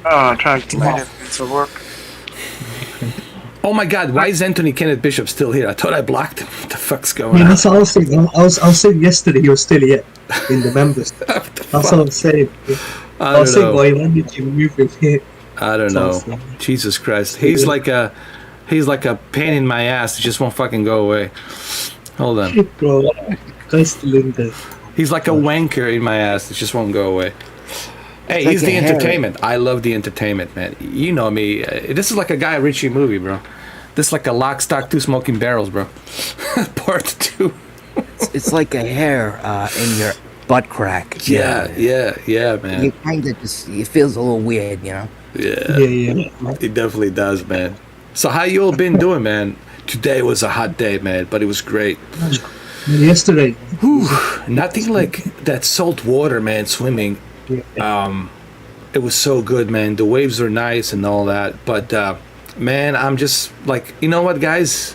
Trying to make it to work. Oh my God! Why is Anthony Kenneth Bishop still here? I thought I blocked him. What the fuck's going Yeah, on? that's what I was saying. I was saying yesterday he was still here in the members. That's what I'm saying. I was saying, why did you move him here? I don't know. Jesus Christ. He's like a pain in my ass. He just won't fucking go away. Hold on. Bro, guy's still in there. He's like a wanker in my ass. It just won't go away. Hey, he's the entertainment. I love the entertainment, man. You know me. This is like a Guy Ritchie movie, bro. This is like a Lock, Stock, Two Smoking Barrels, bro. Part 2. It's like a hair in your butt crack. Yeah, man. You kind of just, it feels a little weird, you know? Yeah. Yeah. It definitely does, man. So how you all been doing, man? Today was a hot day, man, but it was great. Yesterday. Whew, nothing like that salt water, man, swimming. It was so good, man. The waves are nice and all that, but man, I'm just like, you know what, guys,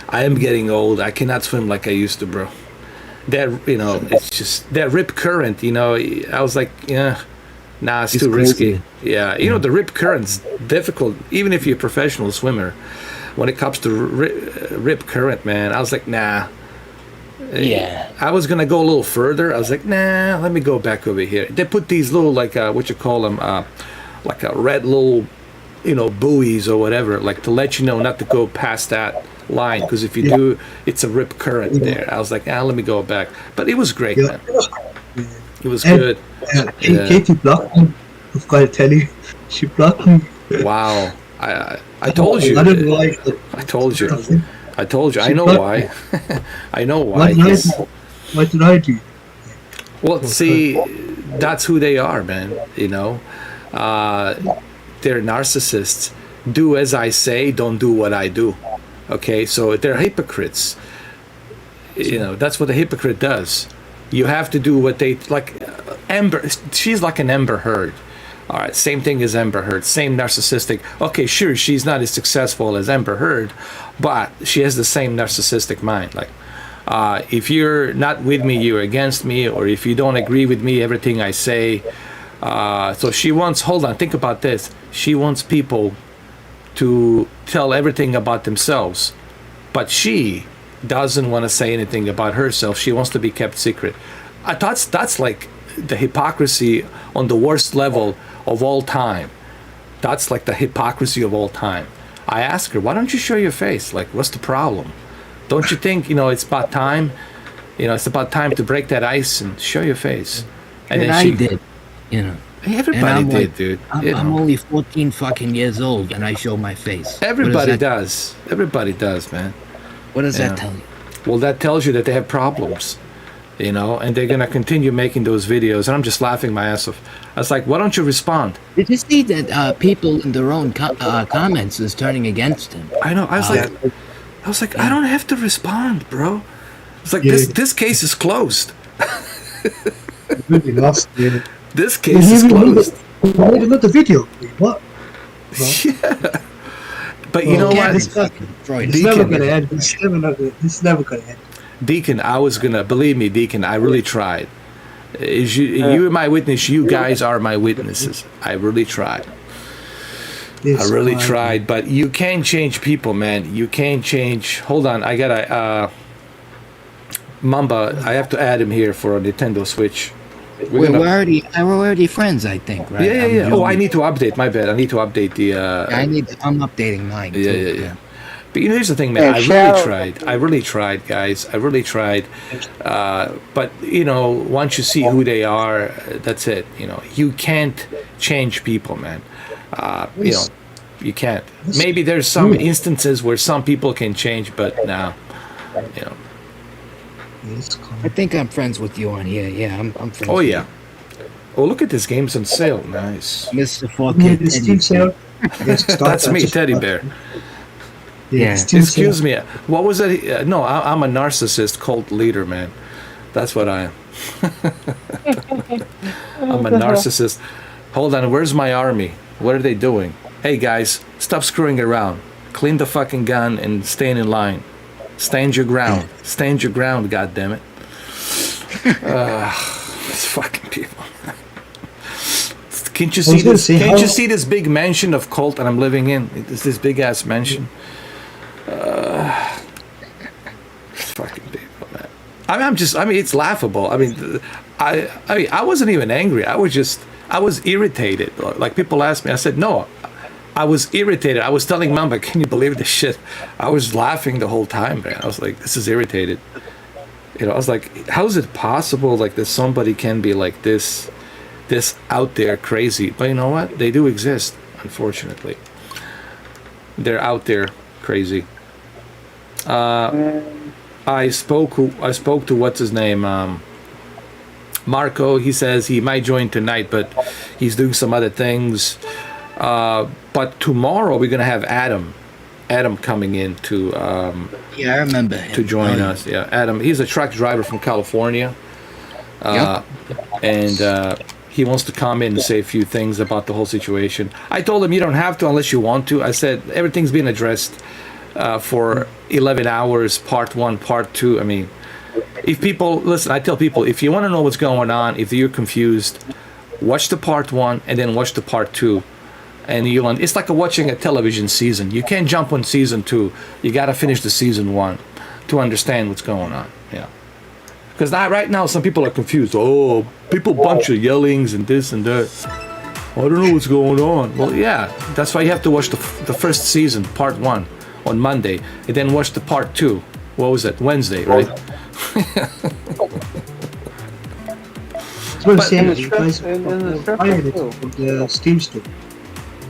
I am getting old. I cannot swim like I used to, bro. That, you know, it's just that rip current, you know. I was like, yeah, nah, it's too risky. Yeah, you know, the rip current's difficult, even if you're a professional swimmer. When it comes to rip current, man, I was like, nah. Yeah. I was gonna go a little further. I was like, nah, let me go back over here. They put these little, like, what you call them, like a red little, you know, buoys or whatever, like to let you know not to go past that line, because if you do, it's a rip current there. I was like, let me go back. But it was great, man. It was good. Katie blocked me. I've got to tell you, she blocked me. Wow. I told you. I don't know why. I told you. I told you. I know why. I know why. What did I do? Well, see, that's who they are, man. You know, they're narcissists. Do as I say, don't do what I do. Okay, so they're hypocrites. You know, that's what a hypocrite does. You have to do what they like. Amber, she's like an Amber Heard. All right, same thing as Amber Heard, same narcissistic. Okay, sure, she's not as successful as Amber Heard, but she has the same narcissistic mind. Like, if you're not with me, you're against me, or if you don't agree with me, everything I say. So she wants, hold on, think about this. She wants people to tell everything about themselves, but she doesn't want to say anything about herself. She wants to be kept secret. I thought that's like the hypocrisy on the worst level of all time. That's like the hypocrisy of all time. I asked her, why don't you show your face? Like, what's the problem? Don't you think, you know, it's about time? You know, it's about time to break that ice and show your face. And then I did, you know. Everybody did, like, dude. I'm only 14 fucking years old and I show my face. Everybody does. Everybody does, man. What does that tell you? Well, that tells you that they have problems, you know, and they're going to continue making those videos. And I'm just laughing my ass off. I was like, why don't you respond? Did you see that people in their own comments is turning against him? I know. I was like, I don't have to respond, bro. It's like, this case is closed. Really lost. Yeah. This case is closed. We made another video. What? Yeah. But you know what? It's never going to end. It's never going to end. Deacon, I was going to, believe me, Deacon, I really tried. You are my witness. You guys are my witnesses. I really tried. I really tried. But you can't change people, man. You can't change. Hold on. I got to, Mamba, I have to add him here for a Nintendo Switch. We're already friends, I think, right? Yeah. Oh, I need to update. My bad. I need to update the. I'm updating mine. Yeah. But you know, here's the thing, man. I really tried, guys. I really tried. But you know, once you see who they are, that's it. You know, you can't change people, man. You know, you can't. Maybe there's some instances where some people can change, but now, you know. I think I'm friends with you on here. Yeah, I'm friends. Oh yeah. Oh, look at this game's on sale. Nice. Mr. 4K. That's me, Teddy Bear. Yeah. Excuse me. What was that? No, I'm a narcissist cult leader, man. That's what I am. I'm a narcissist. Hold on. Where's my army? What are they doing? Hey guys, stop screwing around. Clean the fucking gun and stay in line. Stand your ground. Stand your ground, goddammit. These fucking people. Can't you I was see gonna this? say, Can't how- you see this big mansion of cult that I'm living in? It's this big ass mansion. Fucking people, man. I mean, it's laughable. I mean, I wasn't even angry. I was irritated. Like people asked me, I said no. I was irritated. I was telling Mamba, can you believe this shit? I was laughing the whole time, man. I was like, this is irritated. You know, I was like, how is it possible like that somebody can be like this out there crazy? But you know what? They do exist, unfortunately. They're out there crazy. I spoke to what's his name? Marco. He says he might join tonight, but he's doing some other things. But tomorrow we're gonna have Adam coming in to Yeah, I remember him. to join us. Yeah, Adam. He's a truck driver from California, and he wants to come in and say a few things about the whole situation. I told him you don't have to unless you want to. I said everything's been addressed for 11 hours, part 1, part 2. I mean, if people listen, I tell people if you want to know what's going on, if you're confused, watch the part 1 and then watch the part 2. And it's like watching a television season. You can't jump on season 2. You got to finish the season 1 to understand what's going on. Yeah. Because right now some people are confused. Oh, people bunch of yellings and this and that. I don't know what's going on. Well, yeah, that's why you have to watch the first season, part 1, on Monday, and then watch the part 2. What was it? Wednesday, right? I was But- saying, And the you strip- guys and the strip fired it too. from the Steam store.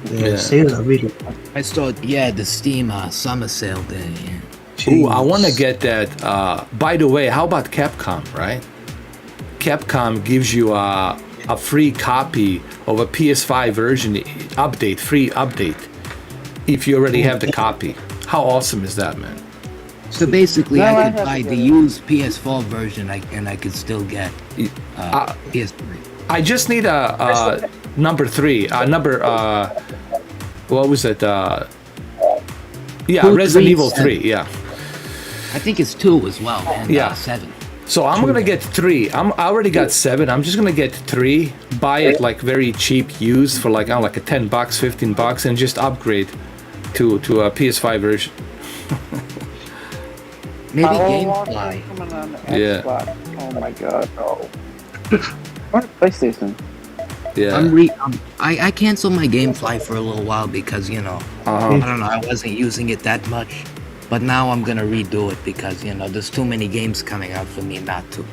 The Yeah. sales are really. I saw, the Steam summer sale there. Yeah. Ooh, I want to Jeez. get that. By the way, how about Capcom, right? Capcom gives you a free copy of a PS5 version update, free update, if you already have the copy. How awesome is that, man? So basically, No, I I could have buy to the get it. used PS4 version, and I could still get PS3. I just need a number 3, what was it? Yeah, Two, Resident three, Evil 3, seven. yeah. I think it's 2 as well, and Yeah. 7. So I'm gonna get 3. I already got 7. I'm just gonna get 3. Buy it like very cheap, used for like I don't know, like a $10, $15, and just upgrade to a PS5 version. Maybe Power GameFly. coming on the Yeah. Xbox. Oh my god, no. Or PlayStation. Yeah. I canceled my GameFly for a little while because I don't know, I wasn't using it that much. But now I'm gonna redo it because there's too many games coming out for me not to.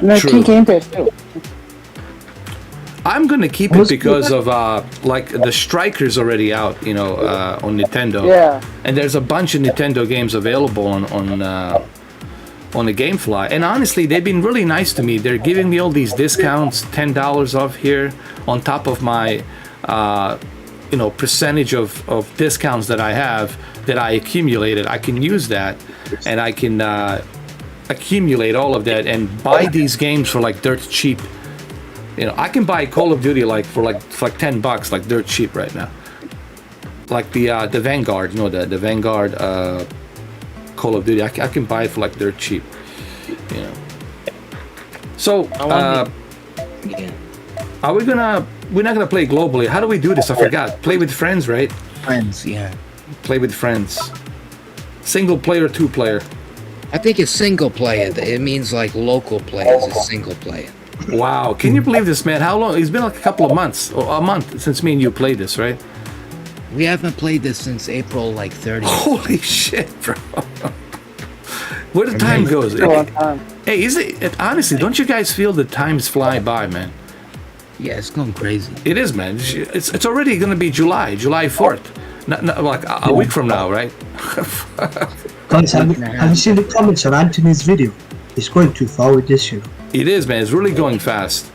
No, True. Game Pass too. I'm gonna keep it because of like the Striker's already out, on Nintendo. Yeah. And there's a bunch of Nintendo games available on the GameFly. And honestly, they've been really nice to me. They're giving me all these discounts, $10 off here, on top of my percentage of discounts that I have that I accumulated. I can use that, and I can accumulate all of that and buy these games for like dirt cheap. I can buy Call of Duty for $10, like dirt cheap right now. Like the Vanguard, the Vanguard Call of Duty. I can buy it for like dirt cheap. So Yeah. we're not gonna play globally. How do we do this? I forgot. Play with friends, right? Friends, yeah. Play with friends. Single player, 2 player. I think it's single player. It means like local players is single player. Wow, can you believe this, man? How long? It's been like a couple of months, or a month since me and you played this, right? We haven't played this since April 30th. Holy shit, bro. Where the time goes. Still on time. Hey, honestly, don't you guys feel the times fly by, man? Yeah, it's going crazy. It is, man. It's already going to be July 4th. Not like a week from now, right? Guys, have you seen the comments on Anthony's video? He's going too far with this, It is, man. It's really going fast.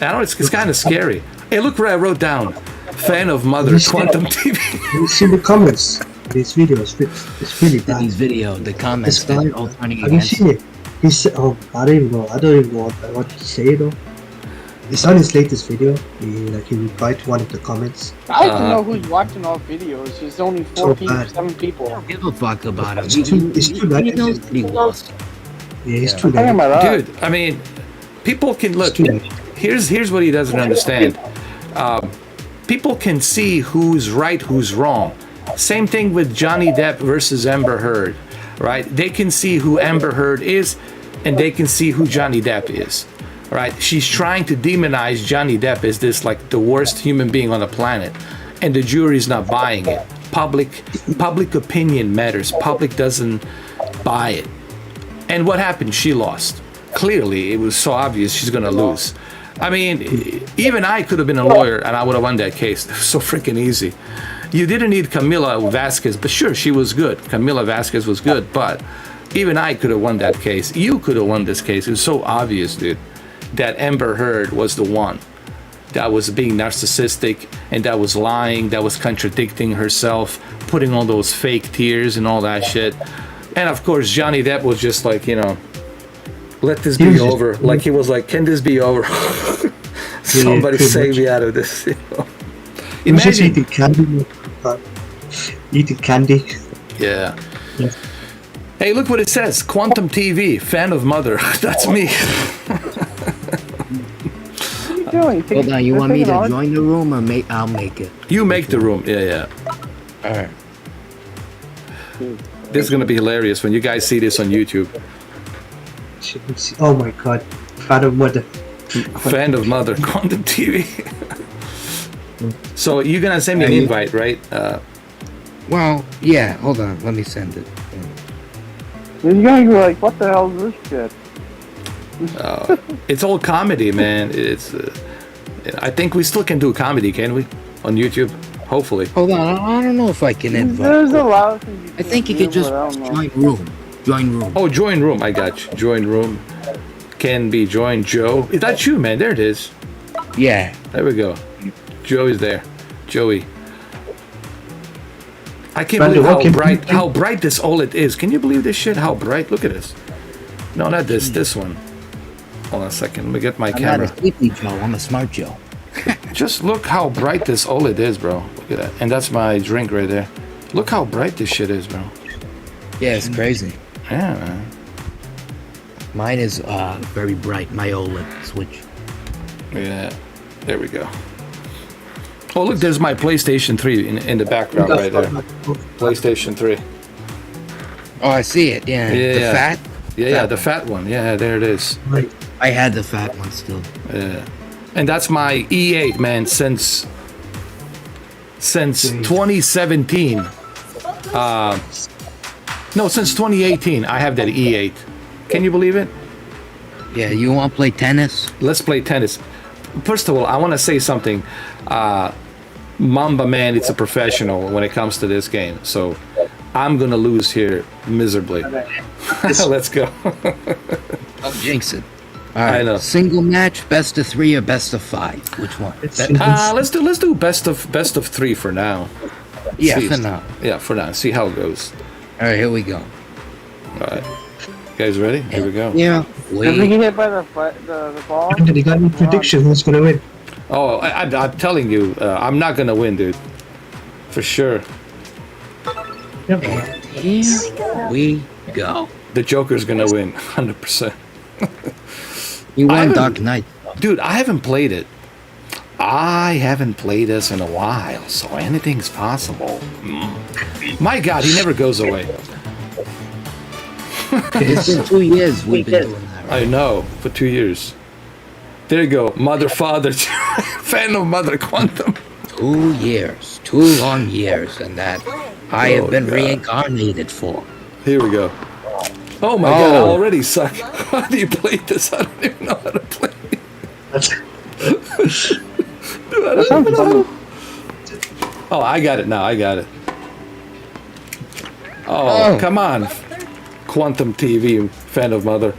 I know it's kind of scary. Hey, look what I wrote down. Fan of Mother Quantum TV. Have you seen the comments? These videos, it's really bad. His video, the comments, This guy, they're all turning have you against seen it? He said, I don't even know what he said though. It's on his latest video. He replied to one of the comments. I like to know who's watching our videos. There's only 4 people, bad. 7 people. Don't give a fuck about him. It's too He late. knows that he lost. Yeah, he's too Talking late. about that. Dude, I mean, people can look. It's too late. Here's what he doesn't understand. People can see who's right, who's wrong. Same thing with Johnny Depp versus Amber Heard, right? They can see who Amber Heard is, and they can see who Johnny Depp is, right? She's trying to demonize Johnny Depp as this like the worst human being on the planet, and the jury's not buying it. Public opinion matters. Public doesn't buy it. And what happened? She lost. Clearly, it was so obvious she's gonna lose. I mean, even I could have been a lawyer and I would have won that case. It was so freaking easy. You didn't need Camila Vasquez, but sure, she was good. Camila Vasquez was good, but even I could have won that case. You could have won this case. It was so obvious, dude, that Amber Heard was the one that was being narcissistic and that was lying, that was contradicting herself, putting all those fake tears and all that shit. And of course, Johnny Depp was just like, you know, let this be over. Like he was like, can this be over? Somebody save me out of this. You know? Imagine eating candy. Eating candy. Yeah. Hey, look what it says. Quantum TV, fan of Mother. That's me. Hold on, you want me to join the room or I'll make it? You make the room. Yeah. All right. This is gonna be hilarious when you guys see this on YouTube. Oh my god. Fan of Mother. Fan of Mother. Quantum TV. So you're gonna send me an invite, right? Well, yeah. Hold on. Let me send it. You're gonna be like, what the hell is this shit? It's all comedy, man. It's. I think we still can do comedy, can we? On YouTube, hopefully. Hold on. I don't know if I can invite. There's a lot of things I think you can just join room. Join room. Oh, join room. I got you. Join room. Can be joined. Joe. Is that you, man? There it is. Yeah. There we go. Joey's there. Joey. I can't believe how bright this OLED is. Can you believe this shit? How bright? Look at this. No, not this. This one. Hold on a second. Let me get my camera. I'm not a sleepy Joe. I'm a smart Joe. Just look how bright this OLED is, bro. Look at that. And that's my drink right there. Look how bright this shit is, bro. Yeah, it's crazy. Yeah, man. Mine is very bright. My OLED switch. Yeah. There we go. Oh, look, there's my PlayStation 3 in the background right there. PlayStation 3. Oh, I see it. Yeah. The fat? Yeah, the fat one. Yeah, there it is. I had the fat one still. Yeah. And that's my E8, man, since 2017. No, since 2018, I have that E8. Can you believe it? Yeah, you want to play tennis? Let's play tennis. First of all, I want to say something. Mamba, man, it's a professional when it comes to this game. So I'm going to lose here miserably. Let's go. I'll jinx it. All right. I know. Single match, best of 3 or best of 5? Which one? Let's do best of 3 for now. Yeah, for now. Yeah, for now. See how it goes. All right, here we go. All right. You guys ready? Here we go. Yeah. If we get hit by the ball. Did you got any prediction who's gonna win? Oh, I'm telling you, I'm not gonna win, dude. For sure. Yep. And here we go. The Joker's gonna win, 100%. You won Dark Knight. Dude, I haven't played it. I haven't played this in a while, so anything's possible. My God, he never goes away. It's been 2 years we've been doing that. Right? I know, for 2 years. There you go, Mother, Father, fan of Mother Quantum. 2 years, 2 long years, and that I have been reincarnated for. Here we go. Oh my God, I already suck. How do you play this? I don't even know how to play. Dude, I don't even know. Oh, I got it now. I got it. Oh, come on. Quantum TV, fan of Mother.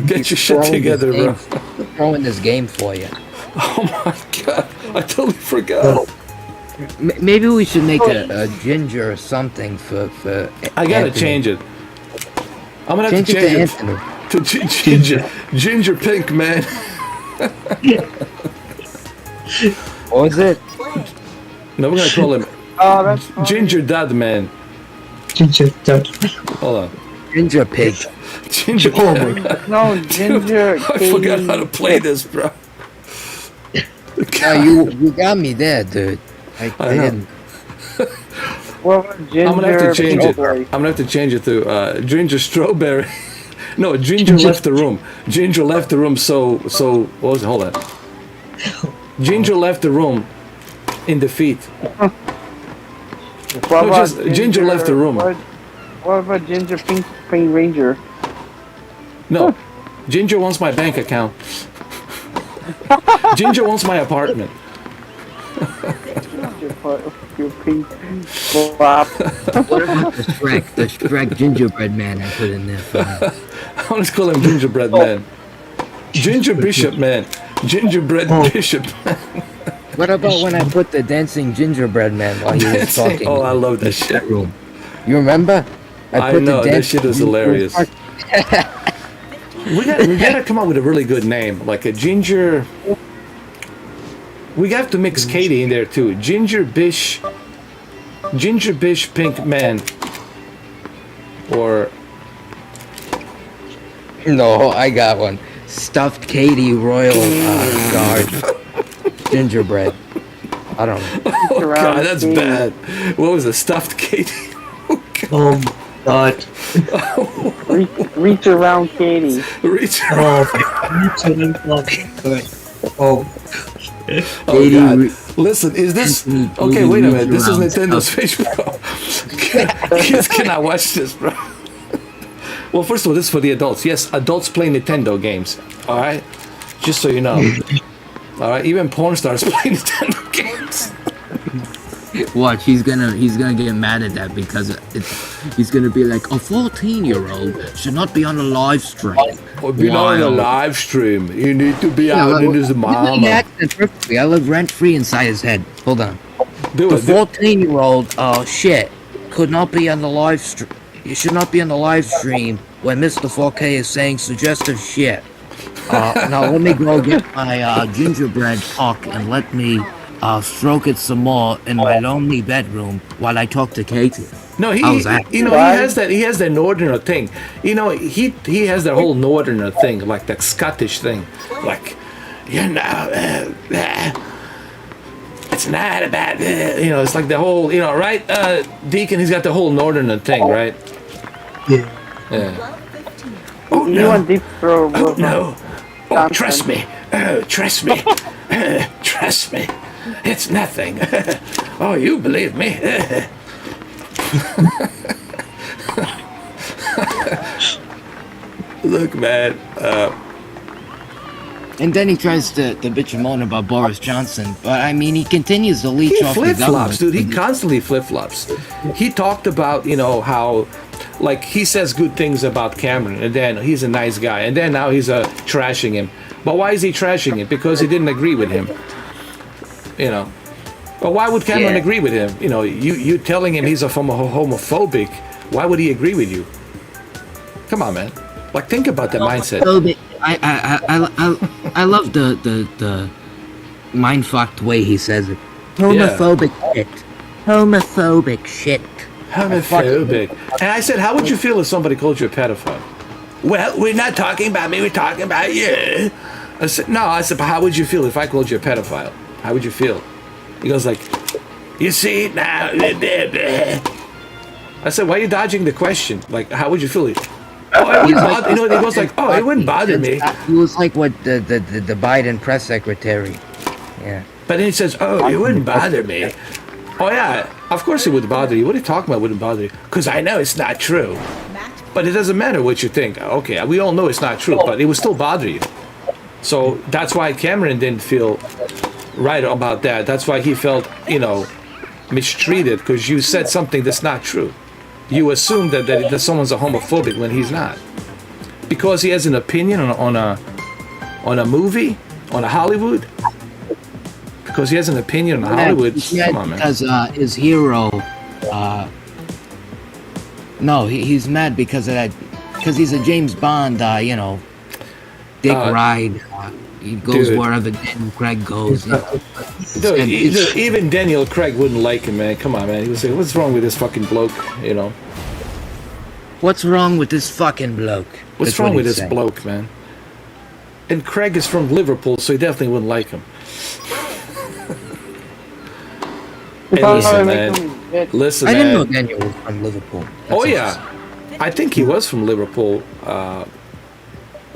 Get your shit together, bro. I'm throwing this game for you. Oh my God. I totally forgot. Maybe we should make a ginger or something for I gotta Anthony. change it. I'm gonna have to change it to ginger pink, man. What was it? No, we're gonna call him Ginger Dad Man. Ginger Dad. Hold on. Ginger pig. Ginger. Oh my God. No, Ginger. I forgot how to play this, bro. You got me there, dude. I know. didn't. What about ginger? I'm gonna have to change it. strawberry? I'm gonna have to change it to ginger strawberry. No, Ginger left the room. Ginger left the room. So what was it? Hold on. Ginger left the room in defeat. What No, about just Ginger left the room. What about Ginger Pink Ranger? No, Ginger wants my bank account. Ginger wants my apartment. Your pink flop. What about the Shrek gingerbread man I put in there for him? I want to call him Gingerbread Man. Ginger Bishop Man. Gingerbread Bishop Man. What about when I put the dancing gingerbread man while he was talking? Oh, I love that shit. Room. You remember? I know, that shit is hilarious. We gotta come up with a really good name, like a Ginger. We have to mix Katie in there too. Ginger Bish Pink Man. Or No, I got one. Stuffed Katie Royal Guard gingerbread. I don't know. oh god, that's bad. What was it? Stuffed Katie? Oh God. Reach around Katie. Reach. Oh, oh, Oh god. Listen, is this okay? Wait a minute. This is Nintendo's Switch, bro. Kids cannot watch this, bro. Well, first of all, this is for the adults. Yes, adults play Nintendo games. All right, just so you know. All right, even porn stars play Nintendo games. Watch, he's gonna get mad at that because he's gonna be like, a 14-year-old should not be on a live stream. Or be not on a live stream. You need to be out in his mama. Perfectly. I live rent free inside his head. Hold on. Do The it. 14-year-old shit could not be on the live stream. You should not be on the live stream when Mr. 4K is saying suggestive shit. Now let me go get my gingerbread cock and let me stroke it some more in my lonely bedroom while I talk to Katie. No, How's that? he has that northerner thing. You know, he has that whole northerner thing, like that Scottish thing, like, you know, it's not about, you know, it's like the whole, you know, right, Deacon, he's got the whole northerner thing, right? yeah. Yeah. Oh, you want deep throat? Oh no! Oh, trust me. Trust me. Trust me. It's nothing. Oh, you believe me? Look, man. And then he tries to bitch and moan about Boris Johnson, but I mean, he continues to leech He off the flip flops, government. dude. He constantly flip flops. He talked about, you know, how, like, he says good things about Cameron, and then he's a nice guy, and then now he's trashing him. But why is he trashing him? Because he didn't agree with him. You know. But why would Cameron agree with him? You know, you telling him he's a homophobic. Why would he agree with you? Come on, man. Like, think about that mindset. I love the mind-fucked way he says it. Homophobic shit. Homophobic shit. Homophobic. And I said, how would you feel if somebody called you a pedophile? Well, we're not talking about me, we're talking about you. I said, no, but how would you feel if I called you a pedophile? How would you feel? He goes like, you see, now. I said, why are you dodging the question? Like, how would you feel? Oh, it wouldn't bother, you know, he goes like, oh, it wouldn't bother me. He was like what the Biden press secretary. Yeah. But then he says, oh, it wouldn't bother me. Oh, yeah, of course it would bother you. What are you talking about wouldn't bother you? Because I know it's not true. But it doesn't matter what you think. Okay, we all know it's not true, but it would still bother you. So that's why Cameron didn't feel right about that. That's why he felt, you know, mistreated, because you said something that's not true. You assume that someone's a homophobic when he's not. Because he has an opinion on a movie, on a Hollywood. Because he has an opinion on Hollywood. Come on, man. Because his hero, no, he's mad because of that. Because he's a James Bond, you know, dick ride. He goes wherever Daniel Craig goes. You know. Dude, even Daniel Craig wouldn't like him, man. Come on, man. He would say, what's wrong with this fucking bloke, you know? What's wrong with this fucking bloke? What's wrong with this bloke, man? And Craig is from Liverpool, so he definitely wouldn't like him. Hey, listen, man. Listen, I didn't know man. Daniel was from Liverpool. Oh yeah, I think he was from Liverpool.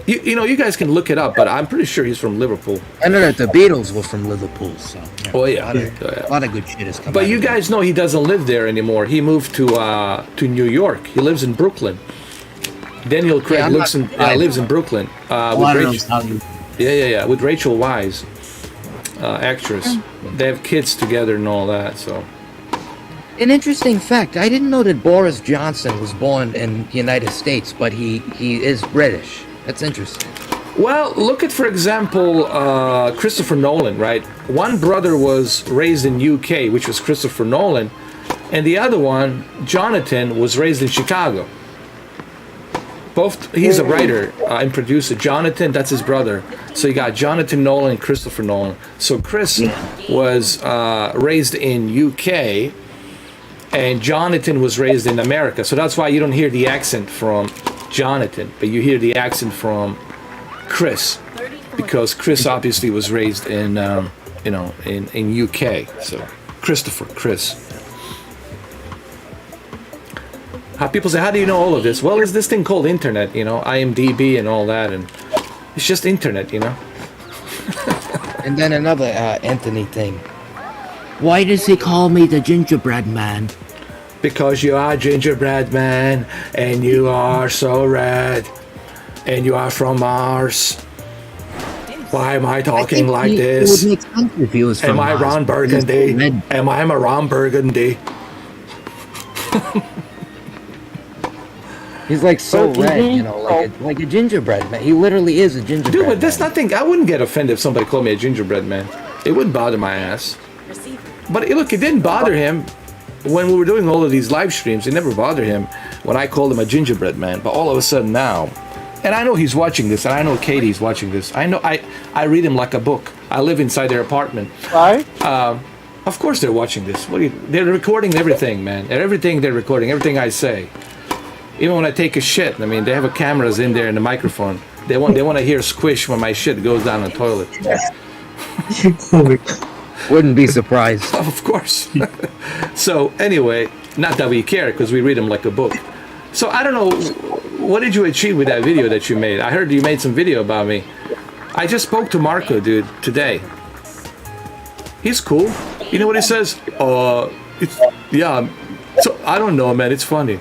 You know, you guys can look it up, but I'm pretty sure he's from Liverpool. I know that the Beatles were from Liverpool, so Oh yeah. a lot of good shit has come. But out you of guys know he doesn't live there anymore. He moved to New York. He lives in Brooklyn. Daniel Craig I'm lives in Brooklyn. With Rachel Weisz, actress. They have kids together and all that. So An interesting fact: I didn't know that Boris Johnson was born in the United States, but he is British. That's interesting. well, look at, for example, Christopher Nolan. Right, one brother was raised in UK, which was Christopher Nolan, and the other one, Jonathan, was raised in Chicago. Both, he's a writer and producer. Jonathan, that's his brother. So you got Jonathan Nolan and Christopher Nolan. So Chris was raised in UK, and Jonathan was raised in America. So that's why you don't hear the accent from Jonathan, but you hear the accent from Chris, because Chris obviously was raised in in UK. So Chris. How people say, how do you know all of this? Well, it's this thing called internet, IMDb and all that, and it's just internet, And then another Anthony thing. Why does he call me the gingerbread man? Because you are gingerbread man, and you are so red, and you are from Mars. Why am I talking like this? It would make sense if he was from Am I Mars, Ron but he's Burgundy? red. Am I a Ron Burgundy? He's like so red, like a gingerbread man. He literally is a gingerbread Dude, but that's man. nothing. I wouldn't get offended if somebody called me a gingerbread man. It wouldn't bother my ass. But look, it didn't bother him when we were doing all of these live streams. It never bothered him when I called him a gingerbread man. But all of a sudden now, and I know he's watching this, and I know Katie's watching this. I know I read him like a book. I live inside their apartment. Right? Of course they're watching this. They're recording everything, man. Everything they're recording, everything I say. Even when I take a shit, I mean, they have cameras in there and the microphone. They want to hear squish when my shit goes down the toilet. Wouldn't be surprised. Of course. So anyway, not that we care, because we read them like a book. So I don't know, what did you achieve with that video that you made? I heard you made some video about me. I just spoke to Marco, dude, today. He's cool. You know what he says? So I don't know, man. It's funny.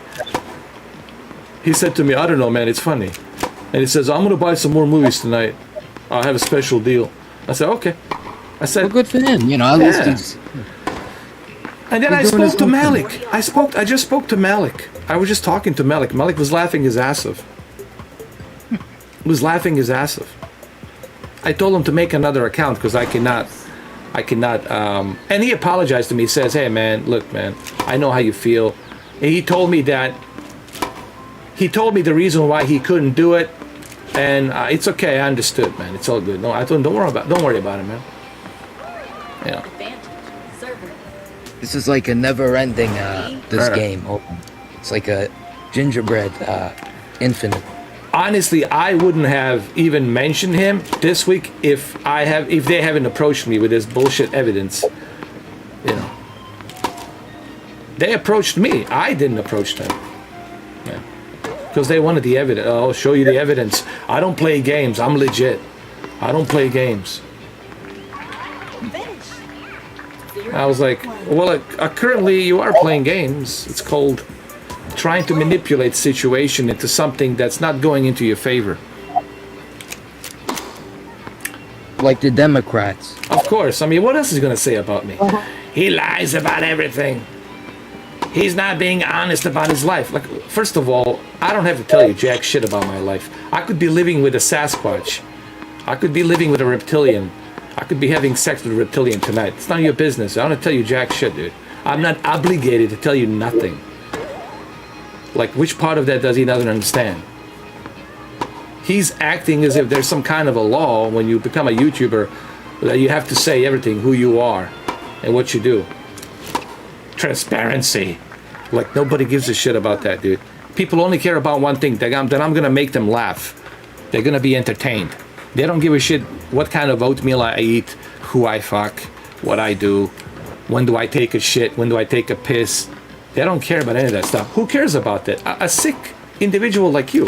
He said to me, I don't know, man, it's funny. And he says, I'm going to buy some more movies tonight. I'll have a special deal. I said, okay. I said, Well, good for him, at least he's... And then I doing his spoke to own Malik. thing. I just spoke to Malik. I was just talking to Malik. Malik was laughing his ass off. I told him to make another account because I cannot, and he apologized to me. He says, hey, man, look, man, I know how you feel. And he told me the reason why he couldn't do it, and it's okay. I understood, man. It's all good. No, I don't worry about it, man. Yeah. This is like a never-ending, game. It's like a gingerbread, infinite. Honestly, I wouldn't have even mentioned him this week if they haven't approached me with this bullshit evidence. They approached me. I didn't approach them. Yeah. Because they wanted the evidence. Oh, I'll show you the evidence. I don't play games. I'm legit. I don't play games. I was like, well, currently you are playing games. It's called trying to manipulate situation into something that's not going into your favor. Like the Democrats. Of course. I mean, what else is he going to say about me? He lies about everything. He's not being honest about his life. Like, first of all, I don't have to tell you jack shit about my life. I could be living with a Sasquatch. I could be living with a reptilian. I could be having sex with a reptilian tonight. It's none of your business. I don't tell you jack shit, dude. I'm not obligated to tell you nothing. Like, which part of that does he not understand? He's acting as if there's some kind of a law when you become a YouTuber that you have to say everything, who you are and what you do. Transparency. Like, nobody gives a shit about that, dude. People only care about one thing, that I'm going to make them laugh. They're going to be entertained. They don't give a shit what kind of oatmeal I eat, who I fuck, what I do. When do I take a shit? When do I take a piss? They don't care about any of that stuff. Who cares about that? A sick individual like you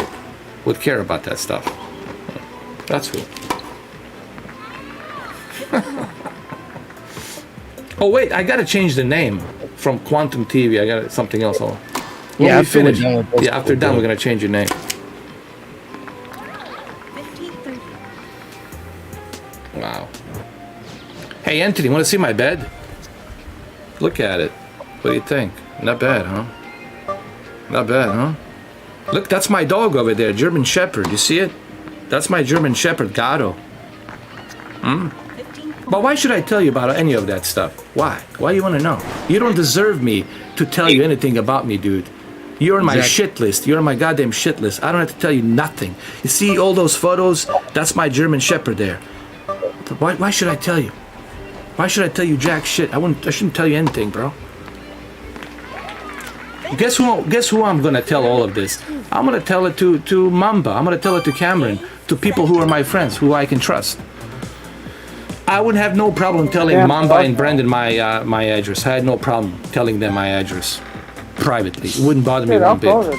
would care about that stuff. That's who. Oh wait, I gotta change the name from Quantum TV. I got something else. When we finish, after done, we're gonna change your name. Wow. Hey Anthony, want to see my bed? Look at it. What do you think? Not bad, huh? Not bad, huh? Look, that's my dog over there, German Shepherd. You see it? That's my German Shepherd, Gato. But why should I tell you about any of that stuff? Why? Why you want to know? You don't deserve me to tell you anything about me, dude. You're on my shit list. You're on my goddamn shit list. I don't have to tell you nothing. You see all those photos? That's my German Shepherd there. Why should I tell you? Why should I tell you jack shit? I shouldn't tell you anything, bro. Guess who I'm gonna tell all of this? I'm gonna tell it to Mamba. I'm gonna tell it to Cameron, to people who are my friends, who I can trust. I would have no problem telling Mamba and Brendan my address. I had no problem telling them my address privately. It wouldn't bother me one bit.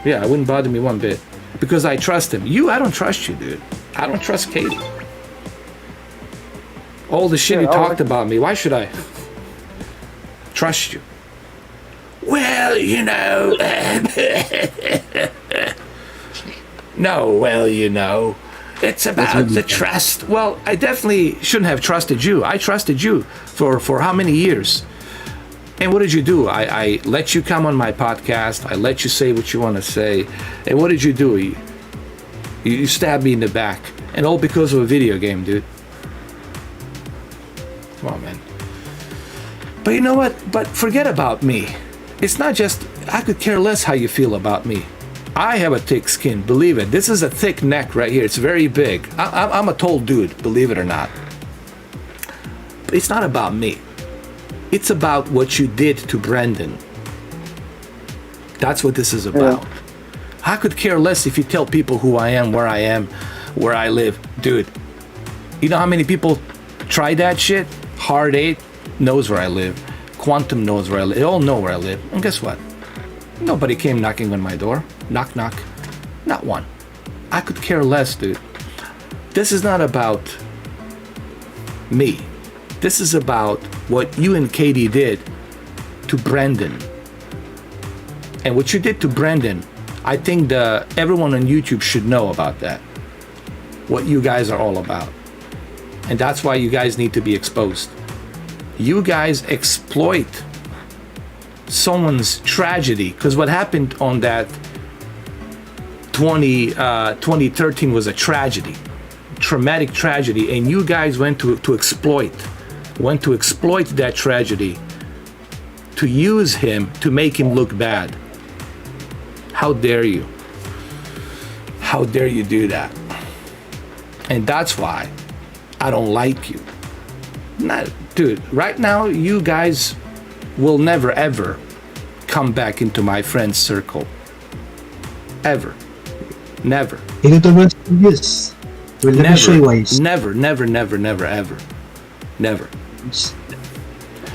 Yeah, it wouldn't bother me one bit because I trust him. I don't trust you, dude. I don't trust Katie. All the shit you talked about me. Why should I trust you? Well, you know. No, well, you know. It's about the trust. Well, I definitely shouldn't have trusted you. I trusted you for how many years? And what did you do? I let you come on my podcast. I let you say what you want to say. And what did you do? You stabbed me in the back. And all because of a video game, dude. Come on, man. But you know what? But forget about me. It's not just, I could care less how you feel about me. I have a thick skin, believe it. This is a thick neck right here. It's very big. I'm a tall dude, believe it or not. But it's not about me. It's about what you did to Brendan. That's what this is about. Yeah. I could care less if you tell people who I am, where I live. Dude, you know how many people try that shit? Hard 8 knows where I live. Quantum knows where I live. They all know where I live. And guess what? Nobody came knocking on my door. Knock, knock. Not one. I could care less, dude. This is not about me. This is about what you and Katie did to Brendan. And what you did to Brendan, I think everyone on YouTube should know about that. What you guys are all about. And that's why you guys need to be exposed. You guys exploit someone's tragedy, because what happened on that 2013 was a tragedy, traumatic tragedy, and you guys went to exploit that tragedy to use him to make him look bad. How dare you? How dare you do that? And that's why I don't like you. Dude, right now you guys will never ever come back into my friend's circle. Ever. Never. Yes. We'll never show you ways. Never, ever. Never.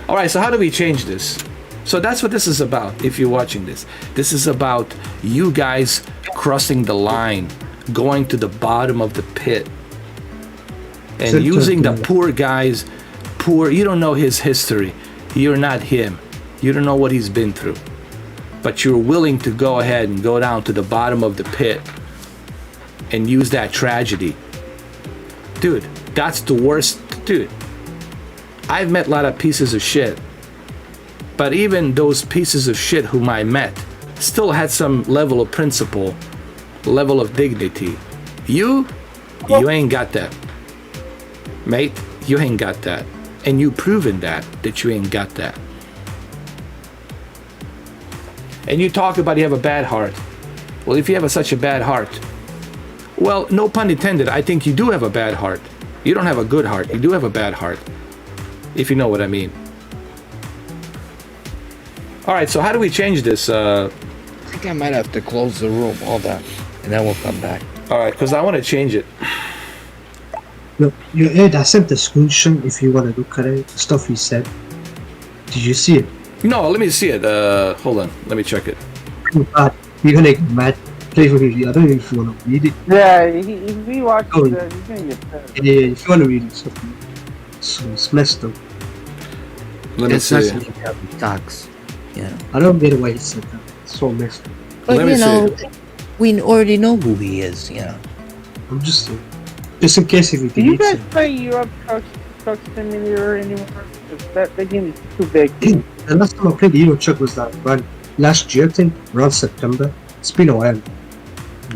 All right, so how do we change this? So that's what this is about, if you're watching this. This is about you guys crossing the line, going to the bottom of the pit, and using the poor guy's you don't know his history. You're not him. You don't know what he's been through. But you're willing to go ahead and go down to the bottom of the pit and use that tragedy. Dude, that's the worst. Dude, I've met a lot of pieces of shit. But even those pieces of shit whom I met still had some level of principle, level of dignity. You ain't got that. Mate, you ain't got that. And you've proven that you ain't got that. And you talk about you have a bad heart. Well, if you have such a bad heart, well, no pun intended, I think you do have a bad heart. You don't have a good heart. You do have a bad heart. If you know what I mean. All right, so how do we change this? I think I might have to close the room. Hold on. And then we'll come back. All right, because I want to change it. Look, Ed, I sent the screenshot if you want to look at it, the stuff he said. Did you see it? No, let me see it. Hold on. Let me check it. Pretty bad. You're gonna get mad. Play with you. I don't know if you want to read it. Yeah, if he watches Oh, that, he's gonna get pissed. Yeah, if you want to read it, so it's messed up. Let me It's see. such sucks. Yeah. I don't get why he said that. It's so messed up. But Let me you know, see. we already know who he is, you know. I'm just in case if he Do you deletes guys it. play Europe Truck Simulator anymore? 'Cause that game is too big. The last time I played Euro Truck was that around last year, I think, around September. It's been a while.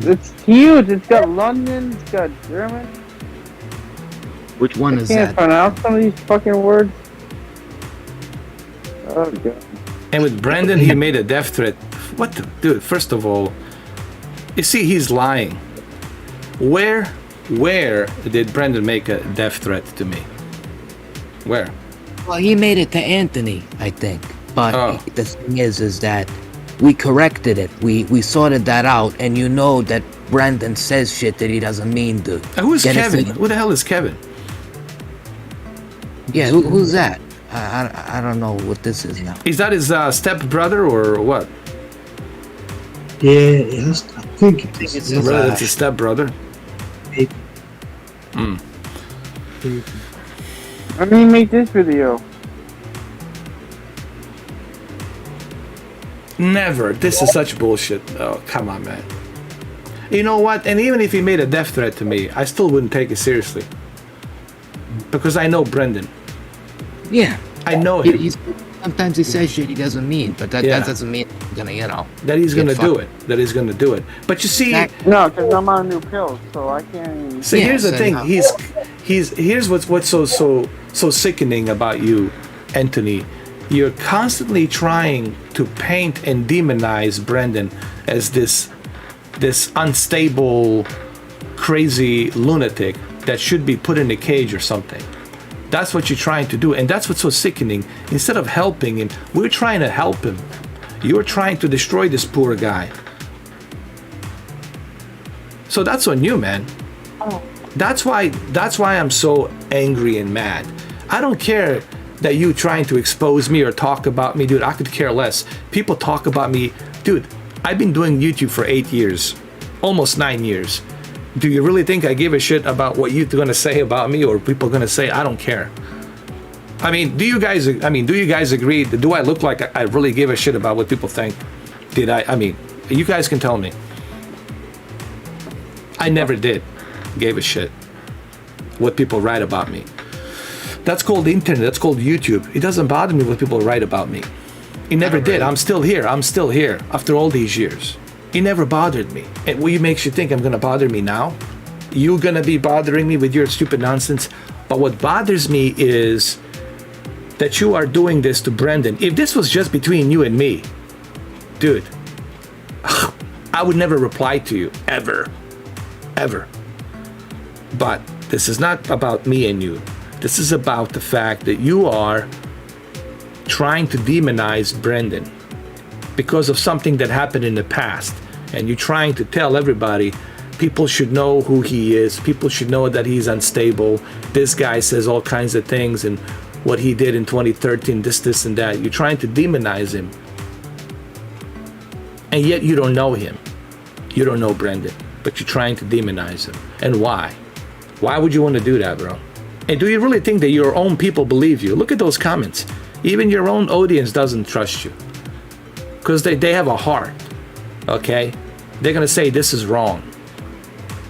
It's huge. It's got London. It's got German. Which one I is can't that? pronounce some of these fucking words. Oh god. And with Brandon, he made a death threat. What the dude? First of all, you see, he's lying. Where did Brandon make a death threat to me? Where? Well, he made it to Anthony, I think. But Oh. the thing is that we corrected it. We sorted that out, and you know that Brandon says shit that he doesn't mean to. Who is Get it Kevin? through- Who the hell is Kevin? Yeah, who's that? I don't know what this is now. Is that his step brother or what? Yeah, it has. I think it is. it's Yeah, his, Brother, it's his step brother. maybe. Hmm. Maybe. When did he make this video? Never. This is such bullshit. Oh, come on, man. You know what? And even if he made a death threat to me, I still wouldn't take it seriously. Because I know Brendan. Yeah, I know him. sometimes he says shit he doesn't mean, but that doesn't mean he's gonna, you know. That he's get gonna do fucked. it. That he's gonna do it. But you see, No, because I'm on new pills, so I can't. see, here's the Yes, thing. and- Here's what's so sickening about you, Anthony. You're constantly trying to paint and demonize Brendan as this unstable, crazy lunatic that should be put in a cage or something. That's what you're trying to do, and that's what's so sickening. Instead of helping him, we're trying to help him. You're trying to destroy this poor guy. So that's on you, man. That's why I'm so angry and mad. I don't care that you trying to expose me or talk about me, dude. I could care less. People talk about me, dude. I've been doing YouTube for 8 years, almost 9 years. Do you really think I give a shit about what you're gonna say about me or people gonna say? I don't care. I mean, do you guys agree? Do I look like I really give a shit about what people think? Did I? I mean, you guys can tell me. I never did gave a shit what people write about me. That's called the internet. That's called YouTube. It doesn't bother me what people write about me. It never did. I'm still here. I'm still here after all these years. It never bothered me. And what makes you think I'm gonna bother me now? You're gonna be bothering me with your stupid nonsense. But what bothers me is that you are doing this to Brendan. If this was just between you and me, dude, I would never reply to you, ever. But this is not about me and you. This is about the fact that you are trying to demonize Brendan because of something that happened in the past. And you're trying to tell everybody, people should know who he is. People should know that he's unstable. This guy says all kinds of things and what he did in 2013, this, and that. You're trying to demonize him. And yet you don't know him. You don't know Brendan, but you're trying to demonize him. And why? Why would you want to do that, bro? And do you really think that your own people believe you? Look at those comments. Even your own audience doesn't trust you. Because they have a heart, okay? They're going to say, this is wrong.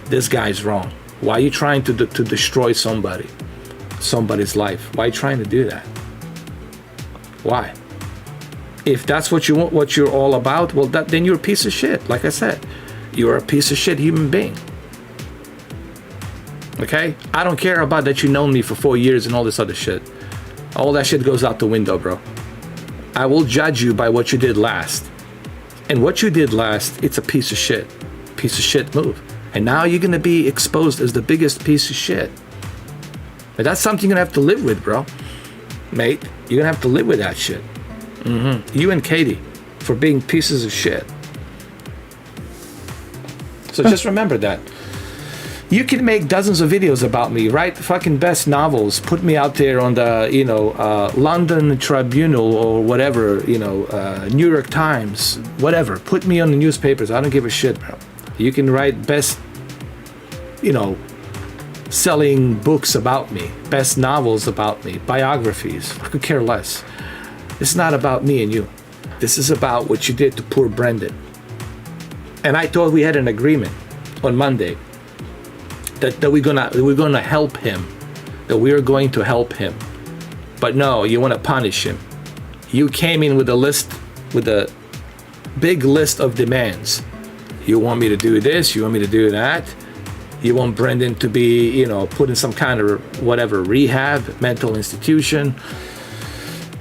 This guy's wrong. Why are you trying to destroy somebody's life? Why are you trying to do that? Why? If that's what you want, what you're all about, well, then you're a piece of shit. Like I said, you're a piece of shit human being. Okay? I don't care about that you known me for 4 years and all this other shit. All that shit goes out the window, bro. I will judge you by what you did last. And what you did last, it's a piece of shit. Piece of shit move. And now you're gonna be exposed as the biggest piece of shit. But that's something you're gonna have to live with, bro. Mate, you're gonna have to live with that shit. You and Katie, for being pieces of shit. So just remember that. You can make dozens of videos about me, write fucking best novels, put me out there on the, London Tribunal or whatever, New York Times, whatever. Put me on the newspapers. I don't give a shit, bro. You can write best, selling books about me, best novels about me, biographies. I could care less. It's not about me and you. This is about what you did to poor Brendan. And I thought we had an agreement on Monday that we're gonna help him, that we are going to help him. But no, you want to punish him. You came in with a big list of demands. You want me to do this, you want me to do that. You want Brendan to be, put in some kind of whatever rehab, mental institution.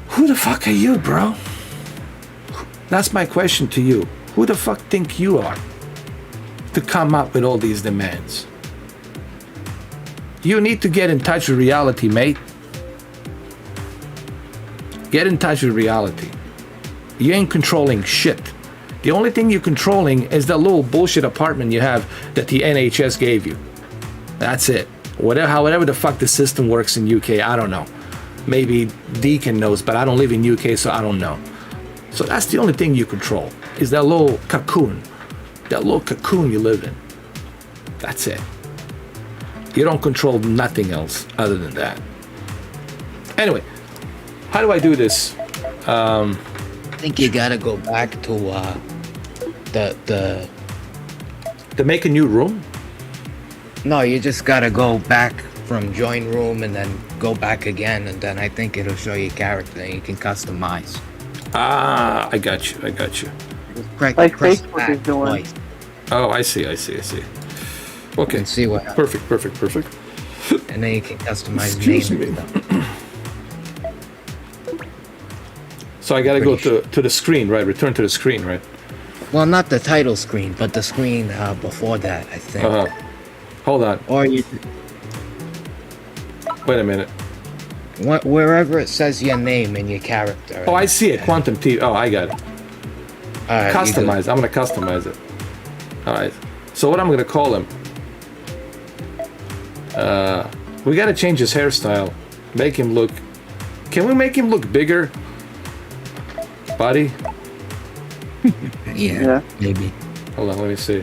Who the fuck are you, bro? That's my question to you. Who the fuck think you are to come up with all these demands? You need to get in touch with reality, mate. Get in touch with reality. You ain't controlling shit. The only thing you're controlling is that little bullshit apartment you have that the NHS gave you. That's it. However the fuck the system works in UK, I don't know. Maybe Deacon knows, but I don't live in UK, so I don't know. So that's the only thing you control, is that little cocoon. That little cocoon you live in. That's it. You don't control nothing else other than that. Anyway, how do I do this? I think you gotta go back to To make a new room? No, you just gotta go back from join room and then go back again, and then I think it'll show you character and you can customize. Ah, I got you. Like Facebook is doing. twice Oh, I see. Okay. and see what happens. Perfect. And then you can customize Excuse names me. and stuff. So I gotta go to the screen, right? Return to the screen, right? Well, not the title screen, but the screen before that, I think. Hold on. Or you, Wait a minute. wherever it says your name and your character. Oh, I see it. Quantum T. Oh, I got it. All right, Customize. I'm gonna customize it. All right. So what I'm gonna call him? We gotta change his hairstyle. Make him look. Can we make him look bigger? Buddy? Yeah, maybe. Hold on, let me see.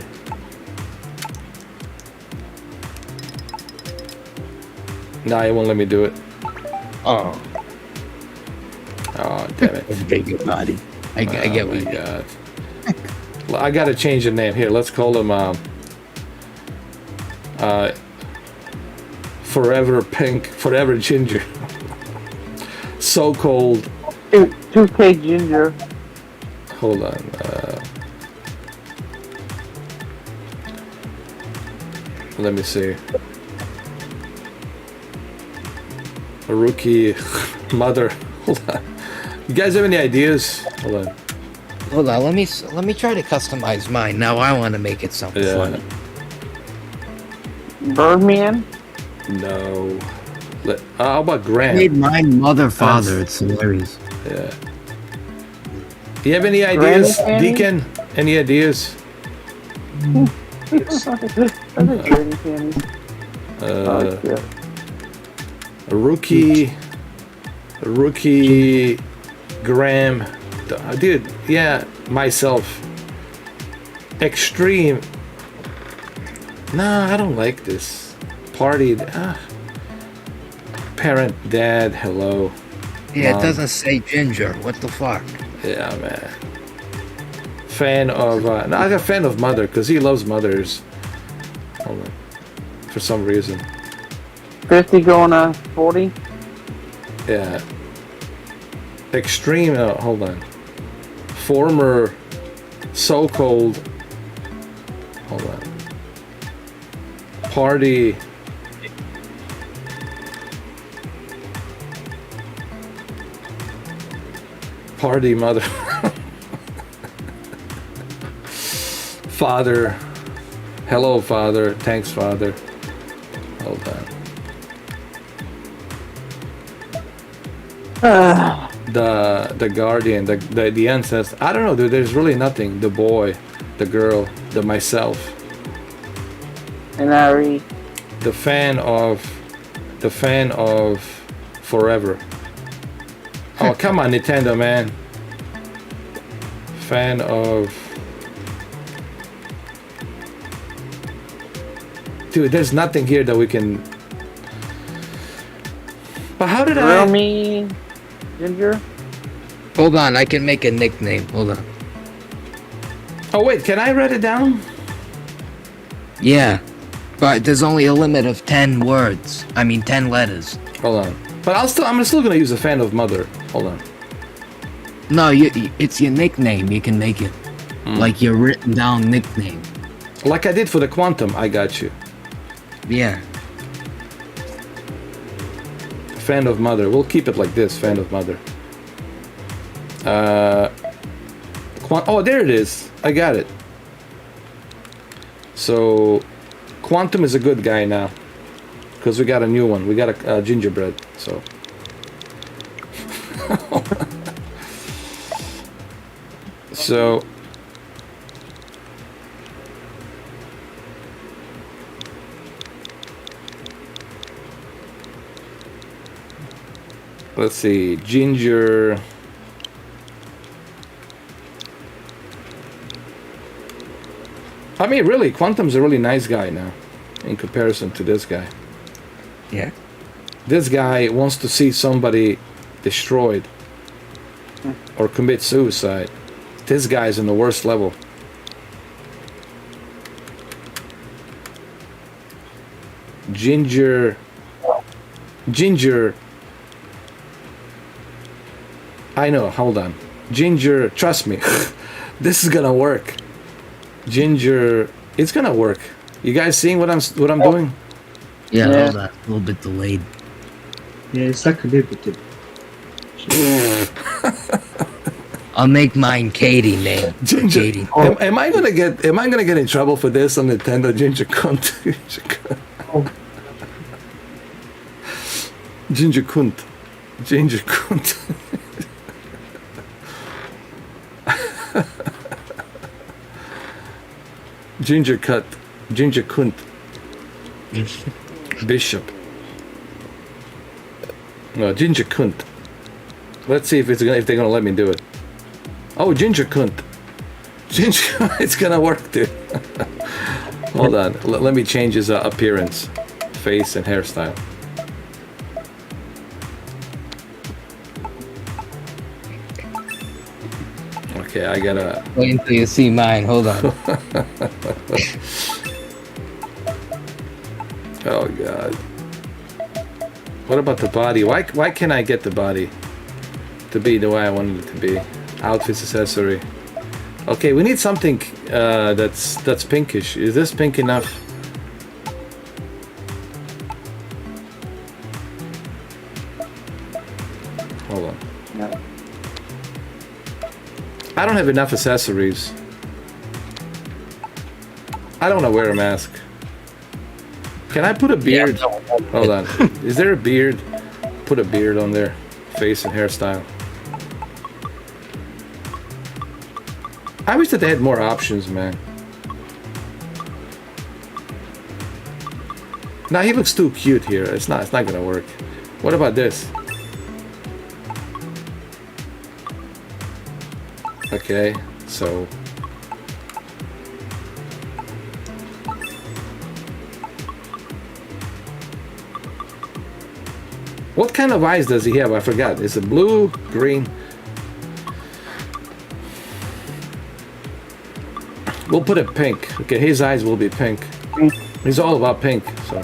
Nah, it won't let me do it. Oh, Oh, damn it. a bigger body. I get what you my mean. God. Well, I gotta change the name. Here, let's call him Forever Pink, Forever Ginger. So cold. 2K Ginger. Hold on. Let me see. A rookie mother. Hold on. You guys have any ideas? Hold on. Hold on, let me try to customize mine. Now I want to make it something Yeah. funny. Birdman. No. How about I Grant? made mine mother father. It's hilarious. Yeah. Do you have any ideas, Granny Deacon? Any ideas? That's a Granny Candy. Yeah. A rookie Graham. Dude, yeah, myself. Extreme. Nah, I don't like this. Party. Parent, dad, hello. Yeah, Mom. it doesn't say ginger. What the fuck? Yeah, man. Fan of, no, I'm a fan of Mother, because he loves mothers. Hold on. For some reason. 50 going on 40. Yeah. Extreme, hold on. Former so-called, hold on. Party. Party mother. Father. Hello, father. Thanks, father. Hold on. The guardian, the ancestor. I don't know, dude. There's really nothing. The boy, the girl, the myself. And Ari. The fan of forever. Oh, come on, Nintendo, man. Fan of... Dude, there's nothing here that we can... But how did Real I... me, Ginger. Hold on, I can make a nickname. Hold on. Oh, wait, can I write it down? Yeah, but there's only a limit of 10 words. I mean, 10 letters. Hold on. But I'm still gonna use a fan of mother. Hold on. No, it's your nickname. You can make it like your written down nickname. Like I did for the quantum, I got you. Yeah. Fan of mother. We'll keep it like this, fan of mother. Oh, there it is. I got it. So, Quantum is a good guy now. Because we got a new one. We got a gingerbread, so... So... Let's see, Ginger... I mean, really, Quantum's a really nice guy now, in comparison to this guy. Yeah. This guy wants to see somebody destroyed or commit suicide. This guy's in the worst level. Ginger... I know, hold on. Ginger, trust me. This is gonna work. Ginger, it's gonna work. You guys seeing what I'm doing? Yeah, Yeah. hold on. A little bit delayed. Yeah, it's like a little bit. I'll make mine Katie, man. Ginger, Katie. am I gonna get in trouble for this on Nintendo? Ginger cunt. Ginger cunt. Ginger cunt. Ginger cut. Ginger cunt. Bishop. No, Ginger cunt. Let's see if they're gonna let me do it. Oh, Ginger cunt. Ginger, it's gonna work, dude. Hold on. Let me change his appearance, face, and hairstyle. Okay, I gotta... Wait until you see mine. Hold on. Oh, God. What about the body? Why can't I get the body to be the way I wanted it to be? Outfits, accessory. Okay, we need something that's pinkish. Is this pink enough? Hold on. No. I don't have enough accessories. I don't want to wear a mask. Can I put a beard? Hold on. Is there a beard? Put a beard on there. Face and hairstyle. I wish that they had more options, man. Nah, he looks too cute here. It's not gonna work. What about this? Okay, so... What kind of eyes does he have? I forgot. Is it blue, green? We'll put it pink. Okay, his eyes will be pink. He's all about pink, so...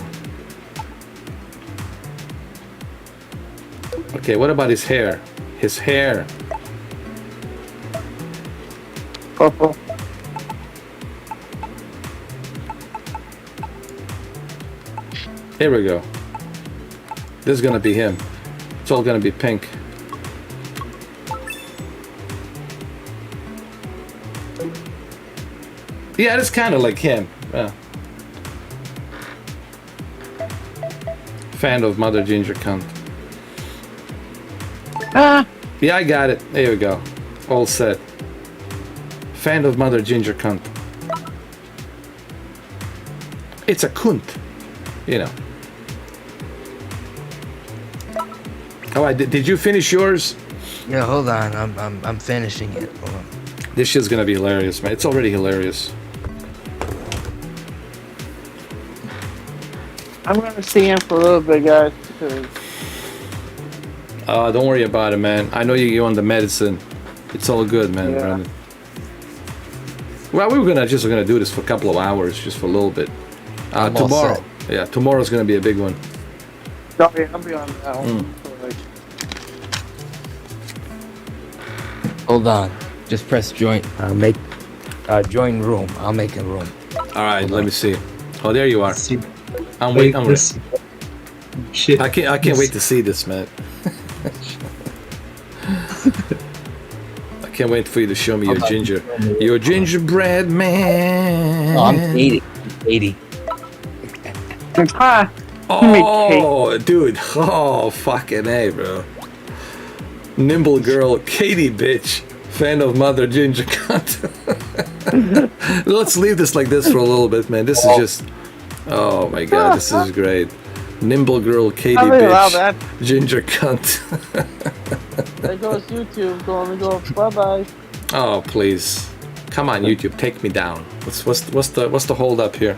Okay, what about his hair? His hair. Purple. Here we go. This is gonna be him. It's all gonna be pink. Yeah, it's kind of like him. Yeah. Fan of Mother Ginger cunt. Ah! Yeah, I got it. There we go. All set. Fan of Mother Ginger cunt. It's a kunt, you know. All right, did you finish yours? Yeah, hold on. I'm finishing it. Hold on. This shit's gonna be hilarious, man. It's already hilarious. I'm gonna see him for a little bit, guys. Because Don't worry about it, man. I know you're on the medicine. It's all good, man. Yeah. Brandon. Well, we were gonna do this for a couple of hours, just for a little bit. I'm all Tomorrow, set. yeah, tomorrow's gonna be a big one. I'll be on that one. So, like, Hold on. Just press join. Join room. I'll make a room. All right, let me see. Oh, there you are. See, I'm waiting. this shit. I can't wait to see this, man. I can't wait for you to show me your gingerbread man. Oh, I'm 80. 80. ah, Oh, dude. Oh, fucking A, bro. Nimble girl, Katie bitch. Fan of Mother Ginger cunt. Let's leave this like this for a little bit, man. This is just... Oh my god, this is great. Nimble girl, Katie how do they allow bitch. that? Ginger cunt. There goes YouTube. Go. Bye bye. Oh, please. Come on, YouTube. Take me down. What's the hold up here?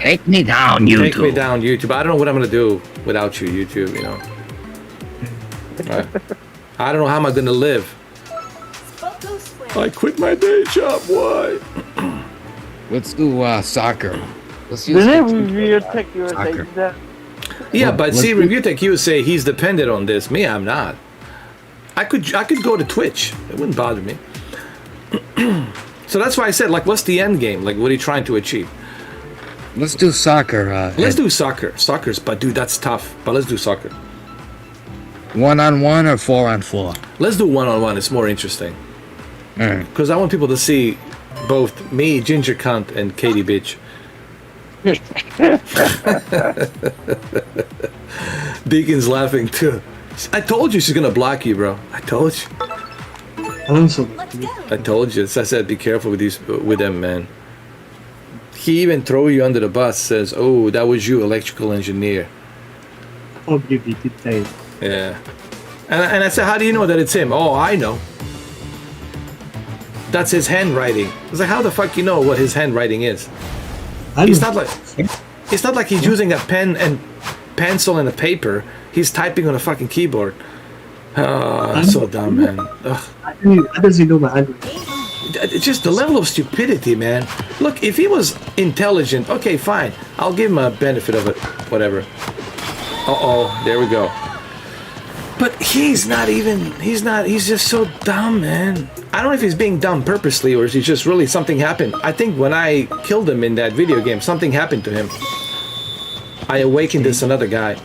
Take me down, YouTube. Take me down, YouTube. I don't know what I'm gonna do without you, YouTube. You know. I don't know how I'm gonna live. I quit my day job. Why? Let's do soccer. Let's use Didn't Review Tech USA Soccer. do that? Yeah, but let's see, do- Review Tech USA, he's dependent on this. Me, I'm not. I could go to Twitch. It wouldn't bother me. So that's why I said, like, what's the end game? Like, what are you trying to achieve? Let's do soccer. Let's do soccer. But dude, that's tough. But let's do soccer. 1-on-1 or 4-on-4. Let's do one-on-one. It's more interesting. Mm. Because I want people to see both me, Ginger Cunt, and Katie Bitch. Deacon's laughing too. I told you she's gonna block you, bro. I told you. Also, I told you. I said be careful with them, man. He even throw you under the bus. Says, "Oh, that was you, electrical engineer." probably be detailed. Yeah. And I said, how do you know that it's him? Oh, I know. That's his handwriting. I was like, how the fuck you know what his handwriting is? It's not like he's using a pen and pencil and a paper. He's typing on a fucking keyboard. Oh, so dumb, man. Ugh. How does he know my handwriting? It's just the level of stupidity, man. Look, if he was intelligent, okay, fine. I'll give him a benefit of it. Whatever. Uh-oh, there we go. But he's just so dumb, man. I don't know if he's being dumb purposely or is he just really something happened. I think when I killed him in that video game, something happened to him. I awakened this another guy.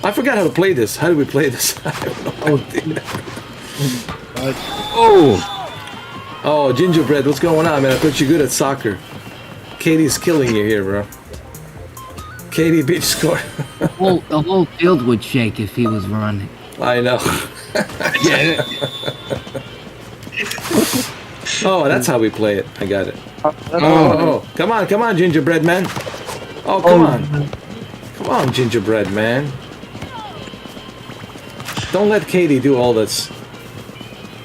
I forgot how to play this. How do we play this? I have no idea. Oh, Gingerbread, what's going on, man? I thought you're good at soccer. Katie's killing you here, bro. Katie bitch scored. The whole field would shake if he was running. I know. Oh, that's how we play it. I got it. Oh, come on, Gingerbread man. Oh, come on, Gingerbread man. Don't let Katie do all this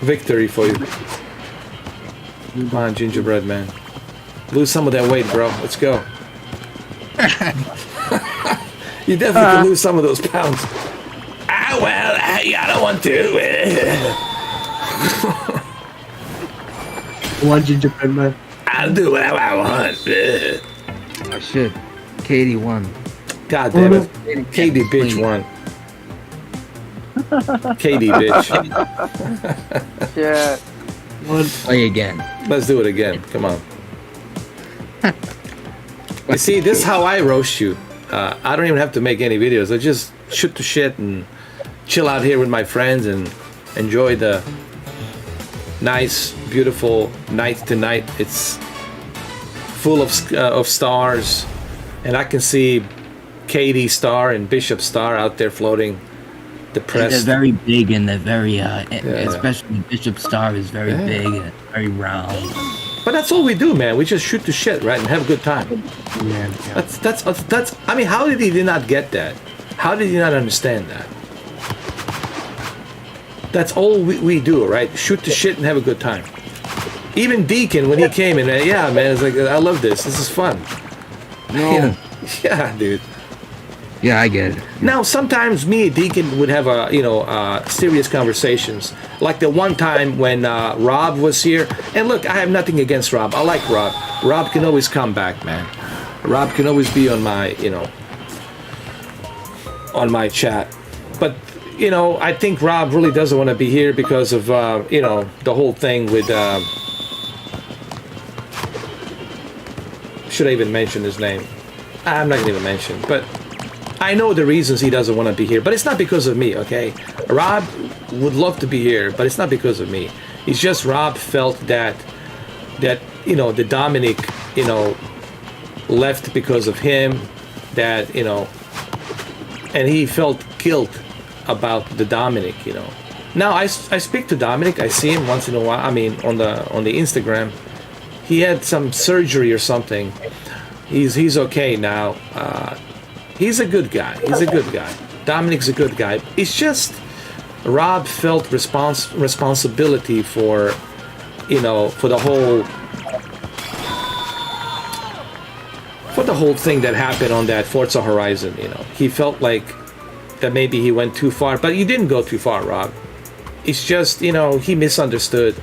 victory for you. Come on, Gingerbread man. Lose some of that weight, bro. Let's go. You definitely can lose some of those pounds. Ah, well, I don't want to. One gingerbread man. I'll do whatever I want. I should. Katie won. God damn it. Katie bitch won. Katie bitch. Yeah. Play again. Let's do it again. Come on. You see, this is how I roast you. I don't even have to make any videos. I just shoot the shit and chill out here with my friends and enjoy the nice, beautiful night tonight. It's full of stars, and I can see Katie Star and Bishop Star out there floating, depressed. They're very big and they're very, especially Bishop Star is very big and very round. But that's all we do, man. We just shoot the shit, right, and have a good time. Yeah. That's. I mean, how did he not get that? How did he not understand that? That's all we do, right? Shoot the shit and have a good time. Even Deacon, when he came in, yeah, man, it's like, I love this. This is fun. No. Yeah, dude. Yeah, I get it. Now, sometimes me and Deacon would have serious conversations. Like the one time when Rob was here. And look, I have nothing against Rob. I like Rob. Rob can always come back, man. Rob can always be on my, on my chat. But, I think Rob really doesn't want to be here because of, the whole thing with... should I even mention his name? I'm not going to even mention. But I know the reasons he doesn't want to be here. But it's not because of me, okay? Rob would love to be here, but it's not because of me. It's just Rob felt that the Dominic, left because of him, that, and he felt guilt about the Dominic, Now I speak to Dominic. I see him once in a while. I mean, on the Instagram. He had some surgery or something. He's okay now. He's a good guy. Dominic's a good guy. It's just Rob felt responsibility for, for the whole thing that happened on that Forza Horizon. He felt like that maybe he went too far, but you didn't go too far, Rob. It's just he misunderstood.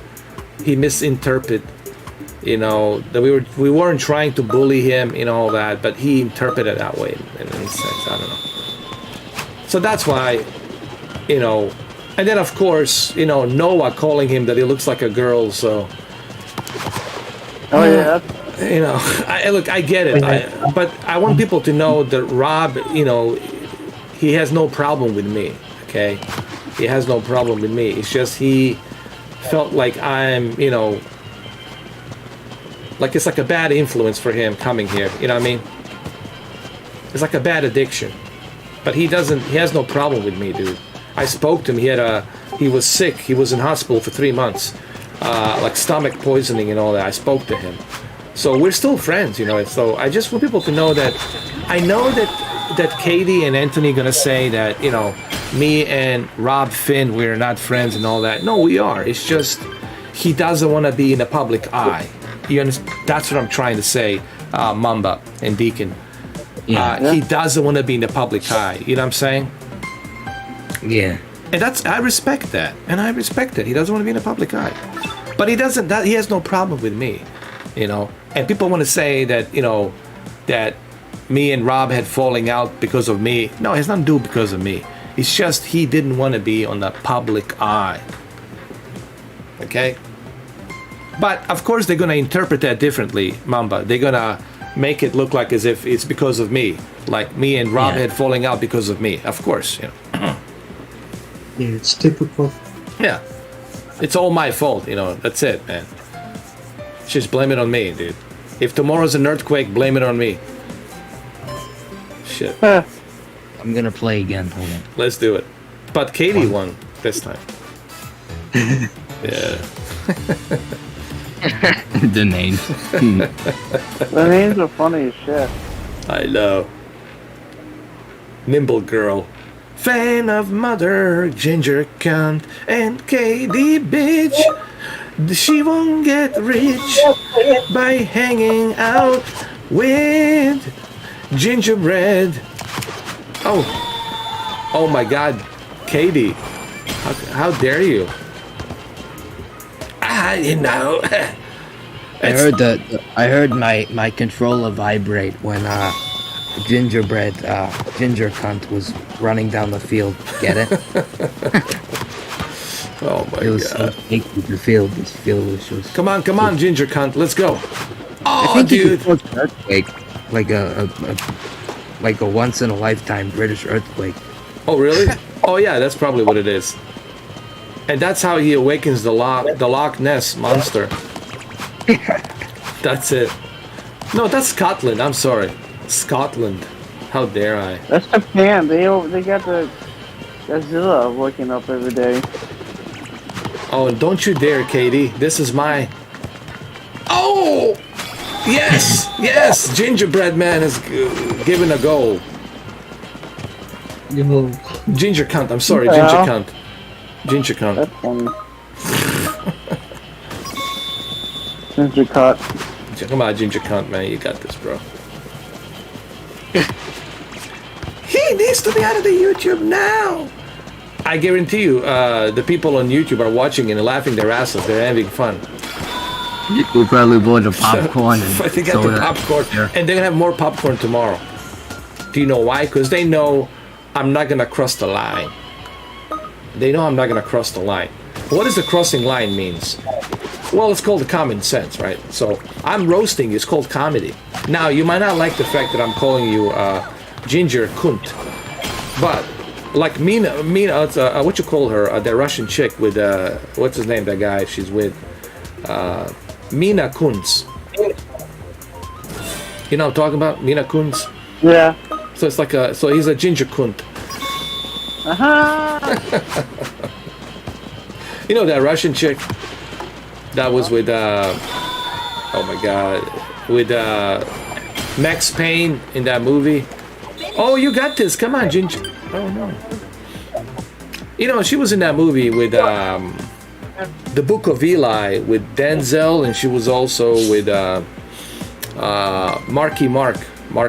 He misinterpreted. That we weren't trying to bully him, all that, but he interpreted it that way in a sense. I don't know. So that's why, and then of course, Noah calling him that he looks like a girl. So, Oh yeah. I get it, but I want people to know that Rob, he has no problem with me. Okay, he has no problem with me. It's just he felt like I'm, like it's like a bad influence for him coming here. You know what I mean? It's like a bad addiction. But he has no problem with me, dude. I spoke to him. He was sick. He was in hospital for 3 months. Like stomach poisoning and all that. I spoke to him. So we're still friends, So I just want people to know that I know that Katie and Anthony are going to say that, me and Rob Finn, we're not friends and all that. No, we are. It's just he doesn't want to be in the public eye. You understand? That's what I'm trying to say, Mamba and Deacon. Yeah. He doesn't want to be in the public eye. You know what I'm saying? Yeah. And I respect that. And I respect it. He doesn't want to be in the public eye. But he has no problem with me, And people want to say that, that me and Rob had falling out because of me. No, it has nothing to do because of me. It's just he didn't want to be on the public eye. Okay? But of course they're gonna interpret that differently, Mamba. They're gonna make it look like as if it's because of me, like me and Rob had falling out because of me. Of course, Yeah, it's typical. Yeah, it's all my fault. That's it, man. Just blame it on me, dude. If tomorrow's an earthquake, blame it on me. Shit. I'm gonna play again. Hold on. Let's do it. But Katie won this time. Yeah. The names. The names are funny as shit. I know. Nimble girl. Fan of mother, ginger cunt, and Katie bitch. She won't get rich by hanging out with gingerbread. Oh my God, Katie. How dare you? I heard my controller vibrate when gingerbread ginger cunt was running down the field. Get it? Oh my It was God. so sneaky, the field. This field was just. Come on, ginger cunt. Let's go. I Oh, think dude. it was an earthquake, like a once in a lifetime British earthquake. Oh, really? Oh, yeah, that's probably what it is. And that's how he awakens the Loch Ness monster. That's it. No, that's Scotland. I'm sorry. Scotland. How dare I? That's Japan. They got the Godzilla waking up every day. Oh, don't you dare, Katie. This is my Oh! Yes! Yes! Gingerbread Man is given a goal. You know, Ginger cunt. I'm sorry, Yeah. ginger cunt. Ginger cunt. That's funny. Ginger cut. Come on, ginger cunt, man. You got this, bro. He needs to be out of the YouTube now. I guarantee you, the people on YouTube are watching and laughing their asses. They're having fun. We probably bought the popcorn and They got soda. the popcorn, Yeah. and they're gonna have more popcorn tomorrow. Do you know why? Because they know I'm not gonna cross the line. They know I'm not gonna cross the line. What does the crossing line means? Well, it's called common sense, right? So I'm roasting you. It's called comedy. Now you might not like the fact that I'm calling you Ginger Kunt, but like Mina, what you call her? The Russian chick with what's his name? That guy she's with. Mina Kunz. You know what I'm talking about? Mina Kunz. Yeah. So it's like so he's a ginger kunt. You know that Russian chick that was with oh my god, with Max Payne in that movie. Oh, you got this. Come on, Ginger. Oh no. You know, she was in that movie with The Book of Eli with Denzel, and she was also with Mark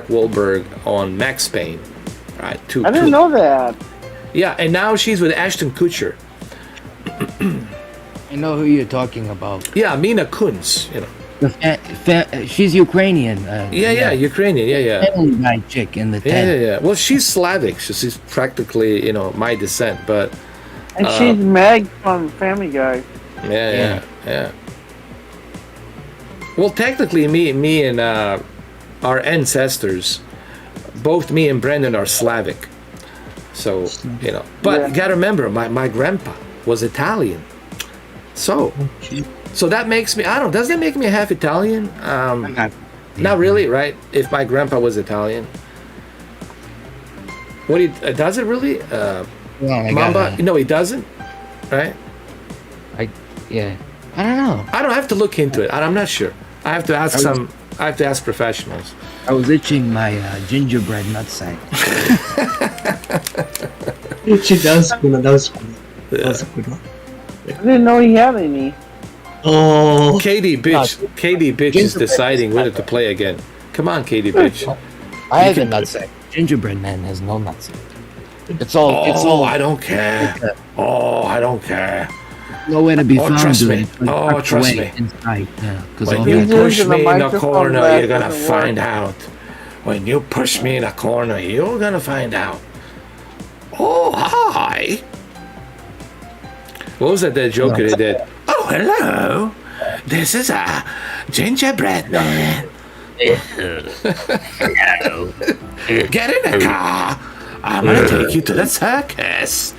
Wahlberg on Max Payne. Right, I didn't know that. Yeah, and now she's with Ashton Kutcher. I know who you're talking about. Yeah, Mina Kunz, you know. She's Ukrainian. Yeah, Ukrainian, yeah. Family Guy chick in the tent. Yeah. Well, she's Slavic. She's practically, you know, my descent, but And she's Meg from Family Guy. yeah. Well, technically, me and our ancestors, both me and Brendan are Slavic. So, you know, but you gotta remember, my grandpa was Italian. So that makes me, I don't know, does that make me half Italian? Not really, right? If my grandpa was Italian. Does it really? Mamba? No, he doesn't, right? I don't know. I don't have to look into it. I'm not sure. I have to ask I have to ask professionals. I was itching my gingerbread nutsack. she does, Kuna. That was good. That was a good one. I didn't know he had any. Oh, Katie bitch is deciding whether to play again. Come on, Katie bitch. I have a nutsack. Gingerbread man has no nutsack. It's all. I don't care. Oh, I don't care. Nowhere to be found. Trust me. It's like Oh, tucked trust away me. inside. Yeah, because When all you He's push using me the in the microphone corner, that you're gonna doesn't find work. out. When you push me in a corner, you're gonna find out. Oh, hi. What was that joker they did? Oh, hello. This is a gingerbread man. Hello. Get in the car. I'm gonna take you to the circus.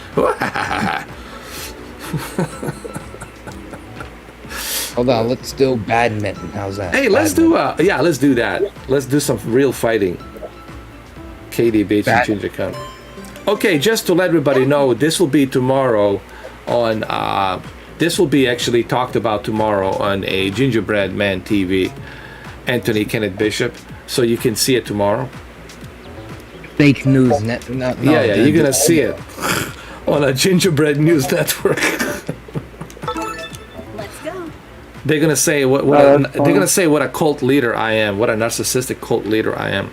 Hold on, let's do badminton. How's that? Hey, let's do let's do that. Let's do some real fighting. Katie Bates and Ginger Cunt. Okay, just to let everybody know, this will be tomorrow on this will be actually talked about tomorrow on a Gingerbread Man TV, Anthony Kenneth Bishop, so you can see it tomorrow. Fake news You're gonna see it on a Gingerbread News Network. Let's go. They're gonna say they're gonna say what a cult leader I am, what a narcissistic cult leader I am,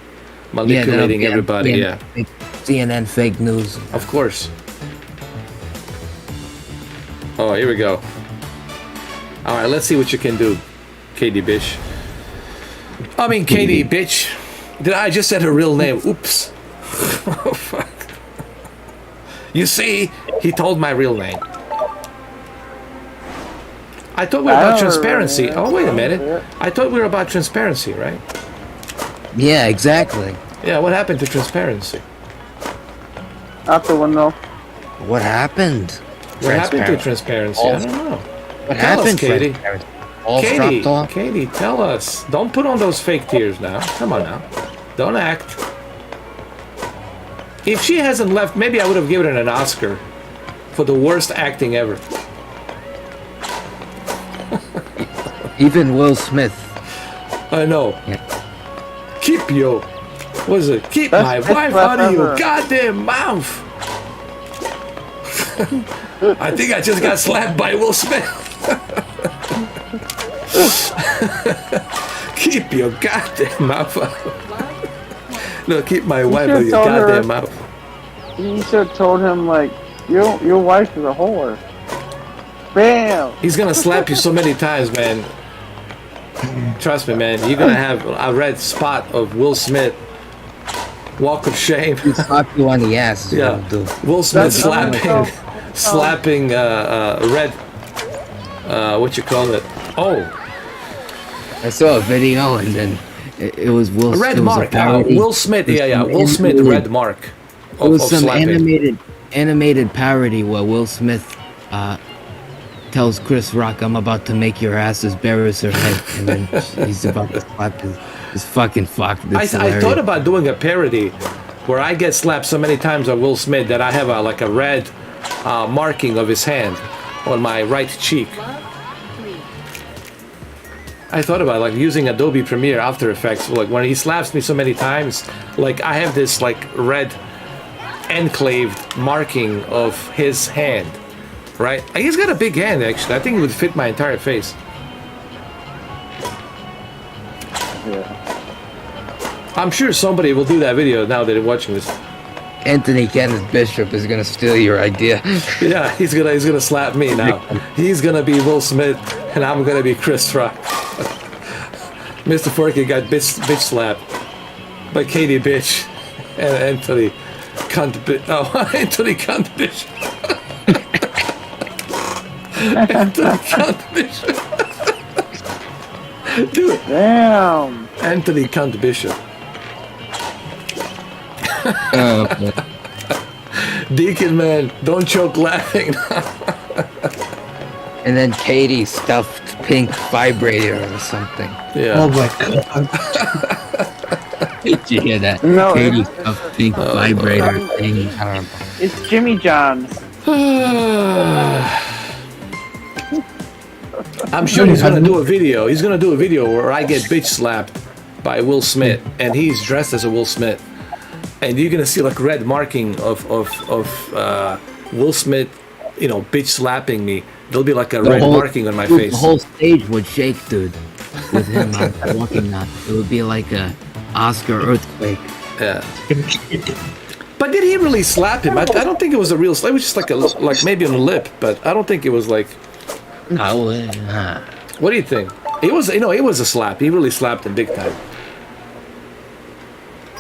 manipulating everybody. Yeah, CNN fake news. of course. Oh, here we go. All right, let's see what you can do, Katie Bitch. I mean, Katie Bitch. Did I just said her real name? Oops. Oh fuck. You see, he told my real name. I thought we were about transparency. Oh, wait a minute. I thought we were about transparency, right? Yeah, exactly. Yeah, what happened to transparency? Out the window. What happened? What happened to transparency? I don't know. What Tell us, happened, Katie. All Katie, dropped off? Katie, tell us. Don't put on those fake tears now. Come on now. Don't act. If she hasn't left, maybe I would have given her an Oscar for the worst acting ever. Even Will Smith. I know. Yeah. Keep your, what is it? Keep Best my bitch wife slap out of your ever. goddamn mouth. I think I just got slapped by Will Smith. Keep your goddamn mouth out. No, keep my wife out of your told her- goddamn mouth. You should have told him, like, your wife is a whore. Bam! He's gonna slap you so many times, man. Trust me, man. You're gonna have a red spot of Will Smith. Walk of shame. Slap you on the ass. Is Yeah. what I'll do. Will Smith That's slapping red. What you call it? Oh, I saw a video and then it was Will Smith. red mark. Will Smith. Yeah. Will Smith. Red mark. It Of was some slapping. animated parody where Will Smith tells Chris Rock, "I'm about to make your ass as bare as her head," and then he's about to slap his fucking fuck. I thought about doing a parody where I get slapped so many times by Will Smith that I have a red marking of his hand on my right cheek. I thought about like using Adobe Premiere After Effects, like when he slaps me so many times, like I have this like red enclaved marking of his hand, right? He's got a big hand actually. I think it would fit my entire face. Yeah. I'm sure somebody will do that video now that they're watching this. Anthony Kenneth Bishop is gonna steal your idea. Yeah, he's gonna slap me now. He's gonna be Will Smith, and I'm gonna be Chris Rock. Mr. Forky got bitch slapped by Katie Bitch and Anthony Cunt. Anthony Cunt Bishop. Anthony Cunt Bishop. Dude, Damn! Anthony Cunt Bishop. Deacon man, don't choke laughing. And then Katie stuffed pink vibrator or something. Yeah. Oh my god. Did you hear that? No, Katie it's- stuffed pink vibrator thing. It's Jimmy John's. I'm sure he's gonna do a video. He's gonna do a video where I get bitch slapped by Will Smith, and he's dressed as a Will Smith, and you're gonna see like red marking of Will Smith, you know, bitch slapping me. There'll be like a red marking on my face. The whole stage would shake, dude. With him walking on, it would be like a Oscar earthquake. Yeah. But did he really slap him? I don't think it was a real slap. It was just like maybe on the lip, but I don't think it was like. No, What do you think? It was, you know, it was a slap. He really slapped him big time.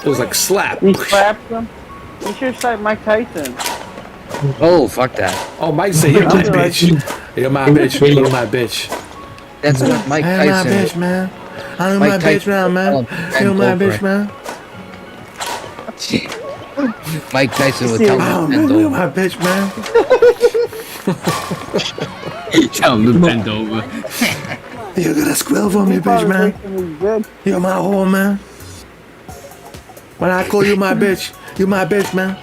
It was like slap. He slapped him. He should have slapped Mike Tyson. oh, fuck that. Oh, Mike said, "You're my bitch. You're my bitch. You're my bitch." That's what Mike Hey, my Tyson. bitch, man. I'm Mike my bitch Tyson now, man. called You're my Bent bitch, man. Mike Tyson would See, tell Oh, him to man, bend you're over. my bitch, man. Tell him to bend over. You're gonna squill for me, He bitch, probably man. thinks he's good. You're my whore, man. When I call you my bitch, you my bitch, man.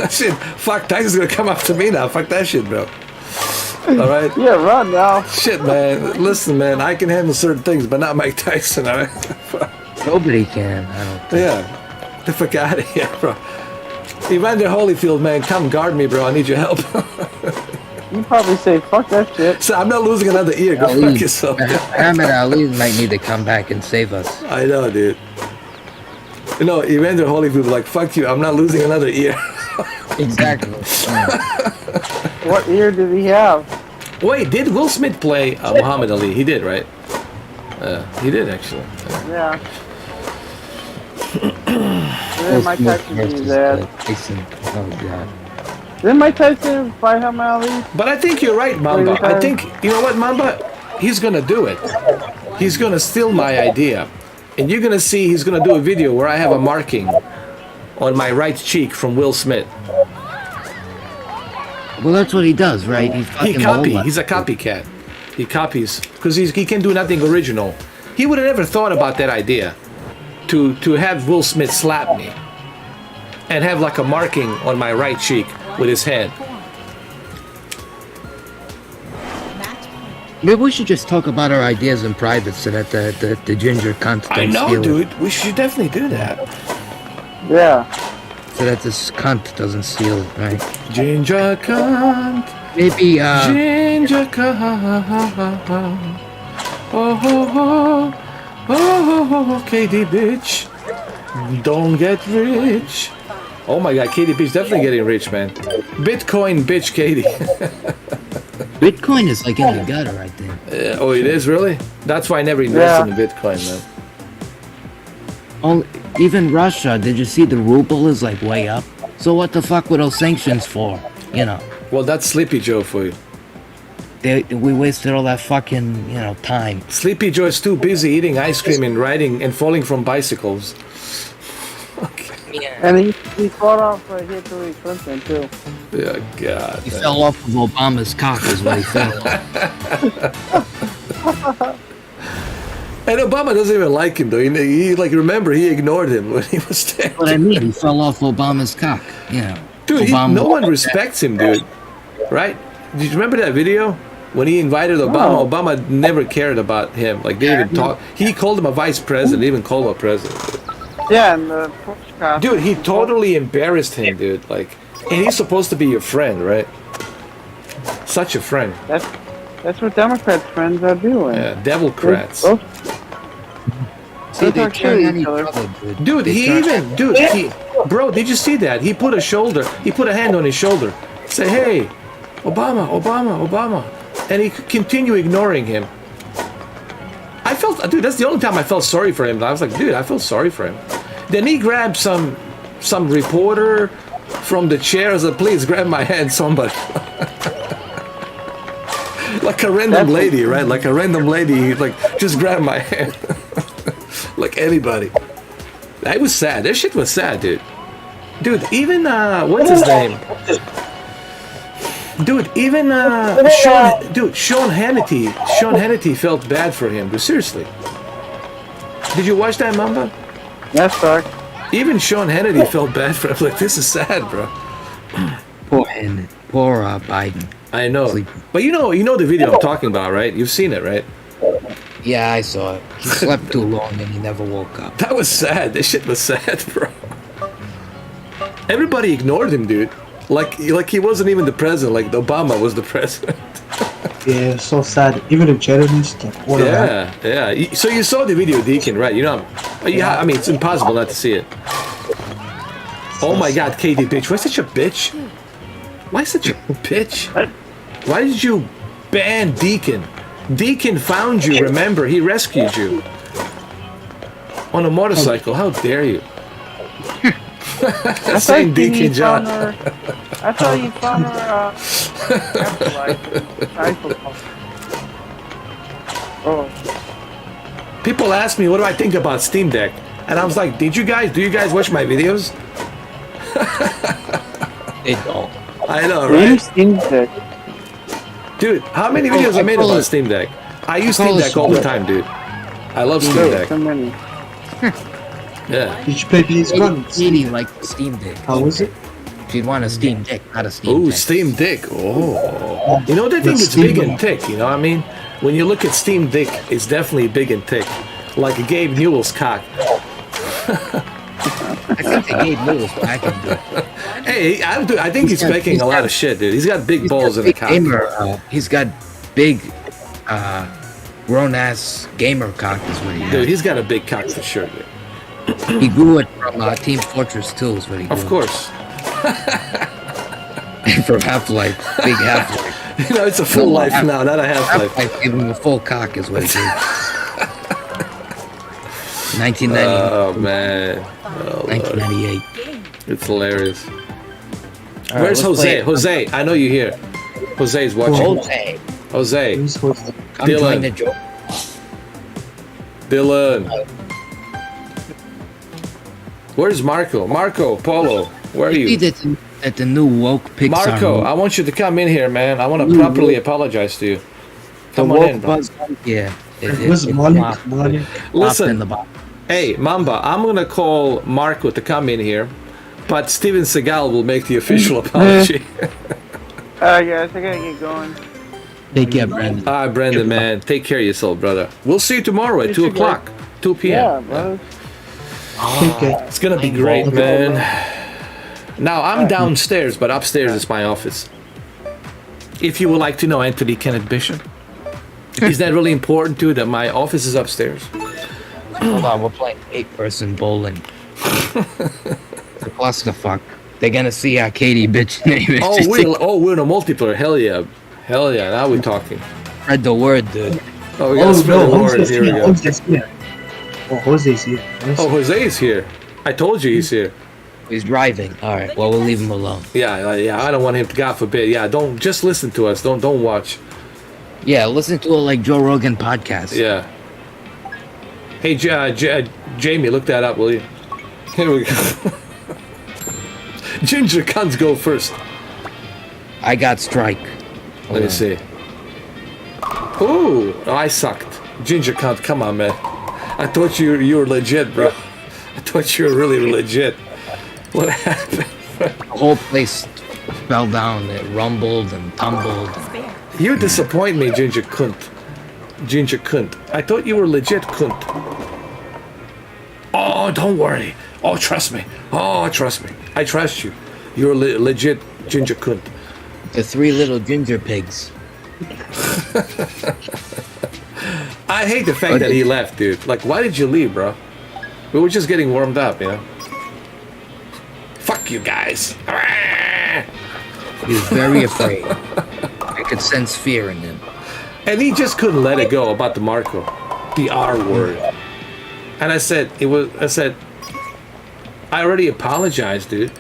Shit, fuck, Tyson's gonna come after me now. Fuck that shit, bro. Alright? Yeah, run now. Shit, man. Listen, man, I can handle certain things, but not Mike Tyson, alright? Nobody can. I don't think. Yeah. The fuck out of here, bro. Evander Holyfield, man, come guard me, bro. I need your help. You probably say, fuck that shit. So I'm not losing another ear. Go fuck Ali, yourself. Muhammad Ali might need to come back and save us. I know, dude. You know, Evander Holyfield was like, fuck you, I'm not losing another ear. Exactly. What ear did he have? Wait, did Will Smith play Muhammad Ali? He did, right? He did, actually. Yeah. Then Mike Tyson beat his ass. Tyson. Oh god. Then Mike Tyson fight Muhammad Ali. But I think you're right, Mamba. I think, you know what, Mamba? He's gonna do it. He's gonna steal my idea. And you're gonna see he's gonna do a video where I have a marking on my right cheek from Will Smith. Well, that's what he does, right? He's a copycat. He copies, because he can do nothing original. He would have never thought about that idea, to have Will Smith slap me and have like a marking on my right cheek with his hand. Maybe we should just talk about our ideas in private so that the ginger cunt don't I know, steal dude. it. We should definitely do that. Yeah. So that this cunt doesn't steal it, right? Ginger cunt. Maybe, Ginger cunt. Oh, oh, oh. Oh, Katie bitch. Don't get rich. Oh my god, Katie bitch definitely getting rich, man. Bitcoin bitch Katie. Bitcoin is like in the gutter, I think. Oh, it is really? That's why I never invested in Bitcoin, man. Oh, even Russia, did you see the ruble is like way up? So what the fuck were those sanctions for? You know, Well, that's Sleepy Joe for you. we wasted all that fucking, time. Sleepy Joe is too busy eating ice cream and riding and falling from bicycles. And he fought off Hillary Clinton too. Yeah, God. He fell off of Obama's cock is what he fell off. And Obama doesn't even like him, though. He like, remember, he ignored him when he was there. What I mean, he fell off Obama's cock, Dude, Obama- no one respects him, dude. Right? Did you remember that video? When he invited Obama, No. Obama never cared about him. Like, they didn't even talk. He called him a vice president, even called him a president. Yeah, and the podcast. Dude, he totally embarrassed him, dude. Like, and he's supposed to be your friend, right? Such a friend. That's what Democrats' friends are doing. Yeah, devilcrats. Both- See, they Don't turn kill on each each other. other, dude. Dude, They he turn- even, bro, did you see that? He put a hand on his shoulder. Say, hey, Obama, Obama, Obama. And he continued ignoring him. Dude, that's the only time I felt sorry for him. I was like, dude, I feel sorry for him. Then he grabbed some reporter from the chair and said, please grab my hand, somebody. Like a random lady, right? Like a random lady, like, just grab my hand. Like anybody. That was sad. That shit was sad, dude. Dude, even, what's his name? Dude, even, Sean Hannity felt bad for him, dude, seriously. Did you watch that, Mamba? That sucks. Even Sean Hannity felt bad for him. Like, this is sad, bro. Poor Biden. I know. Sleep. But you know the video I'm talking about, right? You've seen it, right? Yeah, I saw it. He slept too long and he never woke up. That was sad. This shit was sad, bro. Everybody ignored him, dude. Like he wasn't even the president. Like Obama was the president. Yeah, so sad. Even the journalist, like, what a Yeah. So you saw the video, Deacon, right? You know, I mean, it's impossible not to see it. Oh my God, Katie, bitch! Why such a bitch? Why such a bitch? Why did you ban Deacon? Deacon found you. Remember, he rescued you on a motorcycle. How dare you? Same Deacon John. I thought you found her afterlife. Oh. People ask me, what do I think about Steam Deck? And I was like, do you guys watch my videos? They don't. I know, Really right? Steam Deck. Dude, how many videos I made about Steam Deck? I use Steam Deck all the time, dude. I love Steam So Deck. many. Yeah. Did you play these ones? Katie liked the Steam Deck. How was it? She'd want a Steam Deck, not a Steam Oh, Deck. Steam Deck. Oh. You know, they think it's big and thick, you know what I mean? When you look at Steam Deck, it's definitely big and thick. Like Gabe Newell's cock. I think they gave Lewis back in the Hey, I think he's making a lot of shit, dude. He's got big balls in the cock. He's got big, grown-ass gamer cock is what he Dude, has. he's got a big cock for sure, dude. He grew it from Team Fortress 2 is what he grew. Of course. From Half-Life, big Half-Life. You know, it's a full life now, not a half-life. Half-Life gave him a full cock is what he did. 1998. Oh, man. Oh, 1998. it's hilarious. All right, Where's let's Jose? play- Jose, I know you're here. Jose's watching. Jose, Jose, Who's hosting? come Dylan. join the joke. Dylan. Where's Marco? Marco, Polo, where are See you? that the new woke Pixar Marco, movie. I want you to come in here, man. I want to properly apologize to you. The Come on woke in, bro. buzz. Yeah. Where's Malik? Malik? Listen. In the box. Hey, Mamba, I'm going to call Marco to come in here, but Steven Seagal will make the official apology. Alright guys, I gotta get going. Take care, Brandon. All right, Brendan, man. Take care of yourself, brother. We'll see you tomorrow at 2 o'clock. 2 p.m. Yeah, bro. Okay. It's gonna be great, man. Now, I'm downstairs, but upstairs is my office. If you would like to know Anthony Kenneth Bishop, is that really important to you that my office is upstairs? Hold on, we're playing 8-person bowling. It's a clusterfuck. They're gonna see our Katie bitch name. We're in a multiplayer. Hell yeah. Hell yeah, now we're talking. Spread the word, dude. Oh, we gotta spread the word. Here we go. Jose's here. Oh, Jose's here. Yes. Oh, Jose's here. I told you he's here. He's driving. All right. Well, we'll leave him alone. Yeah. I don't want him to, God forbid. Yeah, don't just listen to us. Don't watch. Yeah, listen to it like Joe Rogan podcast. Yeah. Hey, Jamie, look that up, will you? Here we go. Ginger cunts go first. I got strike. Let me see. Ooh, I sucked. Ginger cunt, come on, man. I thought you were legit, bro. I thought you were really legit. What happened? The whole place fell down. It rumbled and tumbled. You disappoint me, Ginger cunt. Ginger cunt. I thought you were legit cunt. Oh, don't worry. Oh, trust me. Oh, trust me. I trust you. You're legit ginger cunt. The 3 little ginger pigs. I hate the fact that he left, dude. Like, why did you leave, bro? We were just getting warmed up, you know? Fuck you guys. He was very afraid. I could sense fear in him. And he just couldn't let it go about the Marco. The R word. And I said, I already apologized, dude.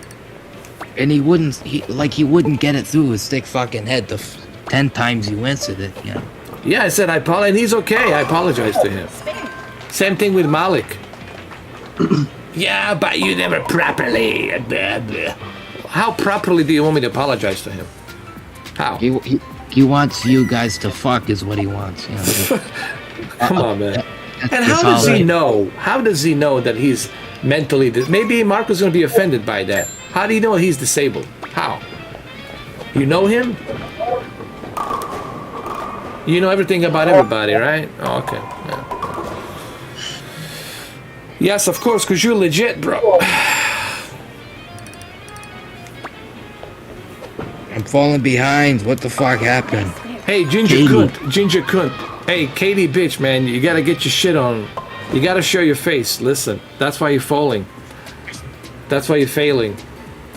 And he wouldn't get it through his thick fucking head the 10 times he answered it, you know. Yeah, I said, and he's okay. I apologized to him. Same thing with Malik. Yeah, but you never properly. Blah, blah. How properly do you want me to apologize to him? How? He wants you guys to fuck is what he wants, you know. Come on, man. And how does he know? How does he know that he's mentally... Maybe Marco's going to be offended by that. How do you know he's disabled? How? You know him? You know everything about everybody, right? Oh, okay. Yeah. Yes, of course, because you're legit, bro. I'm falling behind. What the fuck happened? Hey, Ginger Kunt. Ginger Kunt. Hey, Katie bitch, man. You got to get your shit on. You got to show your face. Listen, that's why you're falling. That's why you're failing.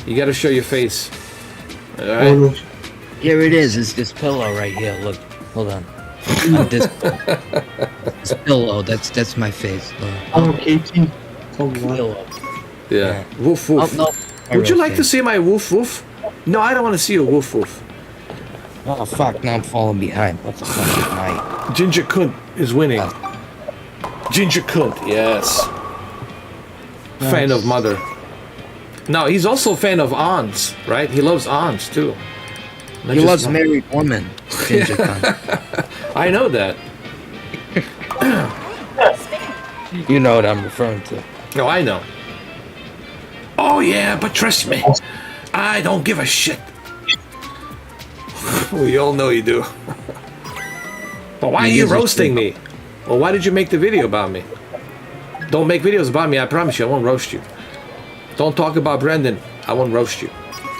You got to show your face. All right? Here it is. It's this pillow right here. Look. Hold on. This pillow. That's my face. Oh, Katie. Pillow. Yeah. Woof woof. Oh, no. Would you like to see my woof woof? No, I don't want to see your woof woof. Oh fuck! Now I'm falling behind. What the fuck is my? Ginger Kunt is winning. Ginger Kunt, yes. Fan of mother. No, he's also a fan of aunts, right? He loves aunts too. He loves married women. Ginger Kunt. I know that. You know what I'm referring to. No, I know. Oh yeah, but trust me, I don't give a shit. We all know you do. But why are you roasting me? Well, why did you make the video about me? Don't make videos about me, I promise you, I won't roast you. Don't talk about Brendan, I won't roast you.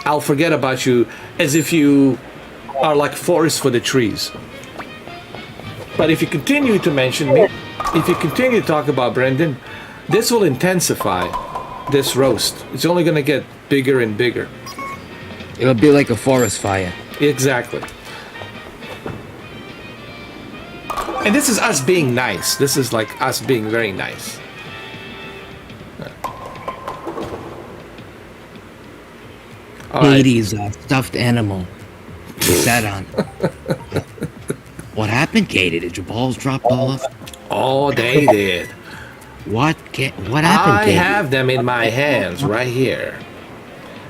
I'll forget about you as if you are like forest for the trees. But if you continue to mention me, if you continue to talk about Brendan, this will intensify this roast. It's only going to get bigger and bigger. It'll be like a forest fire. Exactly. And this is us being nice. This is like us being very nice. Katie's a stuffed animal. Sat on. What happened, Katie? Did your balls drop off? Oh, they did. What happened, I Katie? have them in my hands right here.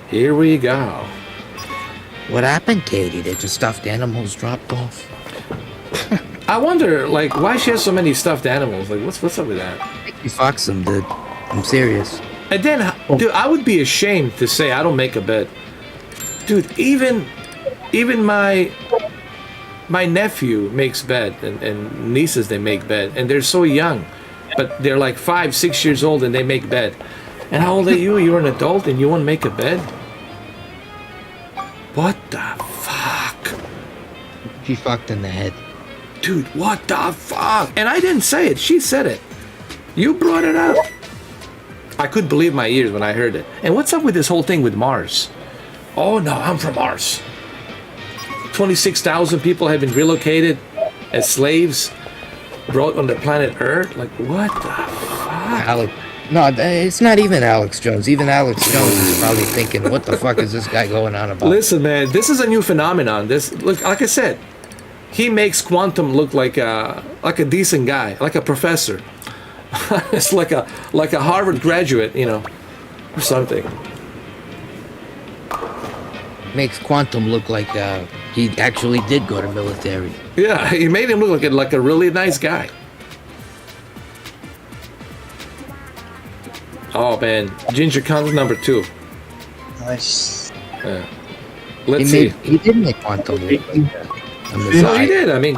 Here we go. What happened, Katie? Did your stuffed animals drop off? I wonder, like, why she has so many stuffed animals? Like, what's up with that? You fucks them, dude. I'm serious. And then, dude, I would be ashamed to say I don't make a bed. Dude, even my my nephew makes bed, and nieces, they make bed, and they're so young, but they're like 5, 6 years old, and they make bed. And how old are you? You're an adult, and you want to make a bed? What the fuck? She fucked in the head. Dude, what the fuck? And I didn't say it. She said it. You brought it up. I couldn't believe my ears when I heard it. And what's up with this whole thing with Mars? Oh no, I'm from Mars. 26,000 people have been relocated as slaves, brought on the planet Earth. Like, what the fuck? Alex. No, it's not even Alex Jones. Even Alex Jones is probably thinking, what the fuck is this guy going on about? Listen, man, this is a new phenomenon. This, look, like I said, he makes Quantum look like a decent guy, like a professor. It's like a Harvard graduate, you know, or something. Makes Quantum look like he actually did go to military. Yeah, he made him look like a really nice guy. Oh man, Ginger Cunt number 2. Nice. Yeah. Let's see. He did make Quantum look. No, he did. I mean,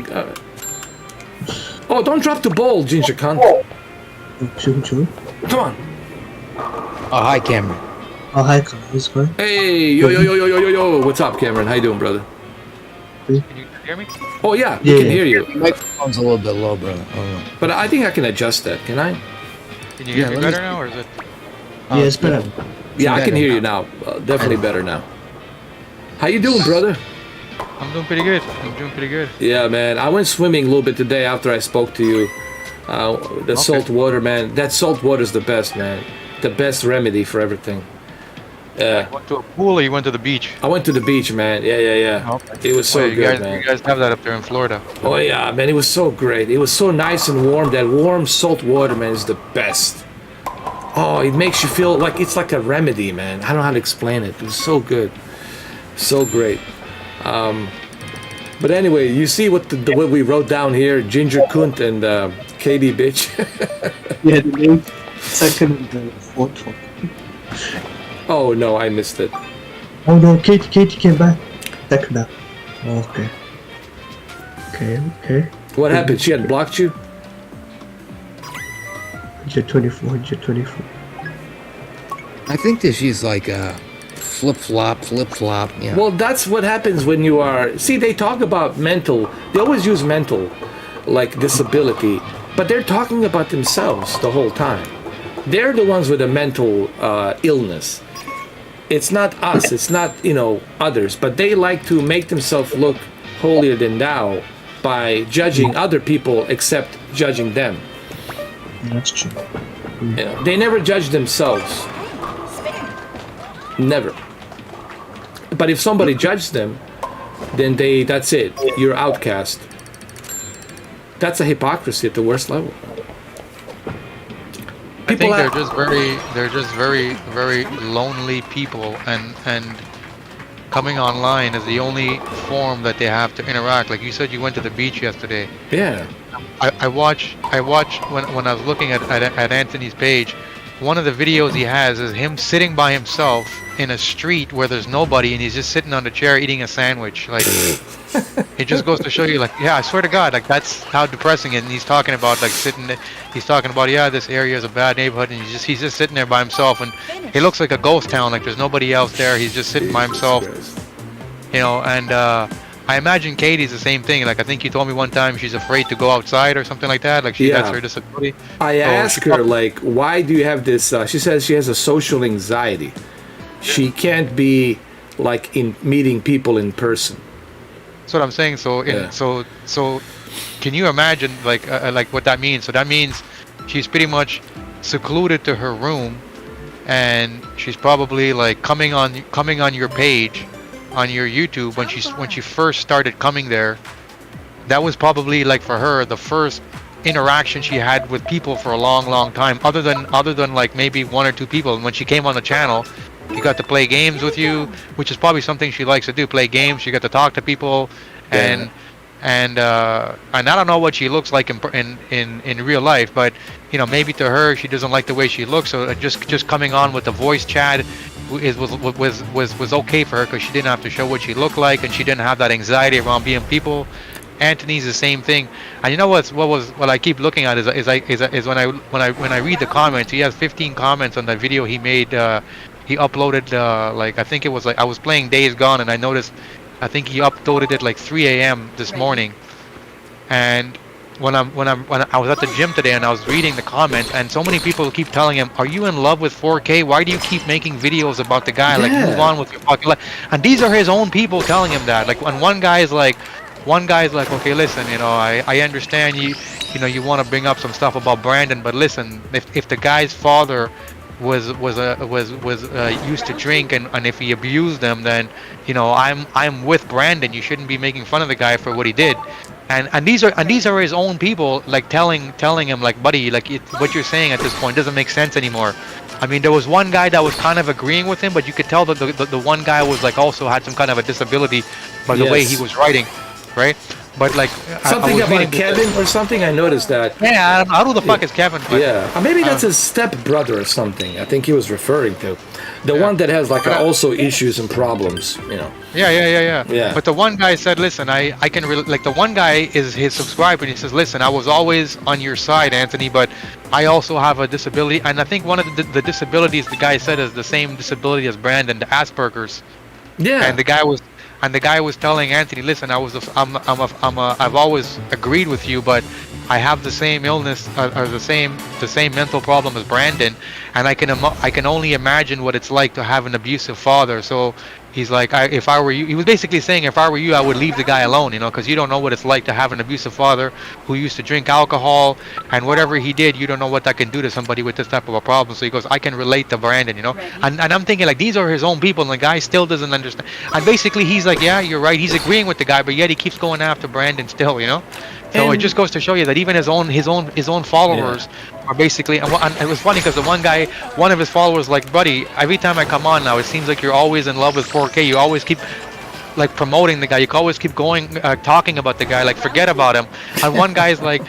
oh, don't drop the ball, Ginger Cunt. Sure. Come on. Oh, hi, Cameron. Oh, hi, Cameron. Good. Hey, yo. What's up, Cameron? How you doing, brother? Can you hear me? Oh yeah, we can hear you. Your microphone's a little bit low, bro. But I think I can adjust that. Can I? Can you hear me let better me- now, or is it? Yeah, it's better. Yeah, I can better hear you now. now. Definitely better now. How you doing, brother? I'm doing pretty good. Yeah, man. I went swimming a little bit today after I spoke to you. The salt water, man. That salt water is the best, man. The best remedy for everything. You went to a pool or you went to the beach? I went to the beach, man. Yeah. Okay. It was so you good, guys, man. You guys have that up there in Florida. Oh yeah, man. It was so great. It was so nice and warm. That warm salt water, man, is the best. Oh, it makes you feel like it's like a remedy, man. I don't know how to explain it. It's so good, so great. But anyway, you see what what we wrote down here: Ginger Kunt and Katie bitch. Yeah, the name, second and the fourth one. Oh no, I missed it. Oh no, Katie came back. Second now. Okay. What happened? She had blocked you? Jet 24. I think that she's like flip-flop. Yeah. Well, that's what happens when you are. See, they talk about mental. They always use mental, like disability, but they're talking about themselves the whole time. They're the ones with a mental illness. It's not us. It's not, others. But they like to make themselves look holier than thou by judging other people, except judging them. That's true. They never judge themselves. Never. But if somebody judges them, then that's it. You're outcast. That's a hypocrisy at the worst level. I think they're just very lonely people, and coming online is the only form that they have to interact. Like you said, you went to the beach yesterday. Yeah. I watched when I was looking at Anthony's page. One of the videos he has is him sitting by himself in a street where there's nobody, and he's just sitting on the chair eating a sandwich. Like, it just goes to show you, like, yeah, I swear to God, like, that's how depressing it. And he's talking about, like, he's talking about, yeah, this area is a bad neighborhood, and he's just sitting there by himself, and it looks like a ghost town. Like, there's nobody else there. He's just sitting by himself, and I imagine Katie's the same thing. Like, I think you told me one time she's afraid to go outside or something like that. Like, that's her disability. I asked her, like, why do you have this? She says she has a social anxiety. She can't be, like, in meeting people in person. That's what I'm saying. So, so can you imagine, like what that means? So that means she's pretty much secluded to her room, and she's probably, like, coming on your page, on your YouTube when she first started coming there. That was probably, like, for her the first interaction she had with people for a long time, other than like maybe one or two people. And when she came on the channel, she got to play games with you, which is probably something she likes to do, play games. She got to talk to people, and I don't know what she looks like in real life, but maybe to her she doesn't like the way she looks, so just coming on with the voice chat was okay for her, because she didn't have to show what she looked like, and she didn't have that anxiety around being people. Anthony's the same thing. And you know what I keep looking at is when I read the comments. He has 15 comments on the video he made. He uploaded like I think it was like I was playing Days Gone, and I noticed I think he uploaded it like 3 a.m. this morning. And when I was at the gym today and I was reading the comments, and so many people keep telling him, "Are you in love with 4K? Why do you keep making videos about the guy? Like, move on with your fucking life." And these are his own people telling him that. Like, when one guy's like, "Okay, listen, you know, I understand you know, you want to bring up some stuff about Brandon, but listen, if the guy's father was used to drink and if he abused them, then, you know, I'm with Brandon. You shouldn't be making fun of the guy for what he did." And these are his own people, like telling him, like, buddy, like, what you're saying at this point doesn't make sense anymore. I mean, there was one guy that was kind of agreeing with him, but you could tell that the one guy was like also had some kind of a disability by the way he was writing, right? But like something about Kevin or something, I noticed that. Yeah, I don't know who the fuck is Kevin. But, yeah, maybe that's his step brother or something. I think he was referring to the one that has like also issues and problems, you know. Yeah. But the one guy said, "Listen, I can like the one guy is his subscriber, and he says, listen, I was always on your side, Anthony, but I also have a disability, and I think one of the disabilities the guy said is the same disability as Brandon, the Asperger's." Yeah. And the guy was telling Anthony, "Listen, I've always agreed with you, but I have the same illness or the same mental problem as Brandon, and I can only imagine what it's like to have an abusive father." So he's like, if I were you, he was basically saying, if I were you, I would leave the guy alone, you know, because you don't know what it's like to have an abusive father who used to drink alcohol, and whatever he did, you don't know what that can do to somebody with this type of a problem. So he goes, I can relate to Brandon, you know. And I'm thinking, like, these are his own people, and the guy still doesn't understand. And basically he's like, yeah, you're right, he's agreeing with the guy, but yet he keeps going after Brandon still, you know. So it just goes to show you that even his own followers are basically. And it was funny because the one of his followers, like, buddy, every time I come on now, it seems like you're always in love with 4K. You always keep like promoting the guy. You always keep going, talking about the guy. Like, forget about him. And one guy's like,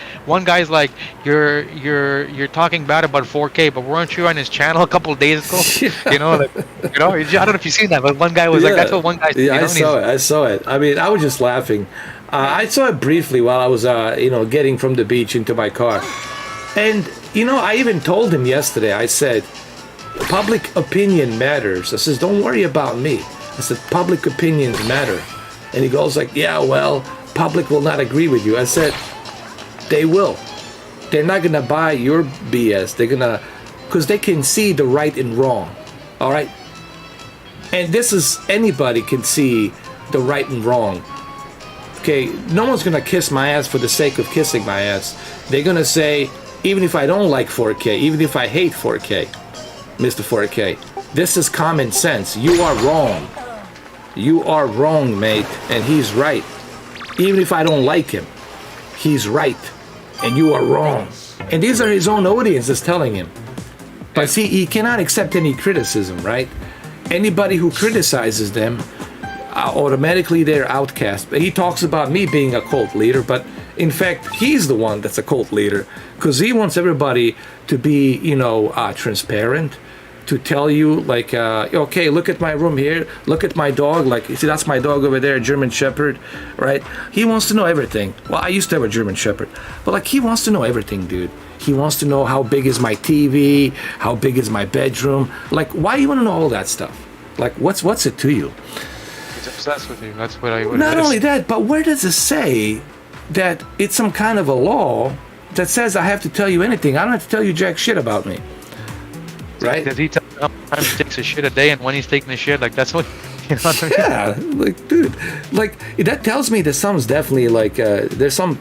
you're talking bad about 4K, but weren't you on his channel a couple of days ago? You know, like, you know, I don't know if you've seen that, but one guy was like, that's what one guy said. Yeah, I saw it. I mean, I was just laughing. I saw it briefly while I was, getting from the beach into my car. And, you know, I even told him yesterday, I said, public opinion matters. I says, don't worry about me. I said, public opinions matter. And he goes like, yeah, well, public will not agree with you. I said, they will. They're not going to buy your BS. They're going to, because they can see the right and wrong. All right? And this is, anybody can see the right and wrong. Okay, no one's gonna kiss my ass for the sake of kissing my ass. They're gonna say, even if I don't like 4K, even if I hate 4K, Mr. 4K, this is common sense. You are wrong. You are wrong, mate, and he's right. Even if I don't like him, he's right, and you are wrong. And these are his own audiences telling him. But see, he cannot accept any criticism, right? Anybody who criticizes them, automatically they're outcast. He talks about me being a cult leader, but in fact he's the one that's a cult leader, because he wants everybody to be, transparent, to tell you, like, okay, look at my room here, look at my dog, like, you see, that's my dog over there, German Shepherd, right? He wants to know everything. Well, I used to have a German Shepherd, but like, he wants to know everything, dude. He wants to know how big is my TV, how big is my bedroom. Like, why do you want to know all that stuff? Like, what's it to you? Obsessed with you. That's what I would. Not only that, but where does it say that it's some kind of a law that says I have to tell you anything? I don't have to tell you jack shit about me, right? Does he tell you how many times he takes a shit a day and when he's taking a shit? Like, that's what. You know what I mean? Yeah, like, dude, like, that tells me that some's definitely like there's some,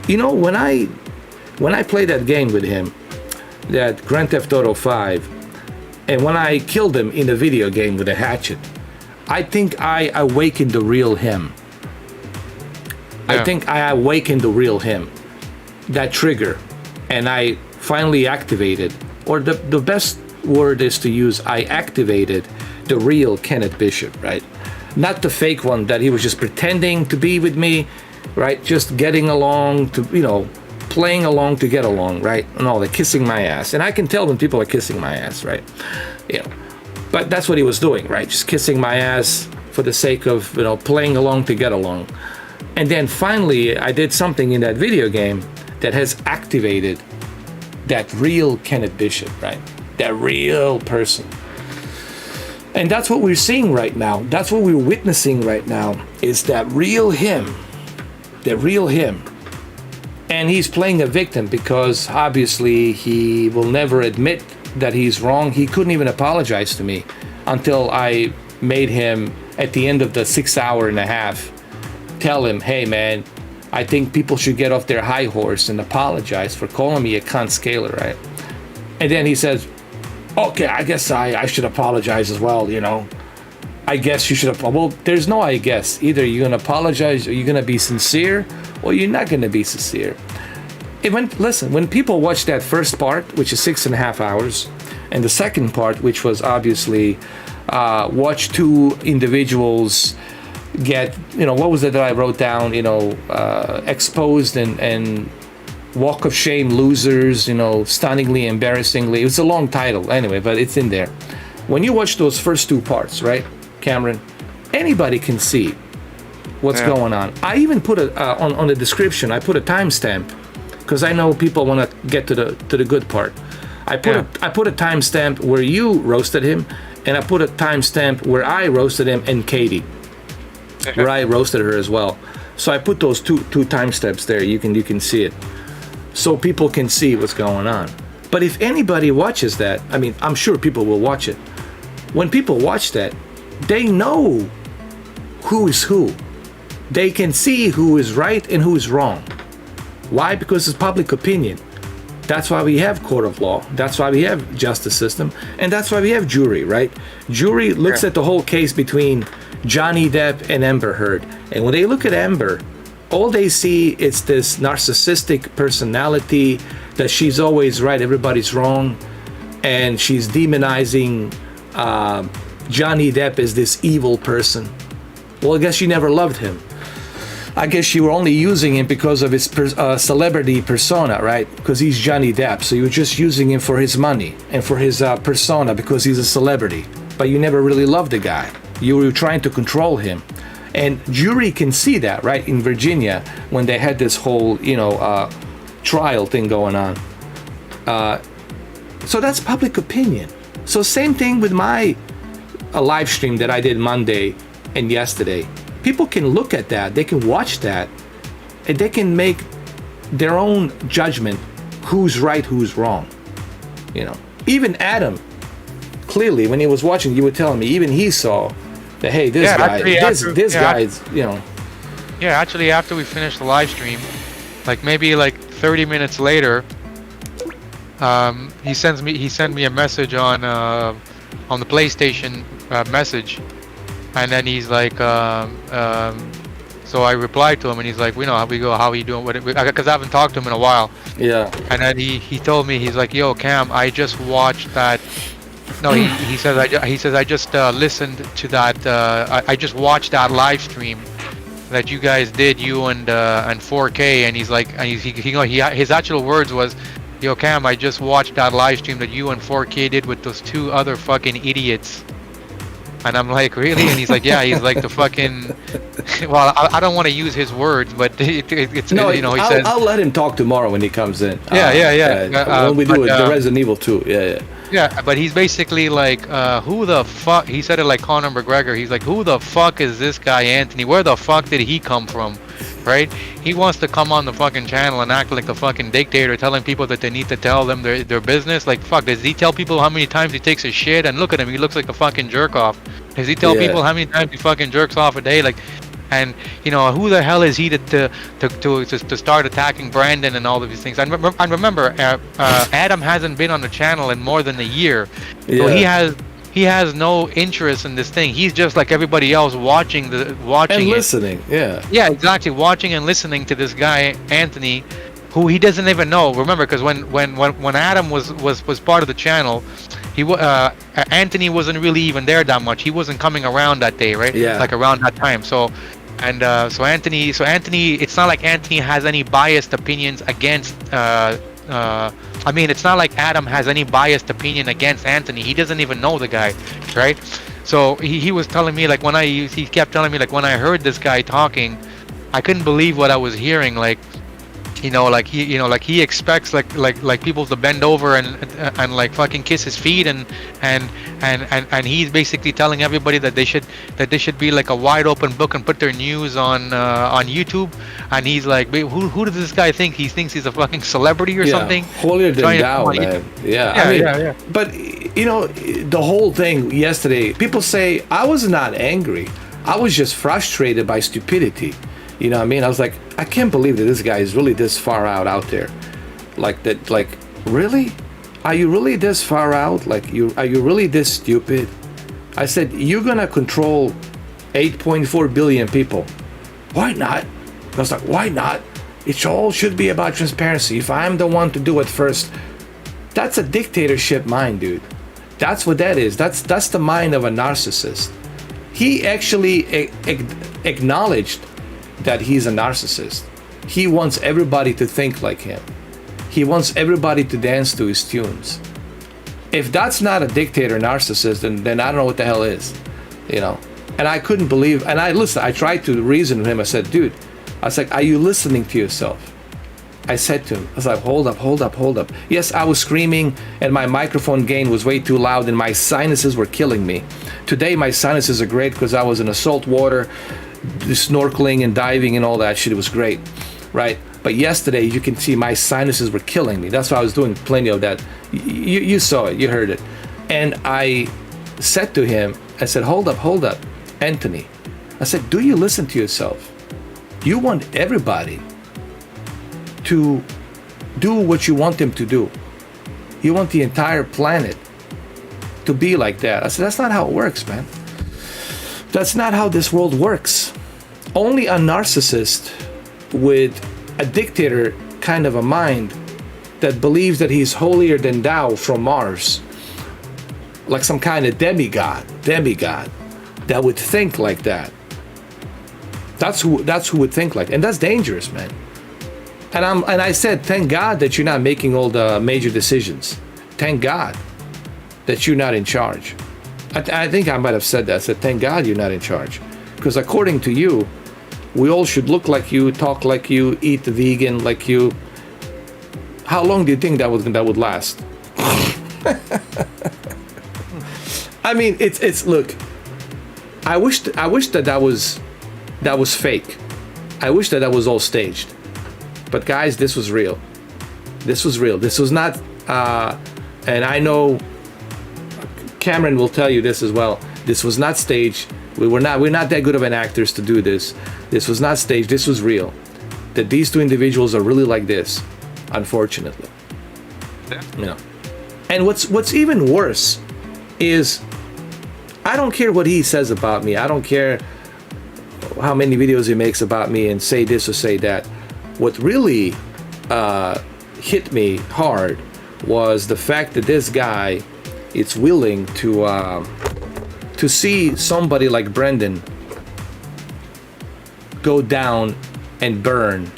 when I play that game with him, that Grand Theft Auto 5, and when I killed him in the video game with a hatchet, I think I awakened the real him. Yeah. I think I awakened the real him. That trigger. And I finally activated, or the best word is to use, I activated the real Kenneth Bishop, right? Not the fake one that he was just pretending to be with me, right? Just getting along to, playing along to get along, right? And all the kissing my ass. And I can tell when people are kissing my ass, right? But that's what he was doing, right? Just kissing my ass for the sake of, playing along to get along. And then finally, I did something in that video game that has activated that real Kenneth Bishop, right? That real person. And that's what we're seeing right now. That's what we're witnessing right now, is that real him. The real him. And he's playing a victim because obviously he will never admit that he's wrong. He couldn't even apologize to me until I made him, at the end of the 6 hour and a half, tell him, hey man, I think people should get off their high horse and apologize for calling me a cunt scaler, right? And then he says, okay, I guess I should apologize as well, you know. I guess you should. Well, there's no I guess. Either you're going to apologize or you're going to be sincere or you're not going to be sincere. Listen, when people watch that first part, which is 6.5 hours, and the second part, which was obviously watch two individuals get, you know, what was it that I wrote down, you know, exposed and walk of shame losers, you know, stunningly, embarrassingly. It was a long title anyway, but it's in there. When you watch those first two parts, right, Cameron, anybody can see what's going on. I even put on the description, I put a timestamp because I know people want to get to the good part. I put a timestamp where you roasted him, and I put a timestamp where I roasted him and Katie, where I roasted her as well. So I put those two timestamps there. You can see it, so people can see what's going on. But if anybody watches that, I mean, I'm sure people will watch it. When people watch that, they know who is who. They can see who is right and who is wrong. Why? Because it's public opinion. That's why we have court of law. That's why we have justice system. And that's why we have jury, right? Jury looks at the whole case between Johnny Depp and Amber Heard. And when they look at Amber, all they see is this narcissistic personality, that she's always right, everybody's wrong. And she's demonizing Johnny Depp as this evil person. Well, I guess she never loved him. I guess you were only using him because of his celebrity persona, right? Because he's Johnny Depp. So you were just using him for his money and for his persona because he's a celebrity. But you never really loved the guy. You were trying to control him. And jury can see that, right? In Virginia, when they had this whole, trial thing going on. So that's public opinion. So same thing with my live stream that I did Monday and yesterday. People can look at that, they can watch that, and they can make their own judgment who's right, who's wrong. You know, even Adam, clearly when he was watching, you were telling me, even he saw that, hey, this guy's, you know. Yeah, actually, after we finished the live stream, maybe 30 minutes later, he sent me a message on the PlayStation message. And then he's like, so I replied to him, and he's like, we know how we go, how are you doing? Because I haven't talked to him in a while. Yeah. And then he told me, he's like, yo, Cam, I just watched that. No, he says I just listened to that. I just watched that live stream that you guys did, you and 4K. And he's like, his actual words was, yo, Cam, I just watched that live stream that you and 4K did with those two other fucking idiots. And I'm like, really? And he's like, yeah. He's like the fucking. Well, I don't want to use his words, but it's no. He says. I'll let him talk tomorrow when he comes in. Yeah. When we do the Resident Evil 2, yeah. Yeah, but he's basically like, who the fuck? He said it like Conor McGregor. He's like, who the fuck is this guy, Anthony? Where the fuck did he come from? Right? He wants to come on the fucking channel and act like the fucking dictator, telling people that they need to tell them their business. Like, fuck, does he tell people how many times he takes a shit? And look at him, he looks like a fucking jerk off. Does he tell people how many times he fucking jerks off a day? Like, and who the hell is he to start attacking Brandon and all of these things? And remember, Adam hasn't been on the channel in more than a year, so he has no interest in this thing. He's just like everybody else, watching and listening. Yeah, exactly, watching and listening to this guy Anthony, who he doesn't even know. Remember, because when Adam was part of the channel, Anthony wasn't really even there that much. He wasn't coming around that day, right? Yeah. Like around that time. So Anthony, it's not like Anthony has any biased opinions against. I mean, it's not like Adam has any biased opinion against Anthony. He doesn't even know the guy, right? So he was telling me, like, he kept telling me, like, when I heard this guy talking, I couldn't believe what I was hearing. Like, like he expects like people to bend over and like fucking kiss his feet, and he's basically telling everybody that they should be like a wide open book and put their news on YouTube. And he's like, who does this guy think? He thinks he's a fucking celebrity or something? Holier than thou, man. Yeah. But the whole thing yesterday, people say I was not angry. I was just frustrated by stupidity. You know what I mean? I was like, I can't believe that this guy is really this far out there. Like that, like, really? Are you really this far out? Like, are you really this stupid? I said, you're gonna control 8.4 billion people. Why not? I was like, why not? It all should be about transparency. If I'm the one to do it first, that's a dictatorship mind, dude. That's what that is. That's the mind of a narcissist. He actually acknowledged that he's a narcissist. He wants everybody to think like him. He wants everybody to dance to his tunes. If that's not a dictator narcissist, then I don't know what the hell is, And I couldn't believe, and I tried to reason with him. I said, dude, I was like, are you listening to yourself? I said to him, I was like, hold up. Yes, I was screaming and my microphone gain was way too loud and my sinuses were killing me. Today my sinuses are great because I was in the salt water, snorkeling and diving and all that shit. It was great, right? But yesterday you can see my sinuses were killing me. That's why I was doing plenty of that. You saw it, you heard it. And I said to him, I said, hold up, Anthony. I said, do you listen to yourself? You want everybody to do what you want them to do. You want the entire planet to be like that. I said, that's not how it works, man. That's not how this world works. Only a narcissist with a dictator kind of a mind that believes that he's holier than thou from Mars, like some kind of demigod that would think like that. That's who would think like, and that's dangerous, man. And I said, thank God that you're not making all the major decisions. Thank God that you're not in charge. I think I might have said that. I said, thank God you're not in charge. Because according to you, we all should look like you, talk like you, eat vegan like you. How long do you think that would last? I mean, it's look, I wish that was fake. I wish that was all staged. But guys, this was real. This was not, and I know Cameron will tell you this as well. This was not staged. We're not that good of an actors to do this. This was not staged. This was real. That these two individuals are really like this, unfortunately. Yeah. And what's even worse is, I don't care what he says about me. I don't care how many videos he makes about me and say this or say that. What really hit me hard was the fact that this guy is willing to see somebody like Brendan go down and burn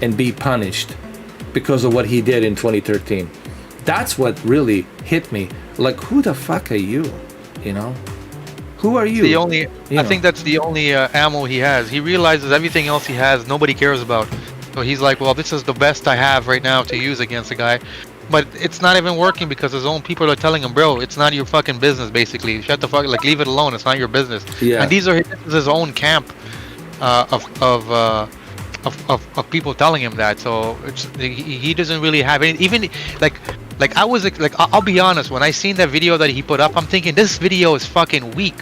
and be punished because of what he did in 2013. That's what really hit me. Like, who the fuck are you? Who are you? I think that's the only ammo he has. He realizes everything else he has, nobody cares about. So he's like, well, this is the best I have right now to use against a guy. But it's not even working because his own people are telling him, bro, it's not your fucking business, basically. Shut the fuck, leave it alone. It's not your business. Yeah. And this is his own camp of people telling him that. So he doesn't really have any, even like I was like, I'll be honest, when I seen that video that he put up, I'm thinking this video is fucking weak.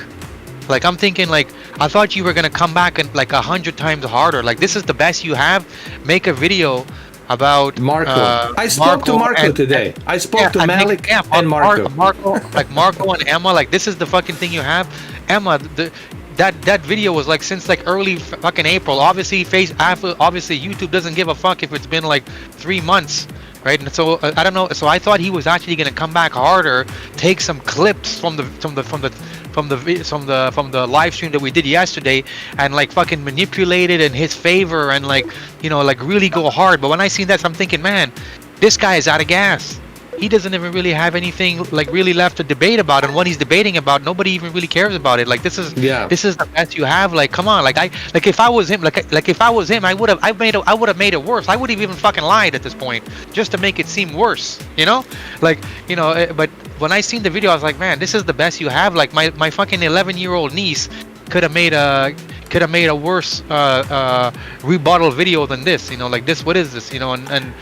Like, I'm thinking, like, I thought you were gonna come back and like 100 times harder. Like, this is the best you have. Make a video about Marco. I spoke to Marco today. I spoke to Malik and Marco. Marco and Emma. Like, this is the fucking thing you have. Emma, that video was like since like early fucking April. Obviously, YouTube doesn't give a fuck if it's been like 3 months. Right, and so I don't know. So I thought he was actually gonna come back harder, take some clips from the live stream that we did yesterday, and like fucking manipulate it in his favor, and like really go hard. But when I seen that, I'm thinking, man, this guy is out of gas. he doesn't even really have anything like really left to debate about, and what he's debating about, nobody even really cares about it. Like this is the best you have. Like come on, like if I was him, like if I was him, I would have made it worse. I would have even fucking lied at this point just to make it seem worse, you know? Like, you know, but when I seen the video, I was like, man, this is the best you have. Like my fucking 11-year-old niece could have made a worse rebuttal video than this, you know, like this. What is this, you know? And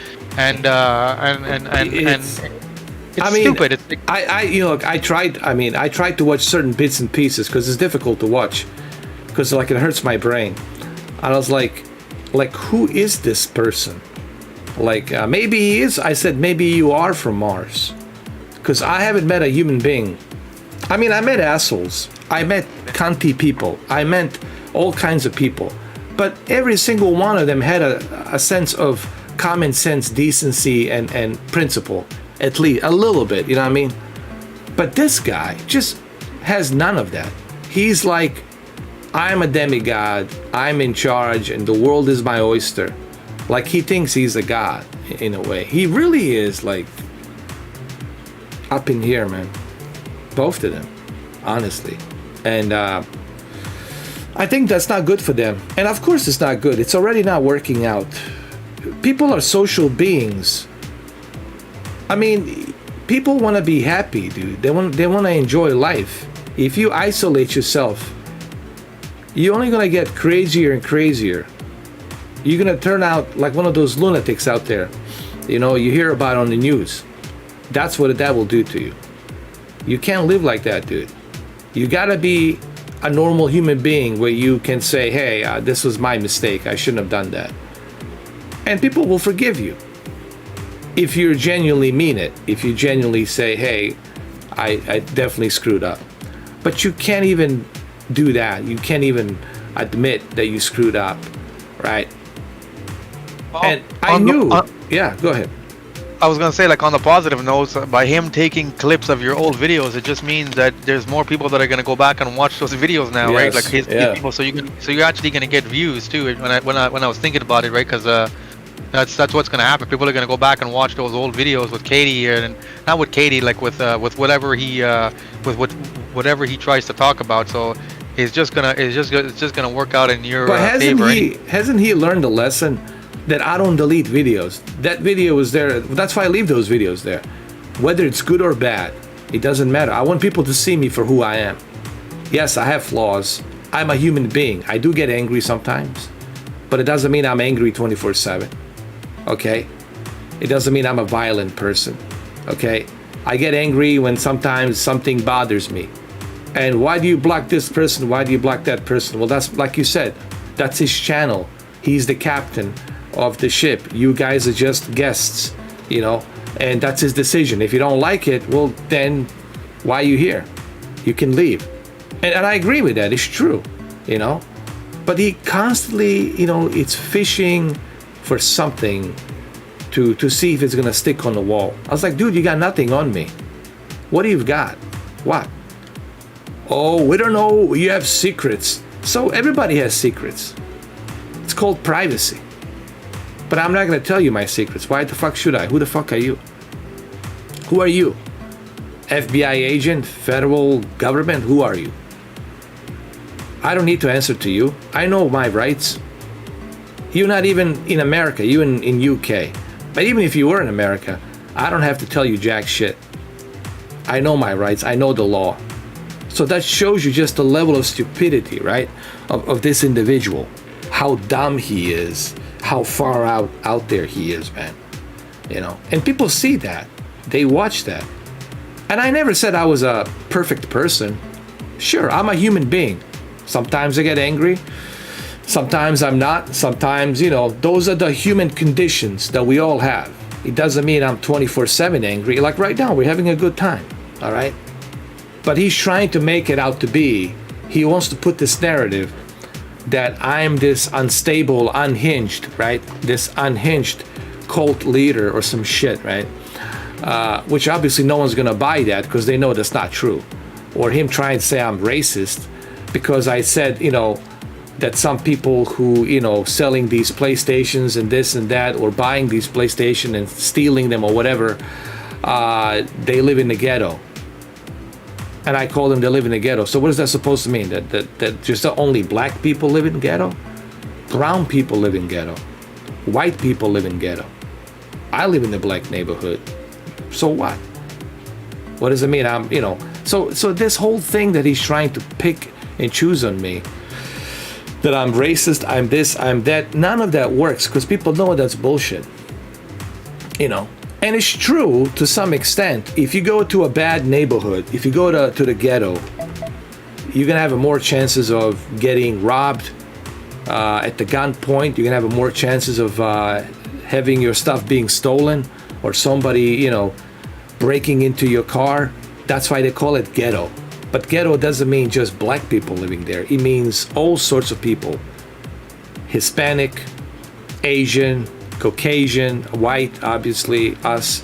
it's stupid. It's like, I tried to watch certain bits and pieces because it's difficult to watch because like it hurts my brain. And I was like who is this person? Like maybe he is. I said maybe you are from Mars, because I haven't met a human being. I mean, I met assholes, I met cunty people, I met all kinds of people, but every single one of them had a sense of common sense, decency, and principle, at least a little bit, you know what I mean? But this guy just has none of that. He's like, I'm a demigod, I'm in charge, and the world is my oyster. Like he thinks he's a god in a way. He really is like up in here, man. Both of them, honestly. And I think that's not good for them. And of course it's not good. It's already not working out. People are social beings. I mean, people want to be happy, dude. They want to enjoy life. If you isolate yourself, you're only going to get crazier and crazier. You're going to turn out like one of those lunatics out there. You know, you hear about on the news. That's what that will do to you. You can't live like that, dude. You gotta be a normal human being where you can say, hey, this was my mistake. I shouldn't have done that. And people will forgive you. If you genuinely mean it. If you genuinely say, hey, I definitely screwed up. But you can't even do that. You can't even admit that you screwed up, right? And I knew... yeah, go ahead. I was gonna say, like on the positive notes, by him taking clips of your old videos, it just means that there's more people that are gonna go back and watch those videos now, right? Like his people, so you're actually gonna get views too. When I was thinking about it, right? Because that's what's gonna happen. People are gonna go back and watch those old videos with Katie, and not with Katie, like with whatever he whatever he tries to talk about. So it's just gonna work out in your favor. But hasn't he learned a lesson? That I don't delete videos. That video is there. That's why I leave those videos there. Whether it's good or bad, it doesn't matter. I want people to see me for who I am. Yes, I have flaws. I'm a human being. I do get angry sometimes, but it doesn't mean I'm angry 24/7. Okay? It doesn't mean I'm a violent person. Okay? I get angry when sometimes something bothers me. And why do you block this person? Why do you block that person? Well, that's like you said. That's his channel. He's the captain of the ship. You guys are just guests, you know, and that's his decision. If you don't like it, well, then why are you here? You can leave. And I agree with that. It's true, you know, but he constantly, you know, it's fishing for something to see if it's gonna stick on the wall. I was like, dude, you got nothing on me. What do you got? What? Oh, we don't know. You have secrets. So everybody has secrets. It's called privacy. But I'm not going to tell you my secrets. Why the fuck should I? Who the fuck are you? Who are you? FBI agent? Federal government? Who are you? I don't need to answer to you. I know my rights. You're not even in America. You're in UK. But even if you were in America, I don't have to tell you jack shit. I know my rights. I know the law. So that shows you just the level of stupidity, right? Of this individual. How dumb he is. How far out there he is, man. You know, and people see that. They watch that. And I never said I was a perfect person. Sure, I'm a human being. Sometimes I get angry. Sometimes I'm not. Sometimes, you know, those are the human conditions that we all have. It doesn't mean I'm 24/7 angry. Like right now, we're having a good time. All right? But he's trying to make it out to be, he wants to put this narrative that I'm this unstable, unhinged, right? This unhinged cult leader or some shit, right? Which obviously no one's gonna buy that because they know that's not true. Or him trying to say I'm racist because I said, you know, that some people who, you know, selling these PlayStations and this and that, or buying these PlayStation and stealing them or whatever, they live in the ghetto. And I call them they live in the ghetto. So what is that supposed to mean? That just only black people live in ghetto? Brown people live in ghetto. White people live in ghetto. I live in the black neighborhood. So what? What does it mean? So this whole thing that he's trying to pick and choose on me, that I'm racist, I'm this, I'm that, none of that works because people know that's bullshit. And it's true to some extent. If you go to a bad neighborhood, if you go to the ghetto, you're gonna have more chances of getting robbed at the gunpoint. You're gonna have more chances of having your stuff being stolen, or somebody, breaking into your car. That's why they call it ghetto. But ghetto doesn't mean just black people living there. It means all sorts of people. Hispanic, Asian, Caucasian, white, obviously, us.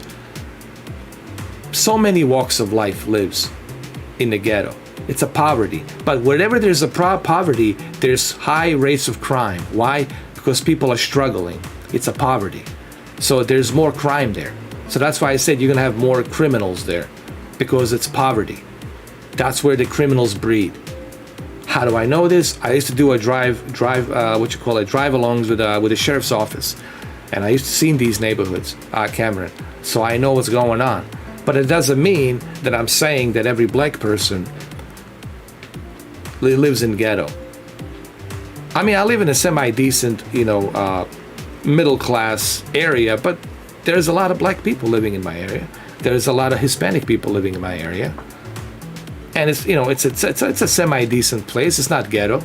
So many walks of life lives in the ghetto. It's a poverty. But wherever there's a poverty, there's high rates of crime. Why? Because people are struggling. It's a poverty. So there's more crime there. So that's why I said you're going to have more criminals there, because it's poverty. That's where the criminals breed. How do I know this? I used to do a drive-alongs with the sheriff's office. And I used to see these neighborhoods, Cameron. So I know what's going on. But it doesn't mean that I'm saying that every black person lives in ghetto. I mean, I live in a semi-decent, middle-class area, but there's a lot of black people living in my area. There's a lot of Hispanic people living in my area. And it's a semi-decent place. It's not ghetto.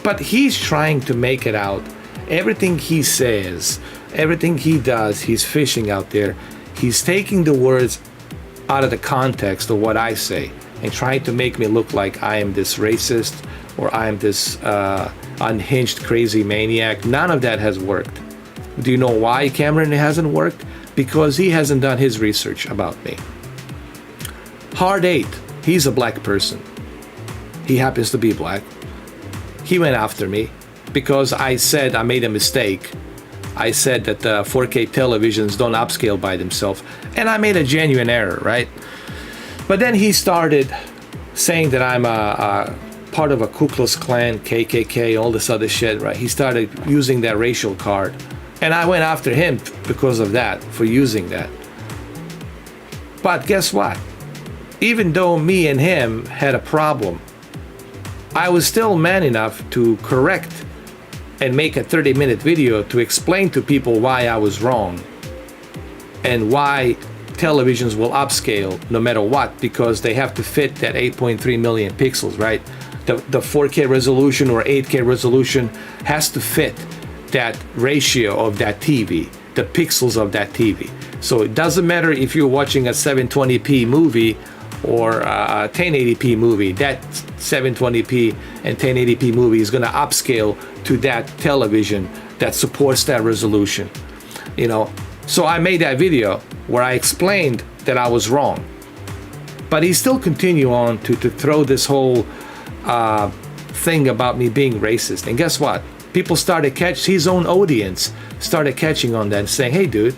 But he's trying to make it out. Everything he says, everything he does, he's fishing out there. He's taking the words out of the context of what I say and trying to make me look like I am this racist or I am this unhinged, crazy maniac. None of that has worked. Do you know why, Cameron, it hasn't worked? Because he hasn't done his research about me. Hard 8, he's a black person. He happens to be black. He went after me because I said I made a mistake. I said that 4K televisions don't upscale by themselves. And I made a genuine error, right? But then he started saying that I'm a part of a Ku Klux Klan, KKK, all this other shit, right? He started using that racial card. And I went after him because of that, for using that. But guess what? Even though me and him had a problem, I was still man enough to correct and make a 30-minute video to explain to people why I was wrong and why televisions will upscale no matter what, because they have to fit that 8.3 million pixels, right? The 4K resolution or 8K resolution has to fit that ratio of that TV, the pixels of that TV. So it doesn't matter if you're watching a 720p movie or a 1080p movie, that 720p and 1080p movie is going to upscale to that television that supports that resolution. So I made that video where I explained that I was wrong, but he still continued on to throw this whole thing about me being racist. And guess what? People started his own audience started catching on that and saying, hey dude,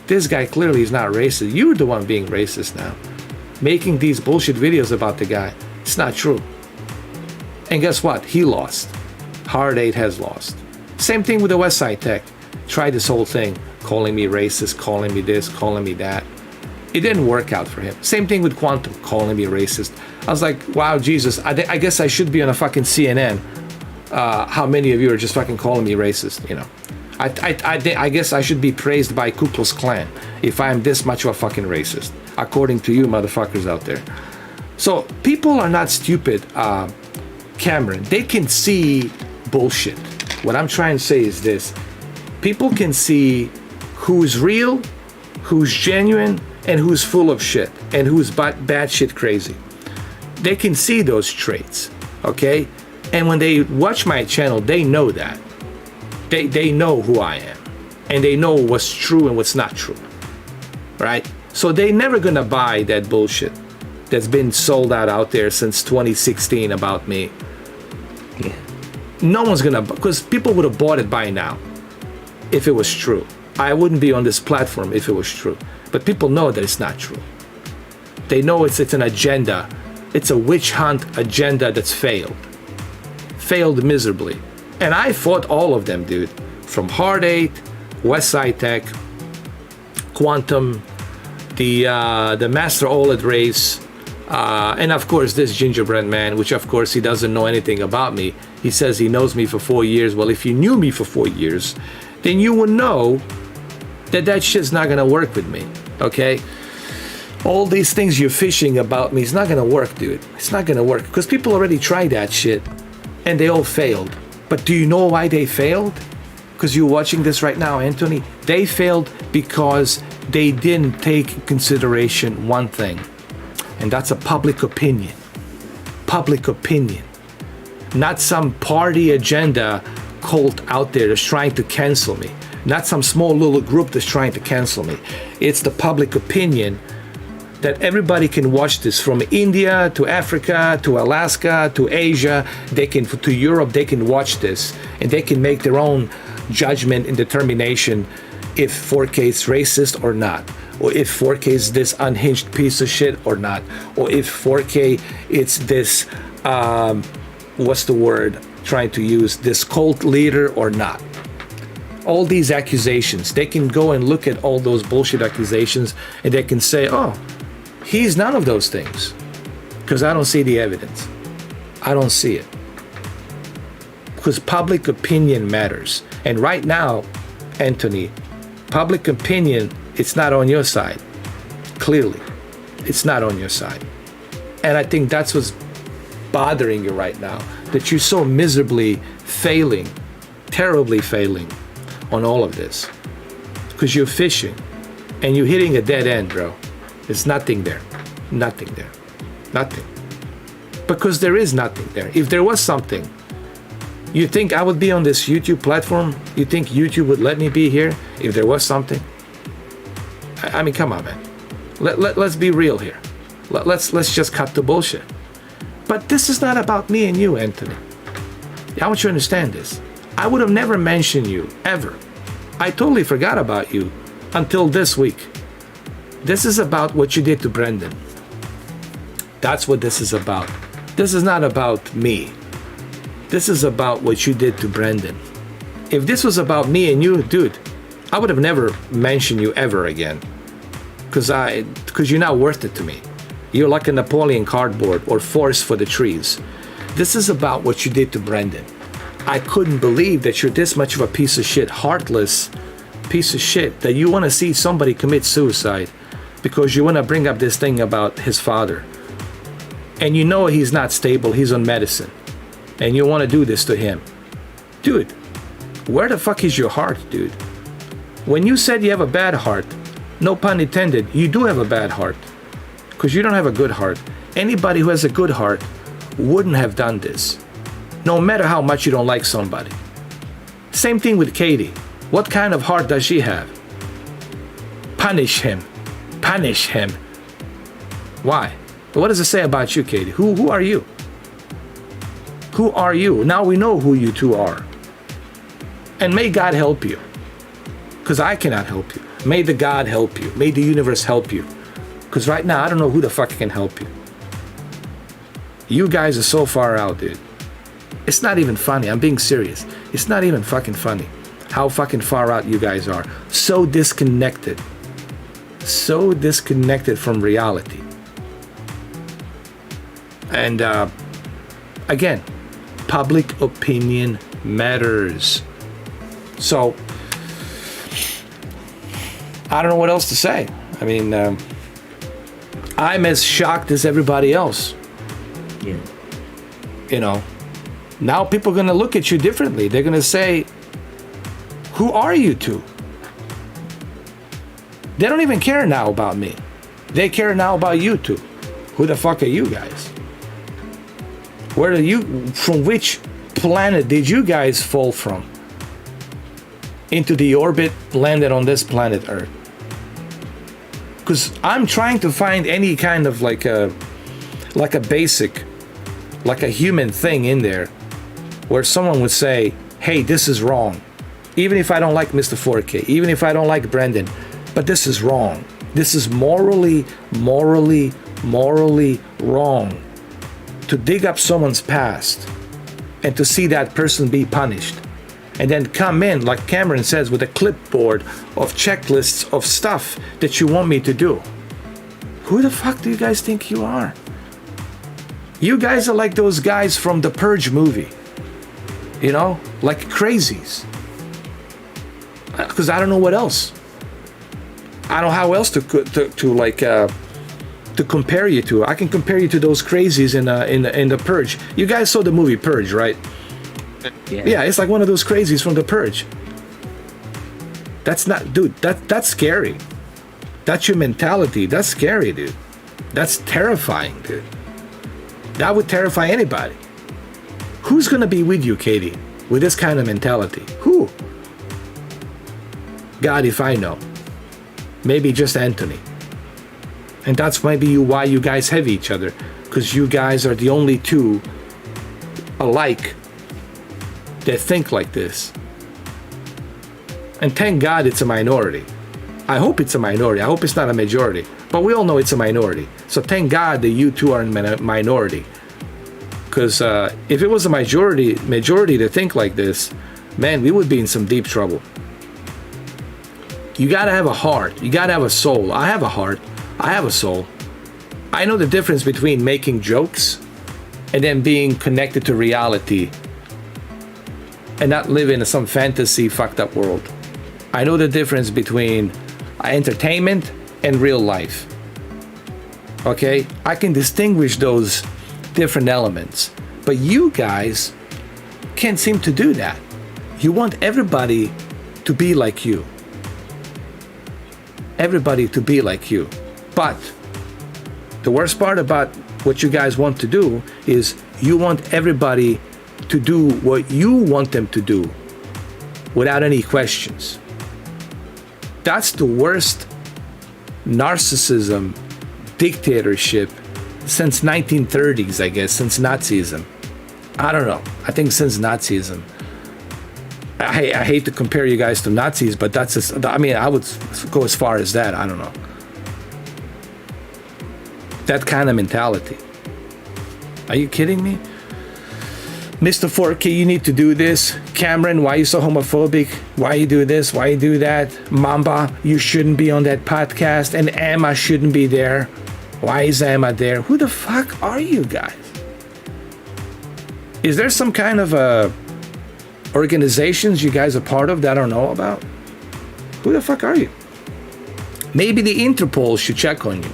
this guy clearly is not racist. You're the one being racist now, making these bullshit videos about the guy. It's not true. And guess what? He lost. Hard 8 has lost. Same thing with the West Side Tech. Tried this whole thing, calling me racist, calling me this, calling me that. It didn't work out for him. Same thing with Quantum, calling me racist. I was like, wow, Jesus, I guess I should be on a fucking CNN. How many of you are just fucking calling me racist, I guess I should be praised by Ku Klux Klan if I'm this much of a fucking racist, according to you motherfuckers out there. So people are not stupid, Cameron. They can see bullshit. What I'm trying to say is this. People can see who's real, who's genuine, and who's full of shit, and who's bad shit crazy. They can see those traits, okay? And when they watch my channel, they know that. They know who I am, and they know what's true and what's not true, right? So they're never gonna buy that bullshit that's been sold out there since 2016 about me. Yeah. No one's gonna, because people would have bought it by now if it was true. I wouldn't be on this platform if it was true. But people know that it's not true. They know it's an agenda. It's a witch hunt agenda that's failed miserably. And I fought all of them, dude. From Hard 8, West Side Tech, Quantum, the Master OLED race, and of course this gingerbread man, which of course he doesn't know anything about me. He says he knows me for 4 years. Well, if you knew me for 4 years, then you would know that shit's not gonna work with me, okay? All these things you're fishing about me, it's not gonna work, dude. It's not gonna work, because people already tried that shit, and they all failed. But do you know why they failed? Because you're watching this right now, Anthony. They failed because they didn't take in consideration one thing, and that's a public opinion. Public opinion. Not some party agenda cult out there that's trying to cancel me. Not some small little group that's trying to cancel me. It's the public opinion that everybody can watch this, from India to Africa to Alaska to Asia. They can, to Europe, they can watch this and they can make their own judgment and determination if 4K is racist or not, or if 4K is this unhinged piece of shit or not, or if 4K it's this what's the word trying to use, this cult leader or not. All these accusations, they can go and look at all those bullshit accusations and they can say, oh, he's none of those things, because I don't see the evidence. I don't see it. Because public opinion matters. And right now, Anthony, public opinion, it's not on your side. Clearly, it's not on your side. And I think that's what's bothering you right now, that you're so miserably failing, terribly failing on all of this. Because you're fishing and you're hitting a dead end, bro. There's nothing there. Nothing there. Nothing. Because there is nothing there. If there was something, you think I would be on this YouTube platform? You think YouTube would let me be here if there was something? I mean, come on, man. Let's be real here. Let's just cut the bullshit. But this is not about me and you, Anthony. I want you to understand this. I would have never mentioned you, ever. I totally forgot about you until this week. This is about what you did to Brendan. That's what this is about. This is not about me. This is about what you did to Brendan. If this was about me and you, dude, I would have never mentioned you ever again. Because you're not worth it to me. You're like a Napoleon cardboard or forest for the trees. This is about what you did to Brendan. I couldn't believe that you're this much of a piece of shit, heartless piece of shit, that you want to see somebody commit suicide because you want to bring up this thing about his father. And you know he's not stable, he's on medicine. And you want to do this to him. Dude, where the fuck is your heart, dude? When you said you have a bad heart, no pun intended, you do have a bad heart. Because you don't have a good heart. Anybody who has a good heart wouldn't have done this. No matter how much you don't like somebody. Same thing with Katie. What kind of heart does she have? Punish him. Punish him. Why? What does it say about you, Katie? Who are you? Who are you? Now we know who you two are. And may God help you. Because I cannot help you. May the God help you. May the universe help you. Because right now, I don't know who the fuck can help you. You guys are so far out, dude. It's not even funny. I'm being serious. It's not even fucking funny how fucking far out you guys are. So disconnected. So disconnected from reality. And again, public opinion matters. So, I don't know what else to say. I mean, I'm as shocked as everybody else. Yeah. You know, now people are going to look at you differently. They're going to say, who are you two? They don't even care now about me. They care now about you two. Who the fuck are you guys? Where are you, from which planet did you guys fall from? Into the orbit, landed on this planet Earth. Because I'm trying to find any kind of like a basic, like a human thing in there where someone would say, hey, this is wrong. Even if I don't like Mr. 4K, even if I don't like Brendan, but this is wrong. This is morally wrong to dig up someone's past and to see that person be punished. And then come in, like Cameron says, with a clipboard of checklists of stuff that you want me to do. Who the fuck do you guys think you are? You guys are like those guys from the Purge movie. You know, like crazies. Because I don't know what else. I don't know how else to compare you to. I can compare you to those crazies in the Purge. You guys saw the movie Purge, right? Yeah, it's like one of those crazies from the Purge. That's not, dude. That's scary. That's your mentality. That's scary, dude. That's terrifying, dude. That would terrify anybody. Who's gonna be with you, Katie, with this kind of mentality? Who? God, if I know. Maybe just Anthony. And that's maybe why you guys have each other, because you guys are the only two alike that think like this. And thank God it's a minority. I hope it's a minority. I hope it's not a majority. But we all know it's a minority. So thank God that you two are in a minority. Because if it was a majority to think like this, man, we would be in some deep trouble. You gotta have a heart. You gotta have a soul. I have a heart. I have a soul. I know the difference between making jokes and then being connected to reality and not living in some fantasy fucked up world. I know the difference between entertainment and real life. Okay? I can distinguish those different elements. But you guys can't seem to do that. You want everybody to be like you. Everybody to be like you. But the worst part about what you guys want to do is you want everybody to do what you want them to do without any questions. That's the worst narcissism dictatorship since 1930s, I guess, since Nazism. I don't know. I think since Nazism. I hate to compare you guys to Nazis, but that's just, I mean, I would go as far as that. I don't know. That kind of mentality. Are you kidding me? Mr. 4K, you need to do this. Cameron, why are you so homophobic? Why you do this? Why you do that? Mamba, you shouldn't be on that podcast. And Emma shouldn't be there. Why is Emma there? Who the fuck are you guys? Is there some kind of organizations you guys are part of that I don't know about? Who the fuck are you? Maybe the Interpol should check on you.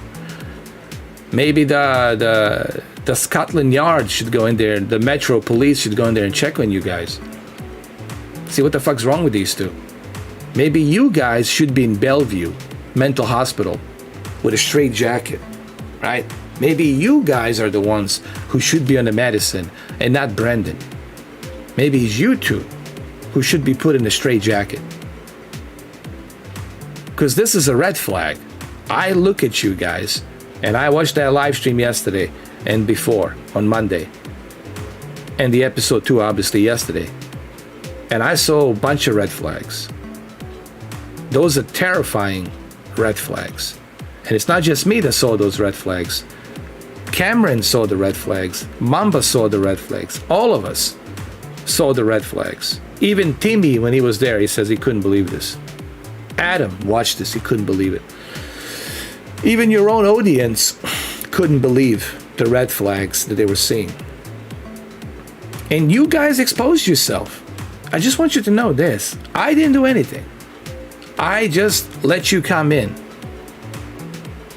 Maybe the Scotland Yard should go in there. The Metro Police should go in there and check on you guys. See what the fuck's wrong with these two. Maybe you guys should be in Bellevue Mental Hospital with a straight jacket, right? Maybe you guys are the ones who should be on the medicine and not Brendan. Maybe it's you two who should be put in a straight jacket. Because this is a red flag. I look at you guys, and I watched that live stream yesterday and before on Monday, and the episode 2 obviously yesterday, and I saw a bunch of red flags. Those are terrifying red flags. And it's not just me that saw those red flags. Cameron saw the red flags. Mamba saw the red flags. All of us saw the red flags. Even Timmy, when he was there, he says he couldn't believe this. Adam watched this, he couldn't believe it. Even your own audience couldn't believe the red flags that they were seeing. And you guys exposed yourself. I just want you to know this. I didn't do anything. I just let you come in.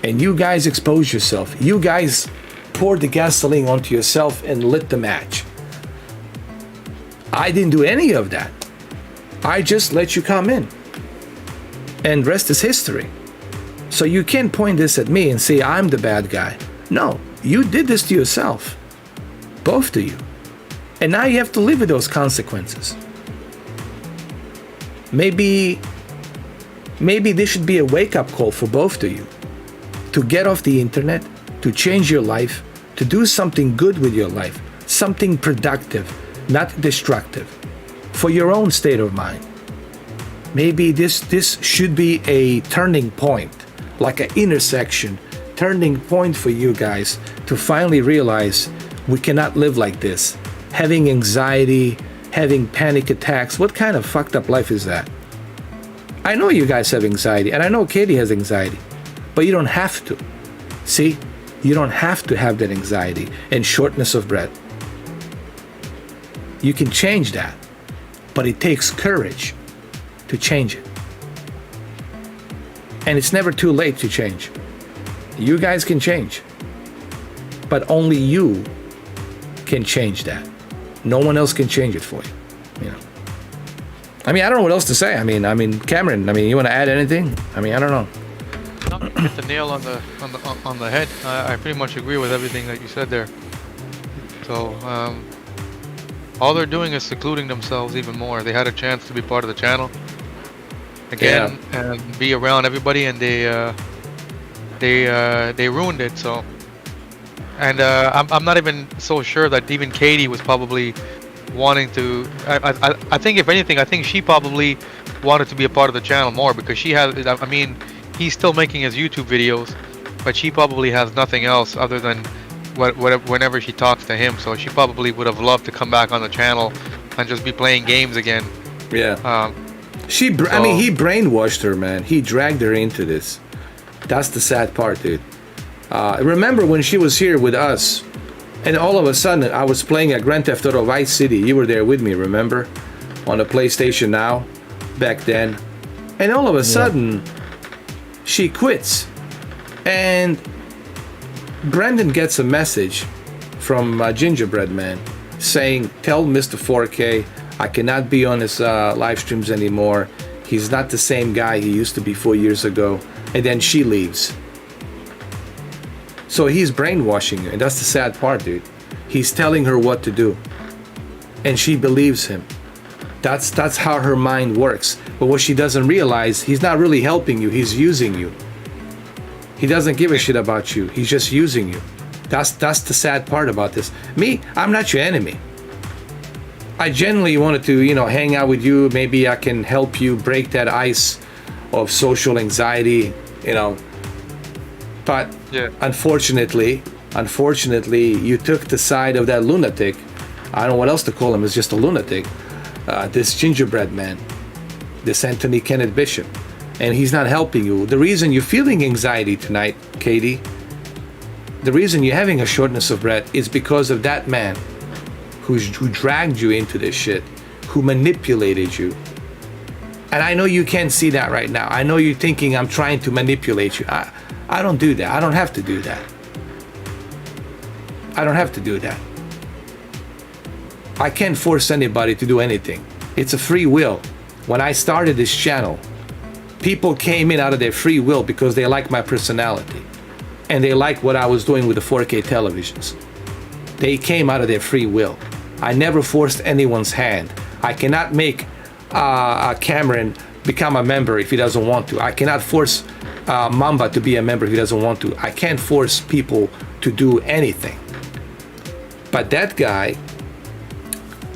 And you guys exposed yourself. You guys poured the gasoline onto yourself and lit the match. I didn't do any of that. I just let you come in. And rest is history. So you can't point this at me and say I'm the bad guy. No, you did this to yourself. Both of you. And now you have to live with those consequences. Maybe this should be a wake-up call for both of you. To get off the internet, to change your life, to do something good with your life, something productive, not destructive, for your own state of mind. Maybe this should be a turning point, like an intersection, turning point for you guys to finally realize we cannot live like this. Having anxiety, having panic attacks. What kind of fucked up life is that? I know you guys have anxiety, and I know Katie has anxiety, but you don't have to. See? You don't have to have that anxiety and shortness of breath. You can change that, but it takes courage to change it. And it's never too late to change. You guys can change, but only you can change that. No one else can change it for you. You know. I mean, I don't know what else to say. I mean, Cameron. I mean, you want to add anything? I mean, I don't know. No, you hit the nail on the head. I pretty much agree with everything that you said there. So, all they're doing is secluding themselves even more. They had a chance to be part of the channel again and be around everybody, and they ruined it. So, and I'm not even so sure that even Katie was probably wanting to. I think if anything, I think she probably wanted to be a part of the channel more, because she has. I mean, he's still making his YouTube videos, but she probably has nothing else other than whenever she talks to him. So she probably would have loved to come back on the channel and just be playing games again. Yeah. I mean, he brainwashed her, man. He dragged her into this. That's the sad part, dude. Remember when she was here with us, and all of a sudden I was playing a Grand Theft Auto Vice City. You were there with me, remember? On the PlayStation Now, back then. And all of a sudden, she quits. And Brendan gets a message from Gingerbread Man saying, tell Mr. 4K I cannot be on his live streams anymore. He's not the same guy he used to be 4 years ago. And then she leaves. So he's brainwashing her, and that's the sad part, dude. He's telling her what to do, and she believes him. That's how her mind works. But what she doesn't realize, he's not really helping you, he's using you. He doesn't give a shit about you, he's just using you. That's the sad part about this. Me, I'm not your enemy. I genuinely wanted to, hang out with you. Maybe I can help you break that ice of social anxiety, But unfortunately, you took the side of that lunatic. I don't know what else to call him. It's just a lunatic. This gingerbread man, this Anthony Kenneth Bishop, and he's not helping you. The reason you're feeling anxiety tonight, Katie, the reason you're having a shortness of breath is because of that man who dragged you into this shit, who manipulated you. And I know you can't see that right now. I know you're thinking I'm trying to manipulate you. I don't do that. I don't have to do that. I don't have to do that. I can't force anybody to do anything. It's a free will. When I started this channel, people came in out of their free will because they like my personality. And they like what I was doing with the 4K televisions. They came out of their free will. I never forced anyone's hand. I cannot make Cameron become a member if he doesn't want to. I cannot force Mamba to be a member if he doesn't want to. I can't force people to do anything. But that guy,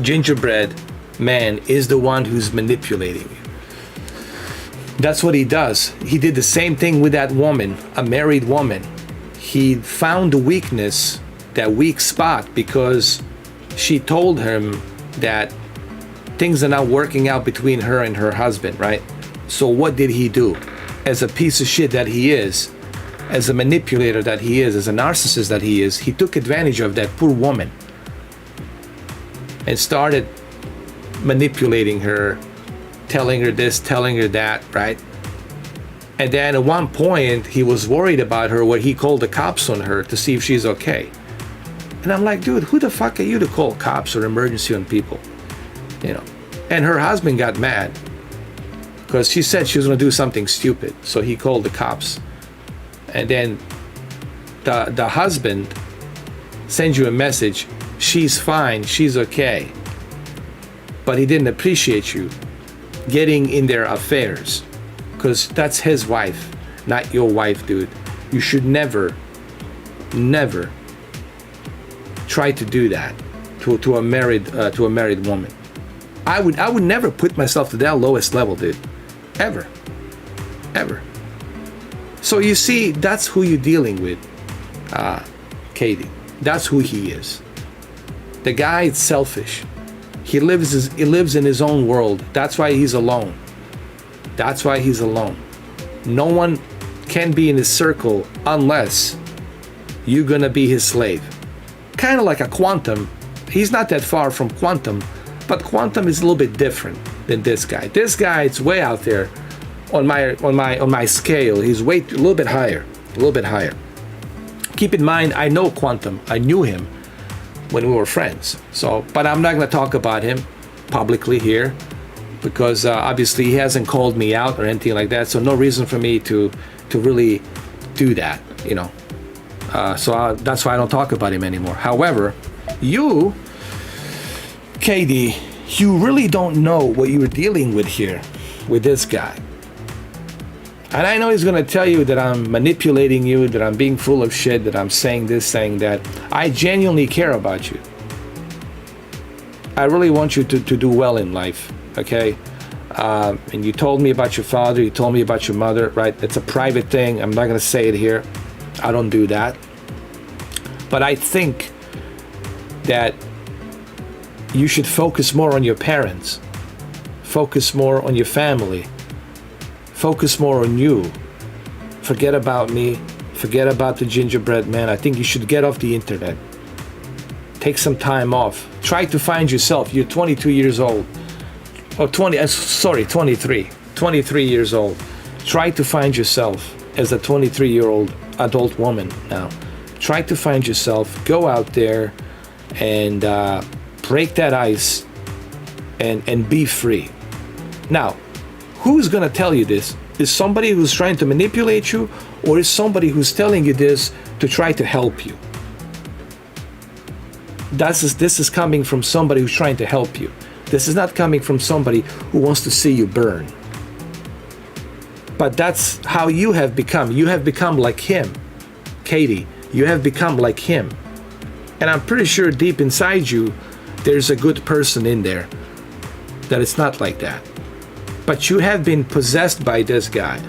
Gingerbread Man, is the one who's manipulating you. That's what he does. He did the same thing with that woman, a married woman. He found the weakness, that weak spot, because she told him that things are not working out between her and her husband, right? So what did he do? As a piece of shit that he is, as a manipulator that he is, as a narcissist that he is, he took advantage of that poor woman and started manipulating her, telling her this, telling her that, right? And then at one point, he was worried about her, where he called the cops on her to see if she's okay. And I'm like, dude, who the fuck are you to call cops or emergency on people? And her husband got mad because she said she was going to do something stupid. So he called the cops. And then the husband sends you a message, she's fine, she's okay. But he didn't appreciate you getting in their affairs, because that's his wife, not your wife, dude. You should never try to do that to a married woman. I would never put myself to that lowest level, dude. Ever. So you see, that's who you're dealing with, Katie. That's who he is. The guy is selfish. He lives in his own world. That's why he's alone. That's why he's alone. No one can be in his circle unless you're gonna be his slave. Kind of like a Quantum. He's not that far from Quantum, but Quantum is a little bit different than this guy. This guy is way out there on my scale. He's way a little bit higher. Keep in mind, I know Quantum. I knew him when we were friends. So, but I'm not gonna talk about him publicly here because obviously he hasn't called me out or anything like that. So no reason for me to really do that, you know. So that's why I don't talk about him anymore. However, you, Katie, you really don't know what you're dealing with here with this guy. And I know he's going to tell you that I'm manipulating you, that I'm being full of shit, that I'm saying this, saying that. I genuinely care about you. I really want you to do well in life, okay? And you told me about your father, you told me about your mother, right? It's a private thing. I'm not going to say it here. I don't do that. But I think that you should focus more on your parents. Focus more on your family. Focus more on you. Forget about me. Forget about the gingerbread man. I think you should get off the internet. Take some time off. Try to find yourself. You're 22 years old. Or 23. 23 years old. Try to find yourself as a 23-year-old adult woman now. Try to find yourself. Go out there and break that ice and be free. Now, who's going to tell you this? Is somebody who's trying to manipulate you, or is somebody who's telling you this to try to help you? This is coming from somebody who's trying to help you. This is not coming from somebody who wants to see you burn. But that's how you have become. You have become like him. Katie, you have become like him. And I'm pretty sure deep inside you, there's a good person in there. That it's not like that. But you have been possessed by this guy.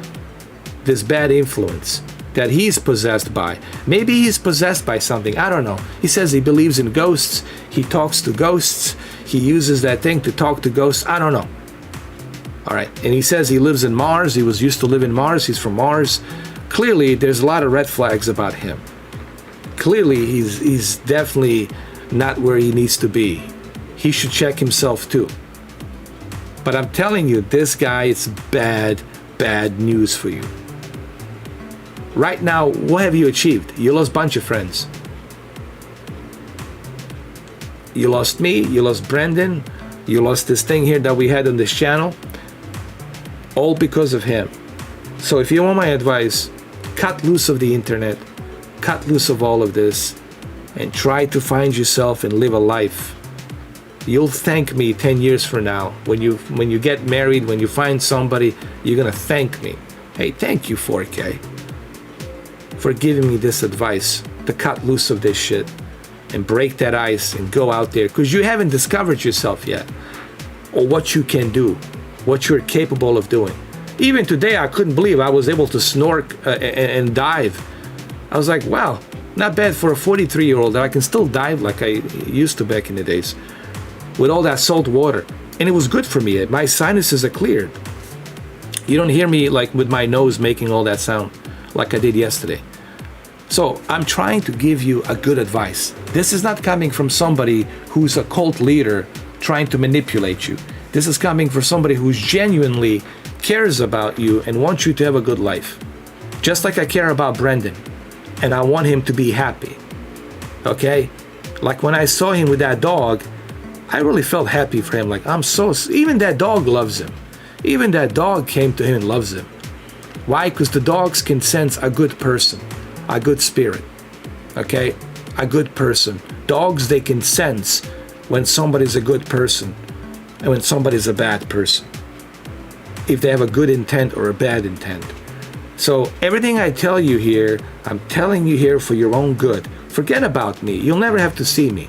This bad influence that he's possessed by. Maybe he's possessed by something. I don't know. He says he believes in ghosts. He talks to ghosts. He uses that thing to talk to ghosts. I don't know. All right. And he says he lives in Mars. He was used to live in Mars. He's from Mars. Clearly, there's a lot of red flags about him. Clearly, he's definitely not where he needs to be. He should check himself too. But I'm telling you, this guy, it's bad news for you. Right now, what have you achieved? You lost a bunch of friends. You lost me, you lost Brendan, you lost this thing here that we had on this channel. All because of him. So if you want my advice, cut loose of the internet, cut loose of all of this, and try to find yourself and live a life. You'll thank me 10 years from now. When you get married, when you find somebody, you're gonna thank me. Hey, thank you, 4K, for giving me this advice to cut loose of this shit and break that ice and go out there, because you haven't discovered yourself yet, or what you can do, what you're capable of doing. Even today, I couldn't believe I was able to snork and dive. I was like, wow, not bad for a 43-year-old that I can still dive like I used to back in the days with all that salt water. And it was good for me. My sinuses are cleared. You don't hear me like with my nose making all that sound like I did yesterday. So I'm trying to give you a good advice. This is not coming from somebody who's a cult leader trying to manipulate you. This is coming from somebody who genuinely cares about you and wants you to have a good life. Just like I care about Brendan. And I want him to be happy. Okay? Like when I saw him with that dog, I really felt happy for him. Like, even that dog loves him. Even that dog came to him and loves him. Why? Because the dogs can sense a good person, a good spirit. Okay? A good person. Dogs, they can sense when somebody's a good person and when somebody's a bad person. If they have a good intent or a bad intent. So everything I tell you here, I'm telling you here for your own good. Forget about me. You'll never have to see me.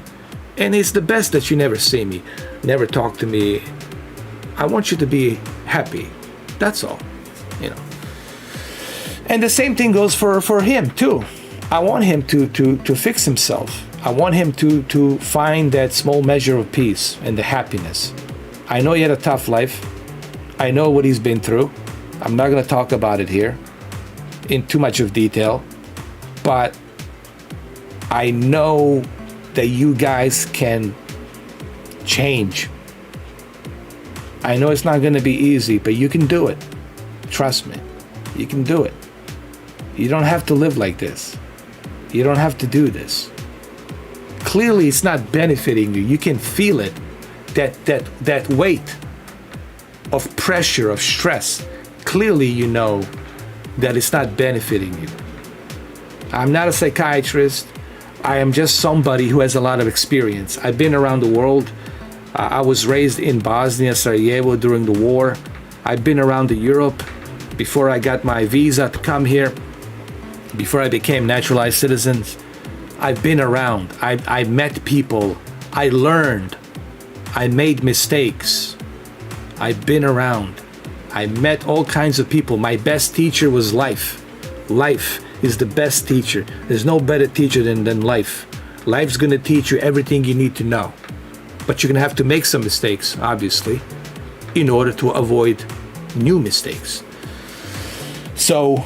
And it's the best that you never see me, never talk to me. I want you to be happy. That's all, you know. And the same thing goes for him too. I want him to fix himself. I want him to find that small measure of peace and the happiness. I know he had a tough life. I know what he's been through. I'm not going to talk about it here in too much of detail, but I know that you guys can change. I know it's not going to be easy, but you can do it. Trust me, you can do it. You don't have to live like this. You don't have to do this. Clearly, it's not benefiting you. You can feel it. That weight of pressure, of stress. Clearly, you know that it's not benefiting you. I'm not a psychiatrist. I am just somebody who has a lot of experience. I've been around the world. I was raised in Bosnia, Sarajevo during the war. I've been around Europe before I got my visa to come here, before I became naturalized citizens. I've been around. I met people. I learned. I made mistakes. I've been around. I met all kinds of people. My best teacher was life. Life is the best teacher. There's no better teacher than life. Life's going to teach you everything you need to know. But you're going to have to make some mistakes, obviously, in order to avoid new mistakes. So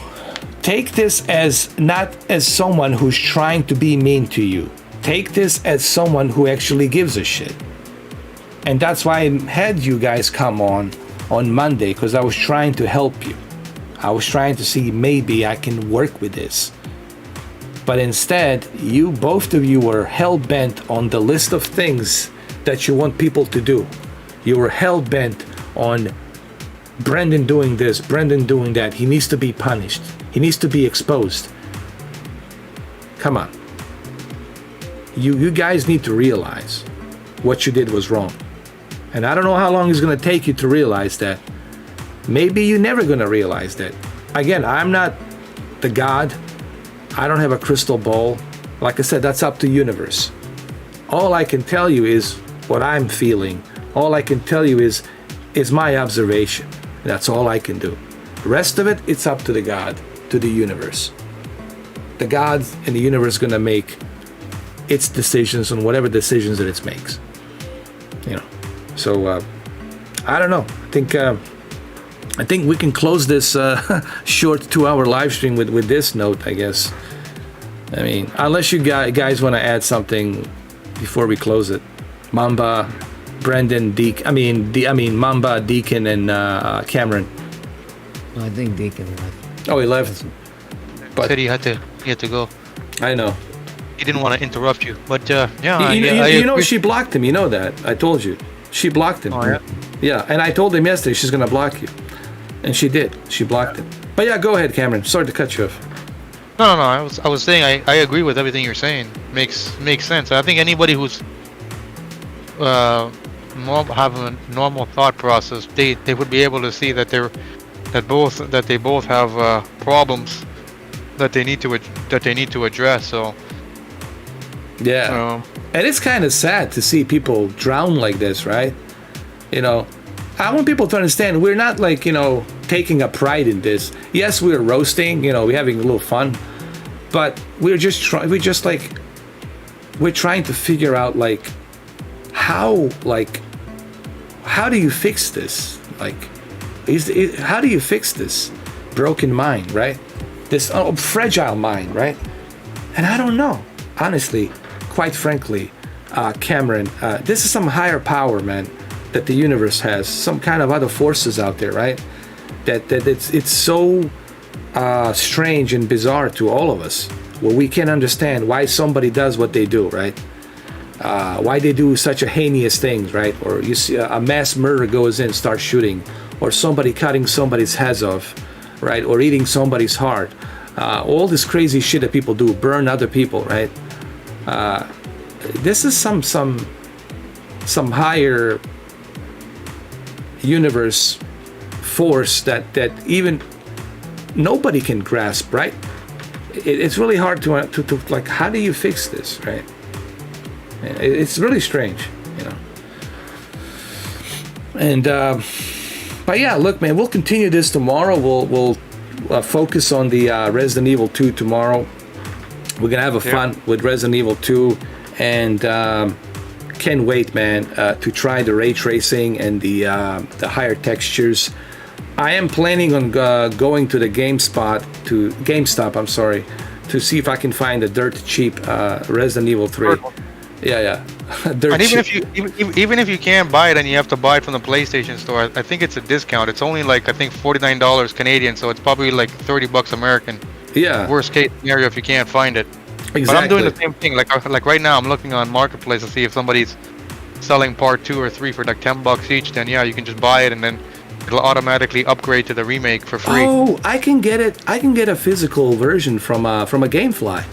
take this as not as someone who's trying to be mean to you. Take this as someone who actually gives a shit. And that's why I had you guys come on Monday, because I was trying to help you. I was trying to see maybe I can work with this. But instead, both of you were hell-bent on the list of things that you want people to do. You were hell-bent on Brendan doing this, Brendan doing that. He needs to be punished. He needs to be exposed. Come on. You guys need to realize what you did was wrong. And I don't know how long it's going to take you to realize that. Maybe you're never going to realize that. Again, I'm not the God. I don't have a crystal ball. Like I said, that's up to the universe. All I can tell you is what I'm feeling. All I can tell you is my observation. That's all I can do. The rest of it, it's up to the God, to the universe. The God and the universe is going to make its decisions on whatever decisions that it makes. You know. So I don't know. I think we can close this short 2-hour live stream with this note, I guess. I mean, unless you guys want to add something before we close it. Mamba, Brendan, Mamba, Deacon, and Cameron. I think Deacon left. Oh, he left. But said he had to go. I know. He didn't want to interrupt you, but yeah. You know, she blocked him. You know that. I told you. She blocked him. Oh, yeah? Yeah, and I told him yesterday she's going to block you. And she did. She blocked him. But yeah, go ahead, Cameron. Sorry to cut you off. No. I was saying I agree with everything you're saying. Makes sense. I think anybody who's have a normal thought process, they would be able to see that they both have problems that they need to address. So yeah. And it's kind of sad to see people drown like this, right? You know, I want people to understand we're not like, you know, taking a pride in this. Yes, we're roasting, you know, we're having a little fun, but we're trying to figure out like how do you fix this? Like, how do you fix this broken mind, right? This fragile mind, right? And I don't know, honestly. Quite frankly, Cameron, this is some higher power, man, that the universe has. Some kind of other forces out there, right? That it's so strange and bizarre to all of us, where we can't understand why somebody does what they do, right? Why they do such a heinous things, right? Or you see a mass murder goes in, starts shooting, or somebody cutting somebody's heads off, right? Or eating somebody's heart. All this crazy shit that people do, burn other people, right? This is some higher universe force that even nobody can grasp, right? It's really hard to like, how do you fix this, right? It's really strange, you know. And but yeah, look, man, we'll continue this tomorrow. focus on the Resident Evil 2 tomorrow. We're gonna have a fun with Resident Evil 2, and can't wait, man, to try the ray tracing and the higher textures. I am planning on going to the GameStop, I'm sorry, to see if I can find a dirt cheap Resident Evil 3. Yeah. Dirt and even cheap. even if you can't buy it and you have to buy it from the PlayStation Store, I think it's a discount. It's only like I think $49 Canadian, so it's probably like $30 American. Yeah. Worst case scenario if you can't find it. Exactly. But I'm doing the same thing. Like right now, I'm looking on Marketplace to see if somebody's selling part 2 or 3 for like $10 each. Then yeah, you can just buy it and then it'll automatically upgrade to the remake for free. Oh, I can get it. I can get a physical version from a GameFly.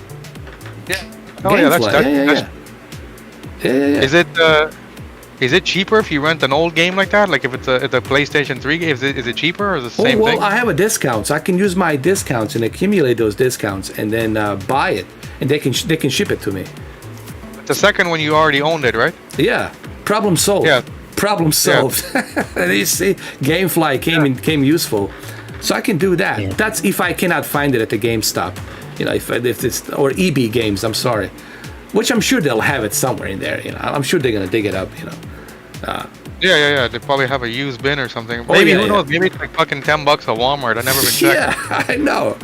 Yeah. Oh yeah, that's Yeah. Is it cheaper if you rent an old game like that? Like if it's a PlayStation 3 game, is it cheaper or is it the same thing? I have a discount. So I can use my discounts and accumulate those discounts and then buy it, and they can ship it to me. The second one you already owned it, right? Yeah. Problem solved. Yeah. Problem solved. And you see, GameFly came useful, so I can do that. Yeah. That's if I cannot find it at the GameStop, if it's or EB Games. I'm sorry, which I'm sure they'll have it somewhere in there. I'm sure they're gonna dig it up. Yeah. They probably have a used bin or something. Maybe who knows? Maybe it's like fucking $10 at Walmart. I've never been checking. Yeah, I know.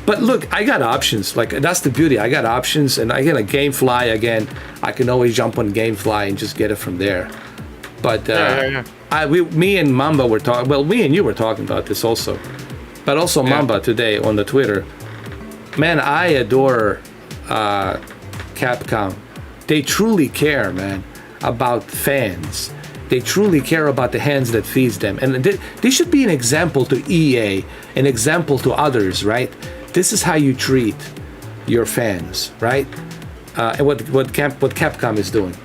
But look, I got options. Like that's the beauty. I got options, and I get a GameFly again. I can always jump on GameFly and just get it from there. But me and Mamba were talking. Well, me and you were talking about this also, but also Mamba today on the Twitter. Man, I adore Capcom. They truly care, man, about fans. They truly care about the hands that feeds them, and they should be an example to EA, an example to others, right? This is how you treat your fans, right? And what Capcom is doing.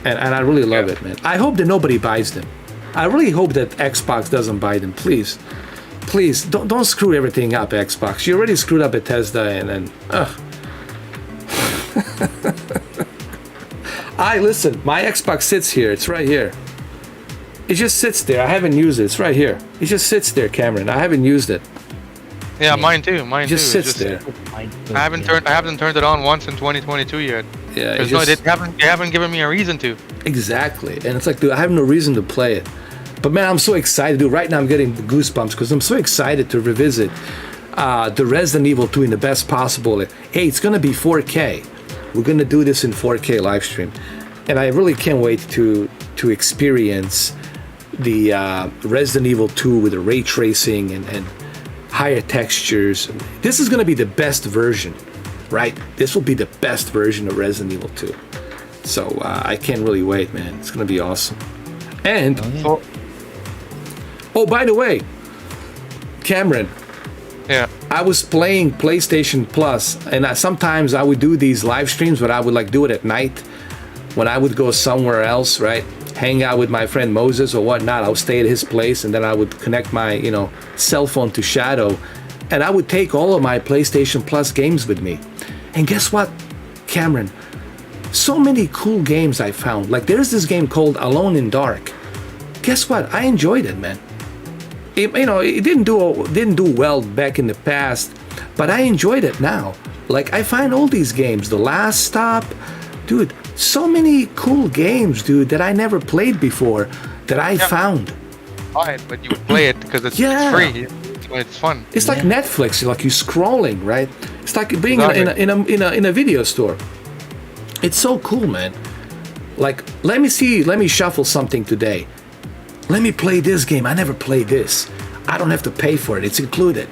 And I really love it, man. I hope that nobody buys them. I really hope that Xbox doesn't buy them. Please, don't screw everything up, Xbox. You already screwed up Bethesda, and then, listen. My Xbox sits here. It's right here. It just sits there. I haven't used it. It's right here. It just sits there, Cameron. I haven't used it. Yeah, mine too. It just sits there. I haven't turned it on once in 2022 yet. Yeah, they haven't given me a reason to. Exactly, and it's like, dude, I have no reason to play it. But man, I'm so excited, dude. Right now, I'm getting the goosebumps because I'm so excited to revisit the Resident Evil 2 in the best possible. Hey, it's gonna be 4K. We're gonna do this in 4K live stream, and I really can't wait to experience the Resident Evil 2 with the ray tracing and higher textures. This is gonna be the best version. Right? This will be the best version of Resident Evil 2. So I can't really wait, man. It's going to be awesome. And, by the way, Cameron. Yeah. I was playing PlayStation Plus, and sometimes I would do these live streams, but I would do it at night when I would go somewhere else, right? Hang out with my friend Moses or whatnot. I would stay at his place, and then I would connect my, cell phone to Shadow. And I would take all of my PlayStation Plus games with me. And guess what, Cameron? So many cool games I found. Like there's this game called Alone in Dark. Guess what? I enjoyed it, man. It didn't do well back in the past, but I enjoyed it now. Like I find all these games. The Last Stop, dude. So many cool games, dude, that I never played before that I found. Buy it, but you would play it because it's free. It's fun. It's like Netflix. Like you're scrolling, right? It's like being in a video store. It's so cool, man. Like, let me shuffle something today. Let me play this game. I never played this. I don't have to pay for it. It's included.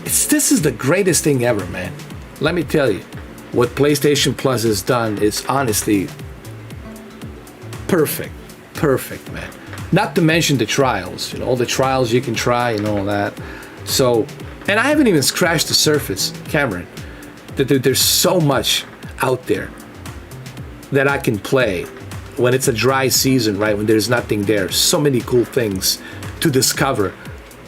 This is the greatest thing ever, man. Let me tell you, what PlayStation Plus has done is honestly perfect, man. Not to mention the trials, all the trials you can try and all that. So, and I haven't even scratched the surface, Cameron. There's so much out there that I can play when it's a dry season, right? When there's nothing there. So many cool things to discover.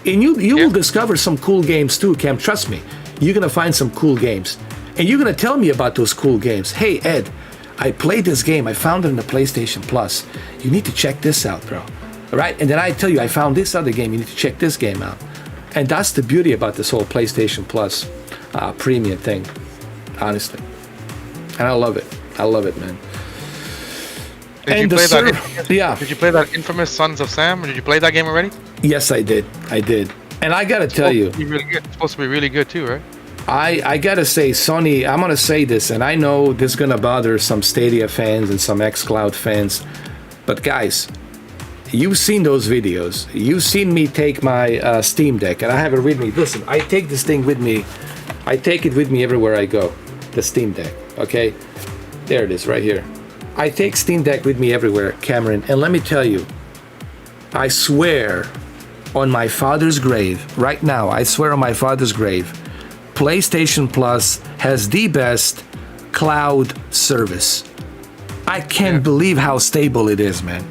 And you will discover some cool games too, Cam. Trust me. You're going to find some cool games. And you're going to tell me about those cool games. Hey, Ed, I played this game. I found it on the PlayStation Plus. You need to check this out, bro. All right? And then I tell you, I found this other game. You need to check this game out. And that's the beauty about this whole PlayStation Plus premium thing, honestly. And I love it. I love it, man. Did you play that infamous Sons of Sam? Or did you play that game already? Yes, I did. And I gotta tell you, it's supposed to be really good too, right? I gotta say, Sony, I'm gonna say this, and I know this is gonna bother some Stadia fans and some xCloud fans, but guys, you've seen those videos. You've seen me take my Steam Deck, and I have it with me. Listen, I take this thing with me. I take it with me everywhere I go, the Steam Deck, okay? There it is, right here. I take Steam Deck with me everywhere, Cameron, and let me tell you, I swear on my father's grave, right now, I swear on my father's grave, PlayStation Plus has the best cloud service. I can't believe how stable it is, man.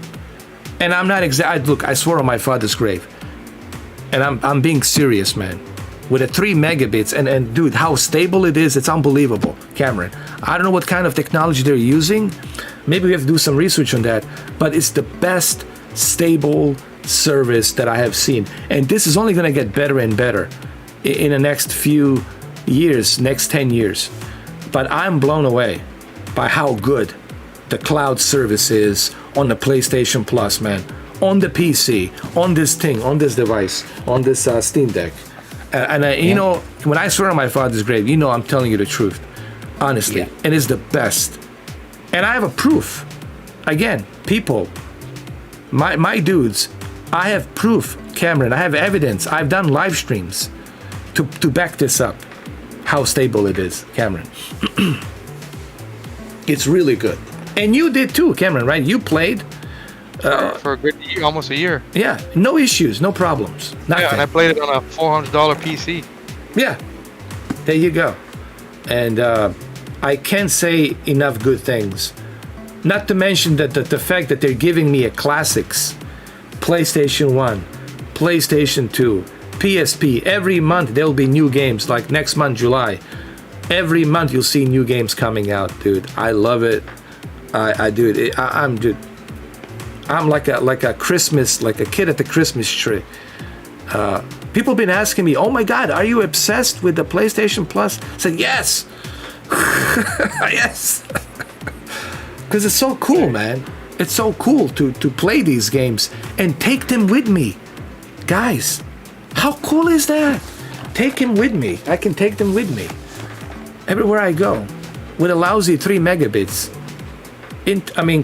And I'm not look, I swear on my father's grave. And I'm being serious, man. With a 3 megabits, and dude, how stable it is, it's unbelievable, Cameron. I don't know what kind of technology they're using. Maybe we have to do some research on that, but it's the best stable service that I have seen. And this is only gonna get better and better in the next few years, next 10 years. But I'm blown away by how good the cloud service is on the PlayStation Plus, man. On the PC, on this thing, on this device, on this Steam Deck. You know, when I swear on my father's grave, you know I'm telling you the truth, honestly. Yeah. And it's the best. And I have a proof. Again, people, my dudes, I have proof, Cameron. I have evidence. I've done live streams to back this up, how stable it is, Cameron. It's really good. And you did too, Cameron, right? You played for a good year, almost a year. Yeah, no issues, no problems. Nothing. Yeah, and I played it on a $400 PC. Yeah, there you go. And I can't say enough good things. Not to mention that the fact that they're giving me a classics, PlayStation 1, PlayStation 2, PSP. Every month there'll be new games, like next month, July. Every month you'll see new games coming out, dude. I love it. I do it. I'm like a Christmas, like a kid at the Christmas tree. People have been asking me, oh my God, are you obsessed with the PlayStation Plus? I said, yes. Yes. Because it's so cool, man. It's so cool to play these games and take them with me. Guys, how cool is that? Take them with me. I can take them with me everywhere I go with a lousy 3 megabits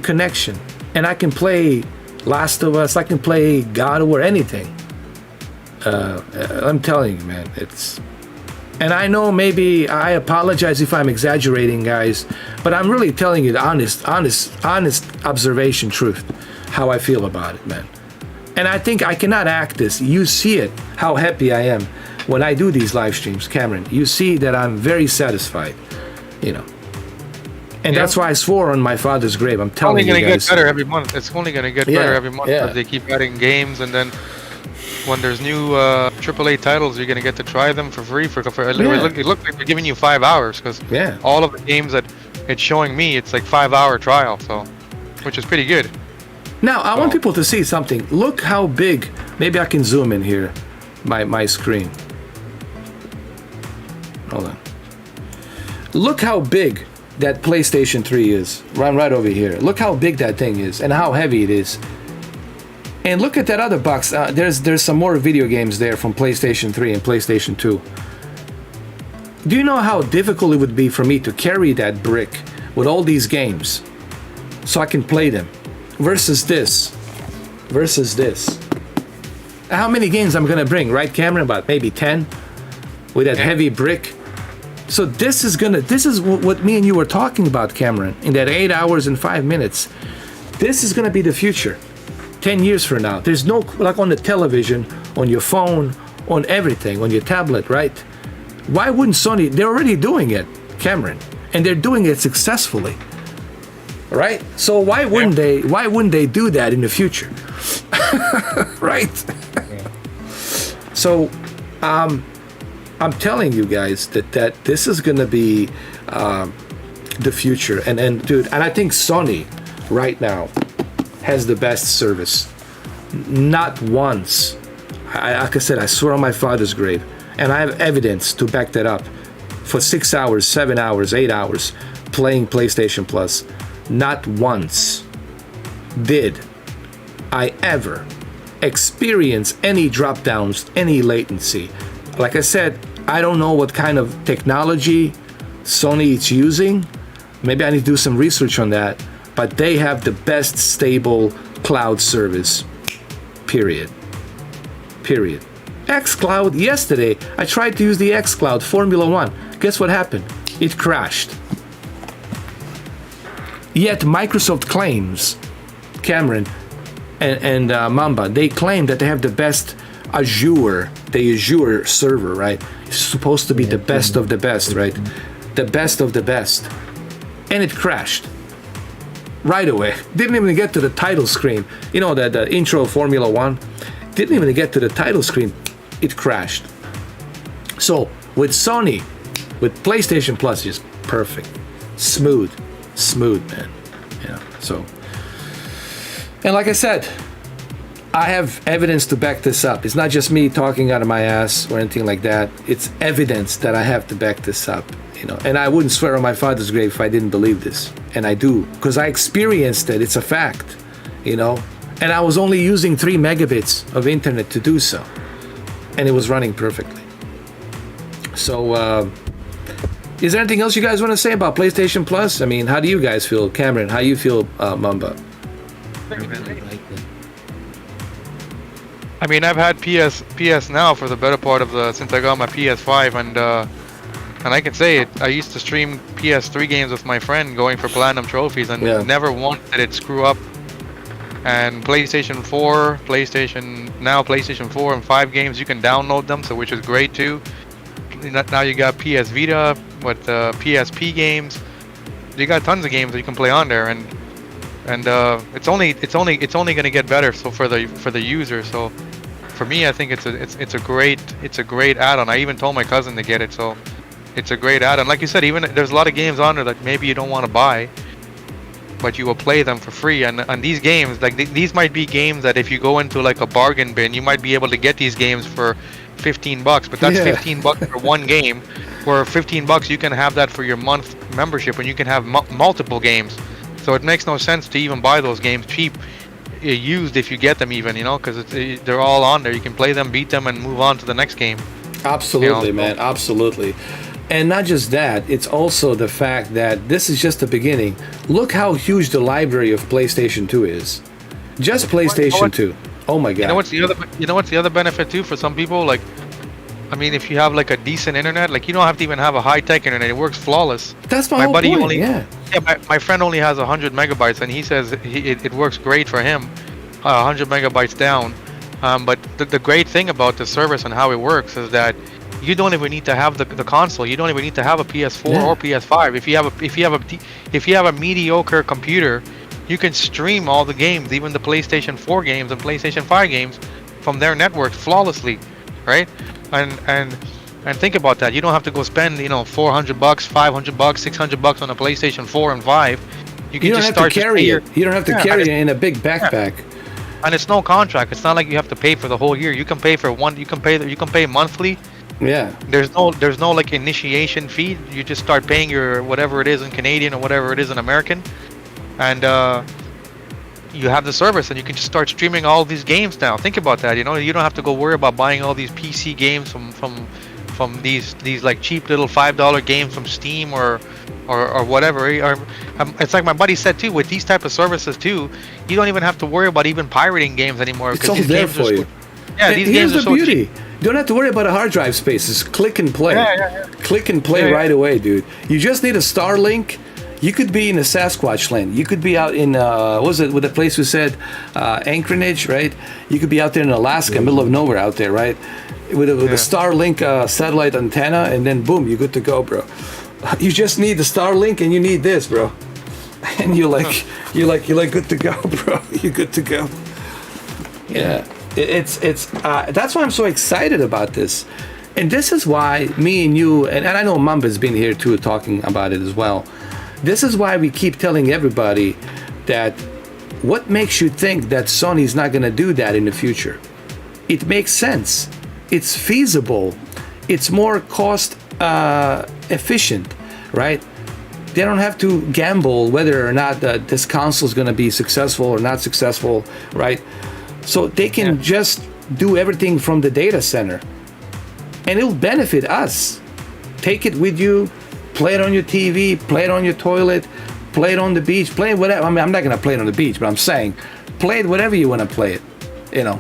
connection. And I can play Last of Us, I can play God of War, anything. I'm telling you, man, it's... And I know maybe I apologize if I'm exaggerating, guys, but I'm really telling you the honest observation truth, how I feel about it, man. And I think I cannot act this. You see it, how happy I am when I do these live streams, Cameron. You see that I'm very satisfied, you know. And that's why I swore on my father's grave. I'm telling you guys. It's only going to get better every month. It's only going to get better every month as they keep adding games. And then when there's new AAA titles, you're going to get to try them for free. It looks like they're giving you 5 hours because all of the games that it's showing me, it's like 5-hour trial. So, which is pretty good. Now, I want people to see something. Look how big. Maybe I can zoom in here, my screen. Hold on. Look how big that PlayStation 3 is, right over here. Look how big that thing is and how heavy it is. And look at that other box. There's some more video games there from PlayStation 3 and PlayStation 2. Do you know how difficult it would be for me to carry that brick with all these games so I can play them versus this? How many games I'm gonna bring, right, Cameron? About maybe 10 with that heavy brick. So this is what me and you were talking about, Cameron, in that 8 hours and 5 minutes. This is gonna be the future, 10 years from now. There's no, like on the television, on your phone, on everything, on your tablet, right? Why wouldn't Sony, they're already doing it, Cameron, and they're doing it successfully, right? So why wouldn't they do that in the future? Right? So, I'm telling you guys that this is gonna be the future, and dude, and I think Sony right now has the best service. Not once Like I said, I swear on my father's grave, and I have evidence to back that up. For 6 hours, 7 hours, 8 hours, playing PlayStation Plus, not once did I ever experience any drop downs, any latency. Like I said, I don't know what kind of technology Sony is using. Maybe I need to do some research on that, but they have the best stable cloud service, period. xCloud, yesterday, I tried to use the xCloud Formula 1. Guess what happened? It crashed. Yet Microsoft claims, Cameron and Mamba, they claim that they have the best Azure server, right? It's supposed to be the best of the best, right? The best of the best. And it crashed. Right away. Didn't even get to the title screen. You know, the intro of Formula 1? Didn't even get to the title screen. It crashed. So, with Sony, with PlayStation Plus, just perfect. Smooth, man. Yeah, so. And like I said, I have evidence to back this up. It's not just me talking out of my ass or anything like that. It's evidence that I have to back this up, you know. And I wouldn't swear on my father's grave if I didn't believe this. And I do, because I experienced it. It's a fact, you know. And I was only using 3 megabits of internet to do so. And it was running perfectly. So, is there anything else you guys want to say about PlayStation Plus? I mean, how do you guys feel? Cameron, how you feel, Mamba? I really like it. I mean, I've had PS now for the better part of since I got my PS5, and I can say it. I used to stream PS3 games with my friend, going for platinum trophies, and never once did it screw up. And PlayStation 4 and 5 games, you can download them, so which is great too. Now you got PS Vita with PSP games. You got tons of games that you can play on there, and it's only going to get better. So for the user, so for me, I think it's a great add-on. I even told my cousin to get it, so it's a great add-on. Like you said, even there's a lot of games on there that maybe you don't want to buy, but you will play them for free. And these games, like these might be games that if you go into like a bargain bin, you might be able to get these games for $15, but that's $15 for one game. Where $15 you can have that for your month membership, and you can have multiple games. So it makes no sense to even buy those games cheap, used if you get them even, you know, because they're all on there. You can play them, beat them, and move on to the next game. Absolutely, man, absolutely. And not just that, it's also the fact that this is just the beginning. Look how huge the library of PlayStation 2 is. Just PlayStation 2. Oh my God. You know what's the other benefit too for some people? Like, I mean, if you have like a decent internet, like you don't have to even have a high-tech internet. It works flawless. That's my whole buddy point, only, yeah. My friend only has 100 megabytes, and he says it works great for him, 100 megabytes down. But the great thing about the service and how it works is that you don't even need to have the console. You don't even need to have a PS4 or PS5. If you have a mediocre computer, you can stream all the games, even the PlayStation 4 games and PlayStation 5 games, from their network flawlessly, right? And think about that. You don't have to go spend, $400, $500, $600 on a PlayStation 4 and 5. You don't have to carry it. You don't have to carry it in a big backpack. And it's no contract. It's not like you have to pay for the whole year. You can pay for one. You can pay monthly. Yeah. There's no like initiation fee. You just start paying your whatever it is in Canadian or whatever it is in American, and you have the service, and you can just start streaming all these games now. Think about that. You don't have to go worry about buying all these PC games from these like cheap little $5 games from Steam or whatever. It's like my buddy said too. With these type of services too, you don't even have to worry about even pirating games anymore. It's all there for you. Yeah, these games are so beauty. cheap. You don't have to worry about a hard drive space. Just click and play. Click and play right away, dude. You just need a Starlink. You could be in a Sasquatch land. You could be out in what was it with the place we said Anchorage, right? You could be out there in Alaska, middle of nowhere out there, right? With a Starlink satellite antenna, and then boom, you're good to go, bro. You just need the Starlink, and you need this, bro. And you're like good to go, bro. You're good to go. Yeah. It's that's why I'm so excited about this, and this is why me and you and I know Mamba's been here too talking about it as well. This is why we keep telling everybody that what makes you think that Sony's not going to do that in the future? It makes sense. It's feasible. It's more cost efficient, right? They don't have to gamble whether or not this console is going to be successful or not successful, right? So they can just do everything from the data center, and it'll benefit us. Take it with you, play it on your TV, play it on your toilet, play it on the beach, play it whatever. I mean, I'm not going to play it on the beach, but I'm saying play it whatever you want to play it, you know.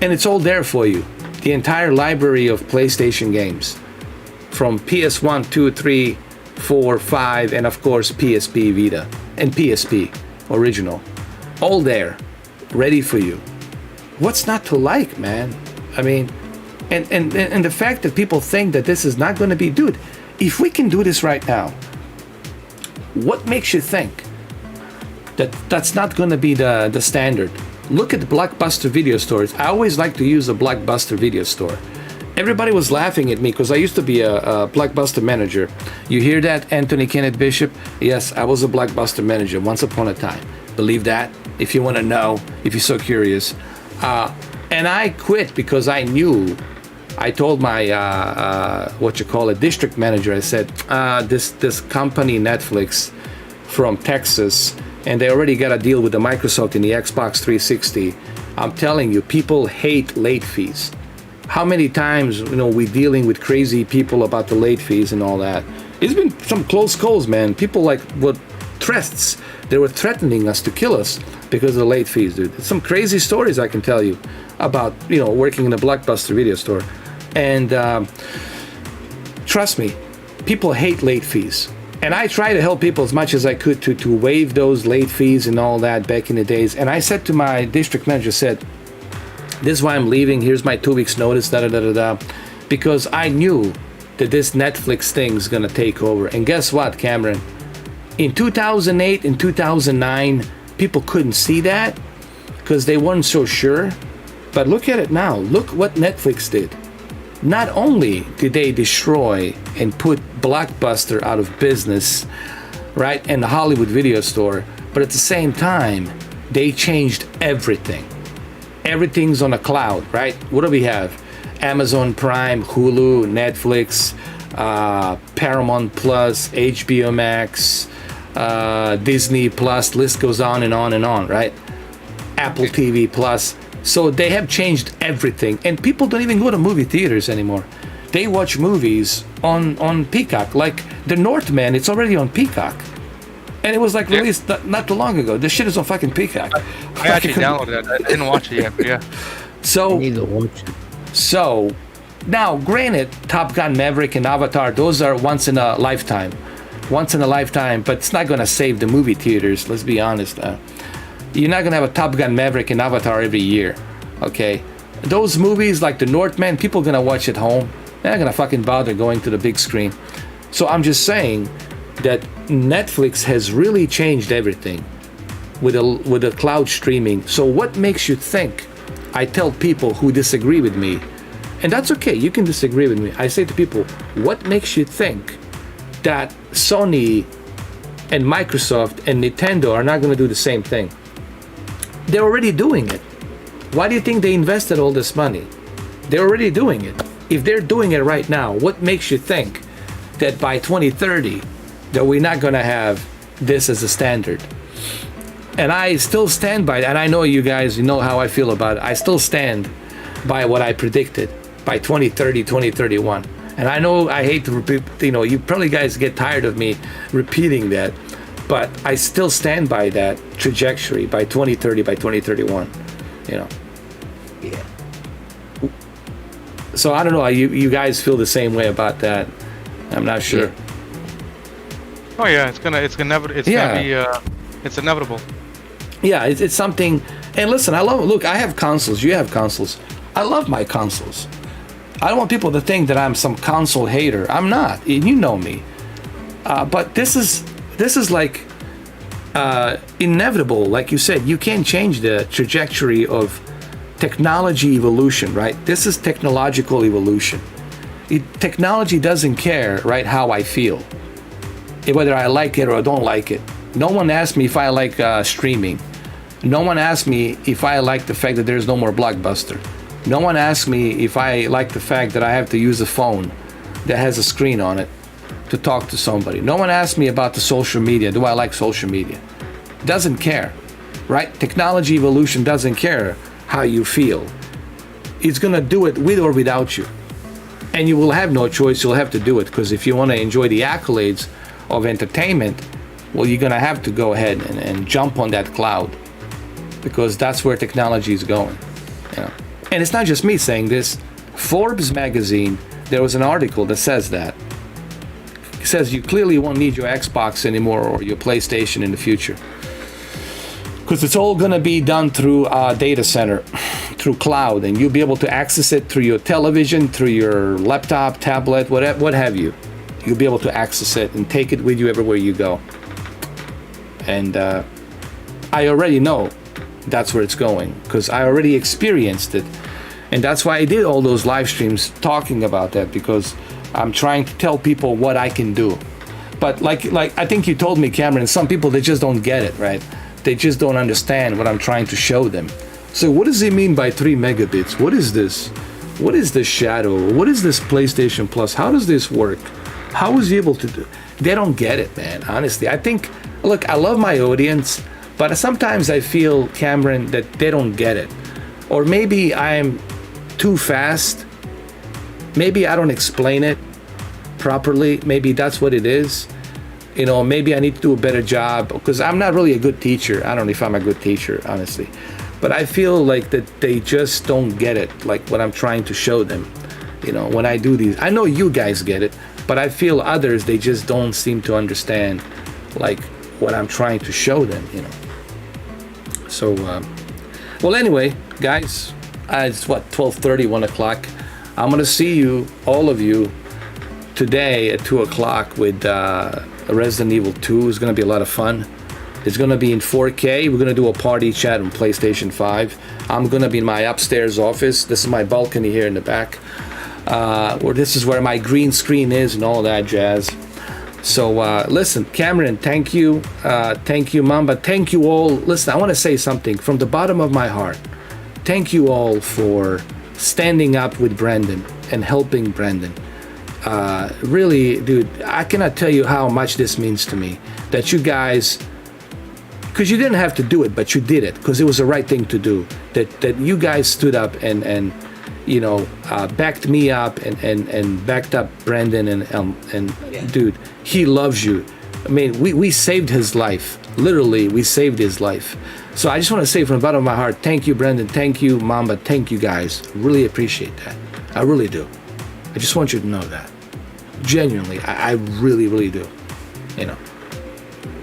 And it's all there for you. The entire library of PlayStation games, from PS1, 2, 3, 4, 5, and of course PSP Vita and PSP original, all there, ready for you. What's not to like, man? I mean, and the fact that people think that this is not going to be, dude, if we can do this right now, what makes you think that that's not going to be the standard? Look at the Blockbuster video stores. I always like to use a Blockbuster video store. Everybody was laughing at me because I used to be a Blockbuster manager. You hear that, Anthony Kenneth Bishop? Yes, I was a Blockbuster manager once upon a time. Believe that? If you want to know, if you're so curious. And I quit because I knew. I told my district manager. I said, this company Netflix from Texas, and they already got a deal with the Microsoft in the Xbox 360. I'm telling you, people hate late fees. How many times, we dealing with crazy people about the late fees and all that. It's been some close calls, man. People threats. They were threatening us to kill us because of the late fees, dude. Some crazy stories I can tell you about, working in a Blockbuster video store. And trust me, people hate late fees. And I try to help people as much as I could to waive those late fees and all that back in the days. And I said to my district manager, this is why I'm leaving. Here's my 2 weeks notice, because I knew that this Netflix thing is going to take over. And guess what, Cameron? In 2008 and 2009, people couldn't see that because they weren't so sure. But look at it now. Look what Netflix did. Not only did they destroy and put Blockbuster out of business, right, and the Hollywood video store, but at the same time, they changed everything. Everything's on a cloud, right? What do we have? Amazon Prime, Hulu, Netflix, Paramount Plus, HBO Max, Disney Plus, list goes on and on and on, right? Apple TV Plus. So they have changed everything, and people don't even go to movie theaters anymore. They watch movies on Peacock, like The Northman. It's already on Peacock, and it was released not too long ago. This shit is on fucking Peacock. I actually downloaded it. I didn't watch it yet, but yeah. So I need to watch it. So now, granted, Top Gun Maverick and Avatar, those are once in a lifetime, but it's not gonna save the movie theaters. Let's be honest. You're not gonna have a Top Gun Maverick and Avatar every year, okay? Those movies like The Northman, people are gonna watch at home. They're not gonna fucking bother going to the big screen. So I'm just saying that Netflix has really changed everything with the cloud streaming. So what makes you think? I tell people who disagree with me, and that's okay, you can disagree with me. I say to people, what makes you think that Sony and Microsoft and Nintendo are not gonna do the same thing? They're already doing it. Why do you think they invested all this money? They're already doing it. If they're doing it right now, what makes you think that by 2030 that we're not going to have this as a standard? And I still stand by that. And I know you guys, you know how I feel about it. I still stand by what I predicted by 2030, 2031. And I know I hate to repeat, you probably guys get tired of me repeating that. But I still stand by that trajectory by 2030, by 2031, Yeah. So I don't know, you guys feel the same way about that? I'm not sure. Yeah. Oh yeah, it's gonna be, it's inevitable. Yeah, it's something. And listen, look, I have consoles, you have consoles. I love my consoles. I don't want people to think that I'm some console hater. I'm not, and you know me. But this is inevitable. Like you said, you can't change the trajectory of technology evolution, right? This is technological evolution. Technology doesn't care, right, how I feel, whether I like it or I don't like it. No one asked me if I like streaming. No one asked me if I like the fact that there's no more Blockbuster. No one asked me if I like the fact that I have to use a phone that has a screen on it to talk to somebody. No one asked me about the social media. Do I like social media? Doesn't care, right? Technology evolution doesn't care how you feel. It's gonna do it with or without you. And you will have no choice, you'll have to do it, because if you wanna enjoy the accolades of entertainment, well, you're gonna have to go ahead and jump on that cloud, because that's where technology is going. You know? And it's not just me saying this. Forbes magazine, there was an article that says that. It says you clearly won't need your Xbox anymore or your PlayStation in the future, because it's all gonna be done through a data center, through cloud, and you'll be able to access it through your television, through your laptop, tablet, what have you. You'll be able to access it and take it with you everywhere you go. And I already know that's where it's going, because I already experienced it. And that's why I did all those live streams talking about that, because I'm trying to tell people what I can do. But like I think you told me, Cameron, some people, they just don't get it, right? They just don't understand what I'm trying to show them. So what does it mean by 3 megabits? What is this? What is this shadow? What is this PlayStation Plus? How does this work? How is he able to do? They don't get it, man. Honestly, I think, look, I love my audience, but sometimes I feel, Cameron, that they don't get it. Or maybe I'm too fast. Maybe I don't explain it properly. Maybe that's what it is. You know, maybe I need to do a better job, because I'm not really a good teacher. I don't know if I'm a good teacher, honestly. But I feel like that they just don't get it, like what I'm trying to show them. You know, when I do these, I know you guys get it, but I feel others, they just don't seem to understand, like, what I'm trying to show them, you know. So, well, anyway, guys, it's what, 12:30, 1 o'clock. I'm gonna see you, all of you, today at 2 o'clock with Resident Evil 2. It's gonna be a lot of fun. It's gonna be in 4K. We're gonna do a party chat on PlayStation 5. I'm gonna be in my upstairs office. This is my balcony here in the back. Where this is where my green screen is and all that jazz. So listen, Cameron, thank you. Thank you, Mamba. Thank you all. Listen, I wanna say something from the bottom of my heart. Thank you all for standing up with Brandon and helping Brandon. Really, dude, I cannot tell you how much this means to me, that you guys, because you didn't have to do it, but you did it because it was the right thing to do, that you guys stood up and you know, backed me up and backed up Brandon and yeah. Dude, he loves you. I mean, we saved his life. Literally, we saved his life. So I just want to say from the bottom of my heart, thank you, Brandon. Thank you, Mamba. Thank you, guys. Really appreciate that. I really do. I just want you to know that. Genuinely, I really, really do. You know.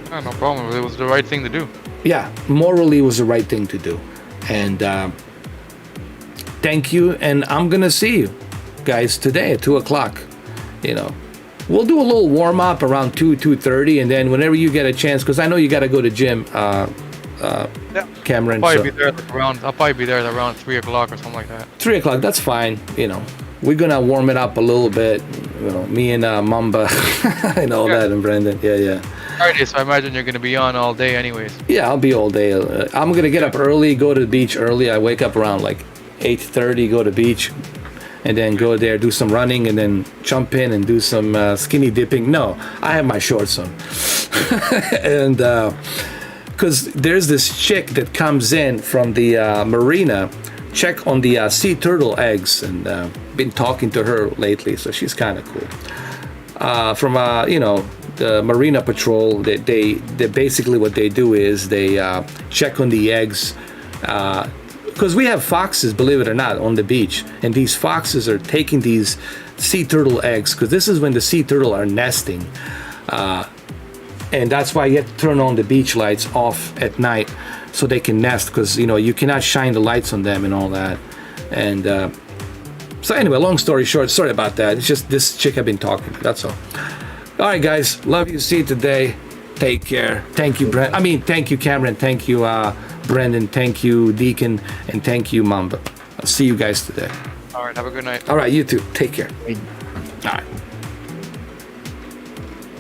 Yeah, no problem. It was the right thing to do. Yeah, morally, it was the right thing to do. And thank you. And I'm going to see you guys today at 2 o'clock. You know. We'll do a little warm-up around 2:30, and then whenever you get a chance, because I know you got to go to gym, yeah. Cameron. I'll probably be there at around 3 o'clock or something like that. 3 o'clock, that's fine. You know, we're gonna warm it up a little bit. You know, me and Mamba and all that, and Brandon. Yeah. Alright, so I imagine you're gonna be on all day, anyways. Yeah, I'll be all day. I'm gonna get up early, go to the beach early. I wake up around like 8:30, go to the beach, and then go there, do some running, and then jump in and do some skinny dipping. No, I have my shorts on, and. Because there's this chick that comes in from the marina, check on the sea turtle eggs, and been talking to her lately, so she's kind of cool. From you know, the Marina Patrol, they basically what they do is they check on the eggs, because we have foxes, believe it or not, on the beach, and these foxes are taking these sea turtle eggs, because this is when the sea turtle are nesting. And that's why you have to turn on the beach lights off at night so they can nest, because, you know, you cannot shine the lights on them and all that. And so anyway, long story short, sorry about that. It's just this chick I've been talking to, that's all. All right, guys, love you. See you today. Take care. Thank you, thank you, Cameron. Thank you, Brendan. Thank you, Deacon. And thank you, Mamba. I'll see you guys today. All right, have a good night. All right, you too. Take care. All right.